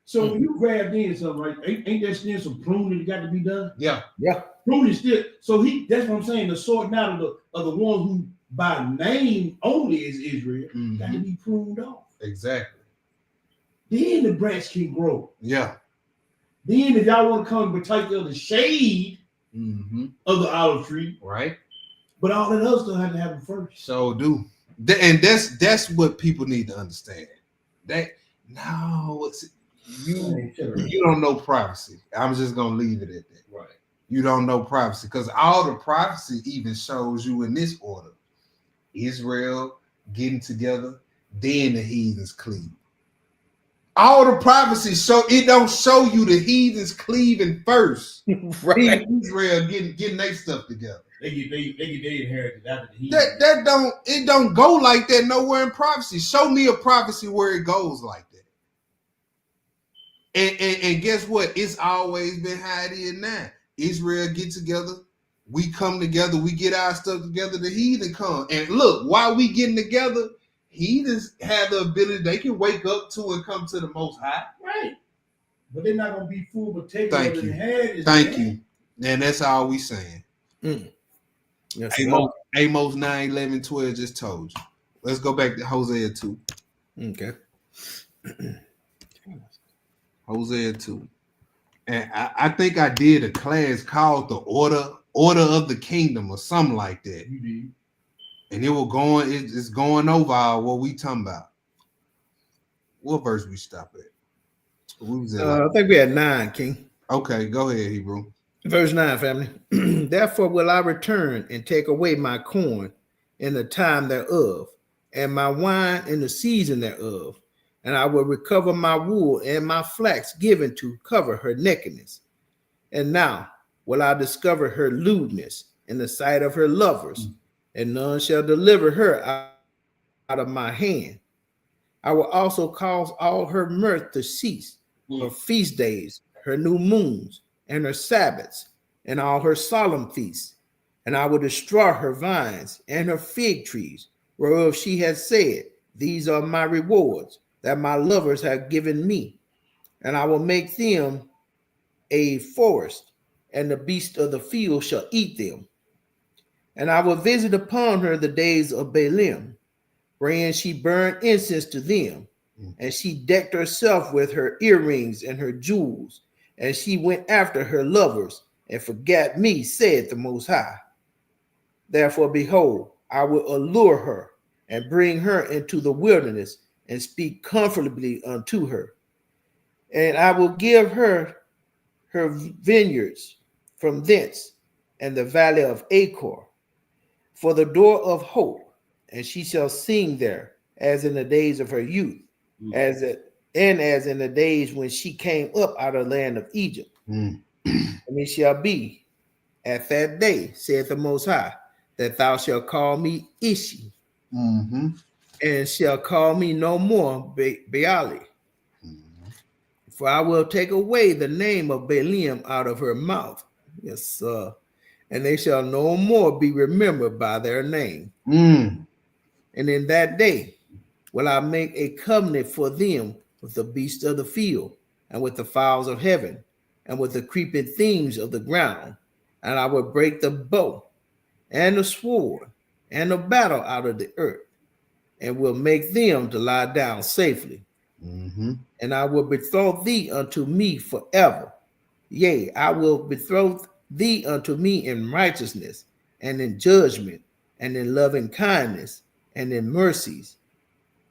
So when you graft in something, right? Ain't there still some pruning that got to be done? Yeah. Pruning still. So that's what I'm saying. The sorting out of the ones who by name only is Israel, got to be pruned off. Exactly. Then the branch can grow. Yeah. Then if y'all want to come and partake of the shade of the olive tree, right? But all that other stuff had to happen first. So do. And that's what people need to understand. You don't know prophecy. I'm just gonna leave it at that. Right. You don't know prophecy because all the prophecy even shows you in this order: Israel getting together, then the heathens cleave. All the prophecies don't show you the heathens cleaving first. Right. Israel getting their stuff together. They get their inheritance after the heathens. It don't go like that nowhere in prophecy. Show me a prophecy where it goes like that. And guess what? It's always been how it is now. Israel get together, we come together, we get our stuff together, the heathen come. And look, while we getting together, heathens have the ability, they can wake up to and come to the Most High. Right. But they're not going to be full, but take Thank it you. inheritance. Thank you. And that's all we saying. Yes, Amos 9, 11, 12 just told you. Let's go back to Hosea 2. Okay. Hosea 2. And I think I did a class called the Order of the Kingdom or something like that. You did. And it's going over what we talking about. What verse we stop at? I think we had 9, King. Okay, go ahead, Hebrew. Verse 9, family. Therefore will I return and take away my corn in the time thereof, and my wine in the season thereof, and I will recover my wool and my flax given to cover her nakedness. And now will I discover her lewdness in the sight of her lovers, and none shall deliver her out of my hand. I will also cause all her mirth to cease, her feast days, her new moons, and her Sabbaths, and all her solemn feasts, and I will destroy her vines and her fig trees, whereof she has said, these are my rewards that my lovers have given me, and I will make them a forest, and the beasts of the field shall eat them. And I will visit upon her the days of Baalim, wherein she burned incense to them, and she decked herself with her earrings and her jewels, and she went after her lovers, and forgot me, said the Most High. Therefore, behold, I will allure her, and bring her into the wilderness, and speak comfortably unto her. And I will give her her vineyards from thence, and the valley of Achor, for the door of hope, and she shall sing there, as in the days of her youth, as in the days when she came up out of the land of Egypt. And it shall be at that day, saith the Most High, that thou shalt call me Ishi, and shall call me no more Baali. For I will take away the name of Baalim out of her mouth. Yes, sir. And they shall no more be remembered by their name. And in that day will I make a covenant for them with the beasts of the field, and with the fowls of heaven, and with the creeping things of the ground. And I will break the bow and the sword and the battle out of the earth, and will make them to lie down safely. And I will betroth thee unto me forever. Yea, I will betroth thee unto me in righteousness, and in judgment, and in loving kindness, and in mercies.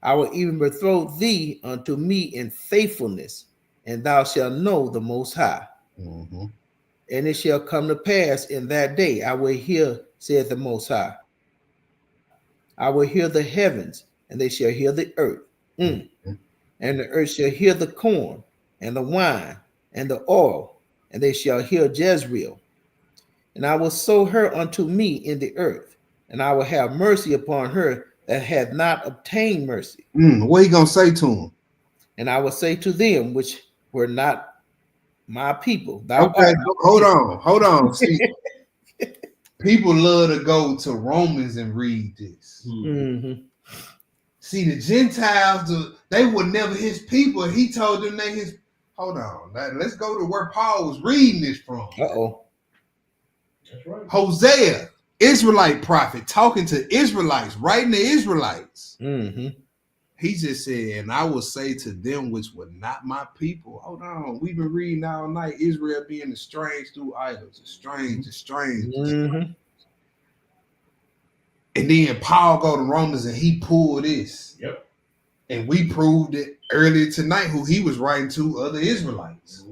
I will even betroth thee unto me in faithfulness, and thou shalt know the Most High. And it shall come to pass in that day, I will hear, saith the Most High. I will hear the heavens, and they shall hear the earth. And the earth shall hear the corn, and the wine, and the oil, and they shall hear Jezreel. And I will sow her unto me in the earth, and I will have mercy upon her that hath not obtained mercy. What he gonna say to him? And I will say to them which were not my people, Okay, hold on. See, people love to go to Romans and read this. See, the Gentiles, they were never his people. He told them they his. Hold on, let's go to where Paul was reading this from. That's right. Hosea, Israelite prophet, talking to Israelites, writing to Israelites. He just said, and I will say to them which were not my people. Hold on, we've been reading all night, Israel being estranged through idols, estranged. And then Paul go to Romans and he pulled this. Yep. And we proved it earlier tonight who he was writing to, other Israelites.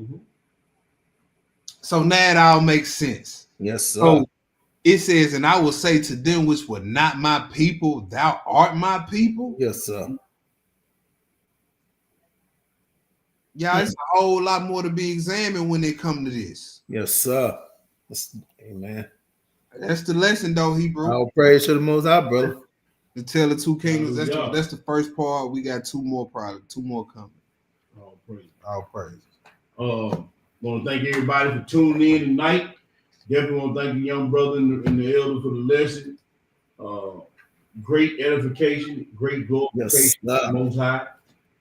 So now it all makes sense. Yes, sir. So it says, and I will say to them which were not my people, thou art my people. Yes, sir. Yeah, it's a whole lot more to be examined when they come to this. Yes, sir. Amen. That's the lesson, though, Hebrew. All praise to the Most High, brother. The Tale of Two Kingdoms. That's the first part. We got two more coming. All praise. All praise. Want to thank everybody for tuning in tonight. Definitely want to thank the young brother and the elder for the lesson. Great edification, great glorification to the Most High.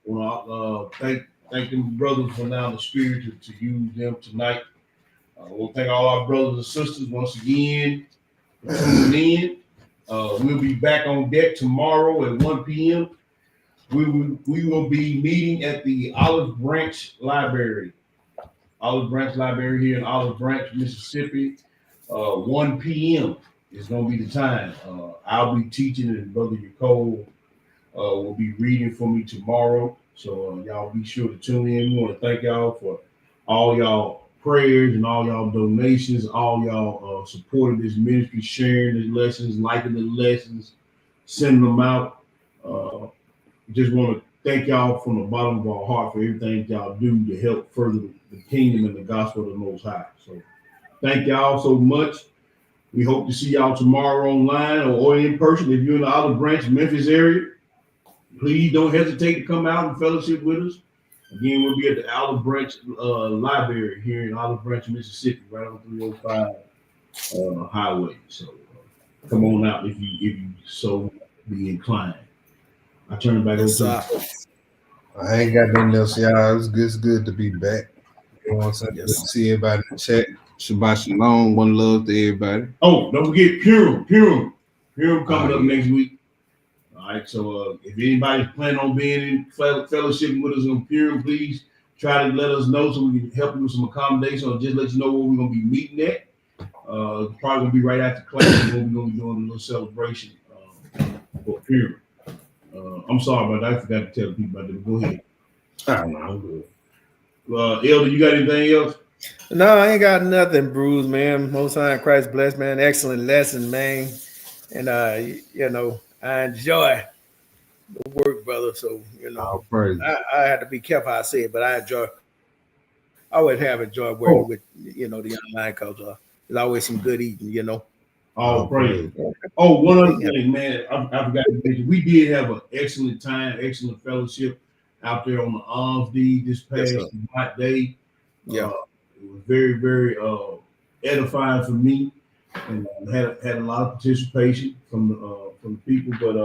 Want to thank them brothers for now the Spirit to use them tonight. I want to thank all our brothers and sisters once again for tuning in. We'll be back on deck tomorrow at 1 p.m. We will be meeting at the Olive Branch Library. Olive Branch Library here in Olive Branch, Mississippi. 1 p.m. is going to be the time. I'll be teaching, and Brother Nicole will be reading for me tomorrow. So y'all be sure to tune in. We want to thank y'all for all y'all prayers and all y'all donations, all y'all support of this ministry, sharing the lessons, liking the lessons, sending them out. Just want to thank y'all from the bottom of our heart for everything y'all do to help further the kingdom and the gospel of the Most High. So thank y'all so much. We hope to see y'all tomorrow online or in person. If you're in the Olive Branch, Memphis area, please don't hesitate to come out and fellowship with us. Again, we'll be at the Olive Branch Library here in Olive Branch, Mississippi, right on 305 highway. So come on out if you so be inclined. I turn it back over to I ain't got nothing else, y'all. It's good to be back. You know what I'm saying? Yes. Good to see everybody in the chat. Shabbat shalom. One love to everybody. Oh, don't forget Purim coming up next week. All right, so if anybody's planning on being in fellowship with us on Purim, please try to let us know so we can help you with some accommodation or just let you know where we're gonna be meeting at. Probably gonna be right after class when we're gonna be doing a little celebration for Purim. I'm sorry about that. I forgot to tell people about that. Go ahead. I'm good. Elder, you got anything else? No, I ain't got nothing, Bruce, man. Most High in Christ bless, man. Excellent lesson, man. And I enjoy the work, brother. So All praise. I had to be careful how I say it, but I always have enjoyed working with the online because there's always some good eating, All praise. Oh, one other thing, man, I forgot to mention. We did have an excellent time, excellent fellowship out there on the Alms Deed this past hot day. Yeah. It was very, very edifying for me, and had a lot of participation from the people. But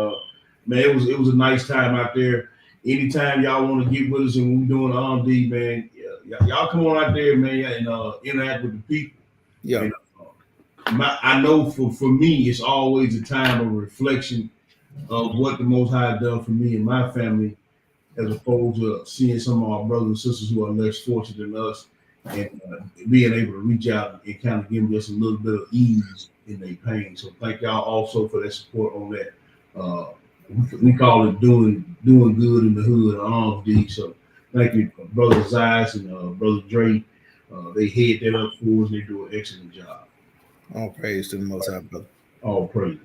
man, it was a nice time out there. Anytime y'all want to get with us and when we're doing the Alms Deed, man, y'all come on out there, man, and interact with the people. Yeah. And, I know for me, it's always a time of reflection of what the Most High has done for me and my family, as opposed to seeing some of our brothers and sisters who are less fortunate than us, and being able to reach out and kind of give us a little bit of ease in their pain. So thank y'all also for that support on that. We call it doing good in the hood, Alms Deed. So thank you, Brother Zias and Brother Dre. They head that up for us. They do an excellent job. All praise to the Most High, brother. All praise.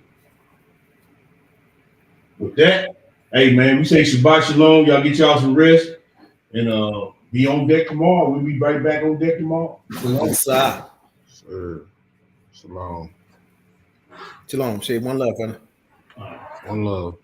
With that, hey man, we say Shabbat Shalom. Y'all get y'all some rest and be on deck tomorrow. We'll be right back on deck tomorrow. Sir. Shalom. Shalom. Say one love, brother. One love.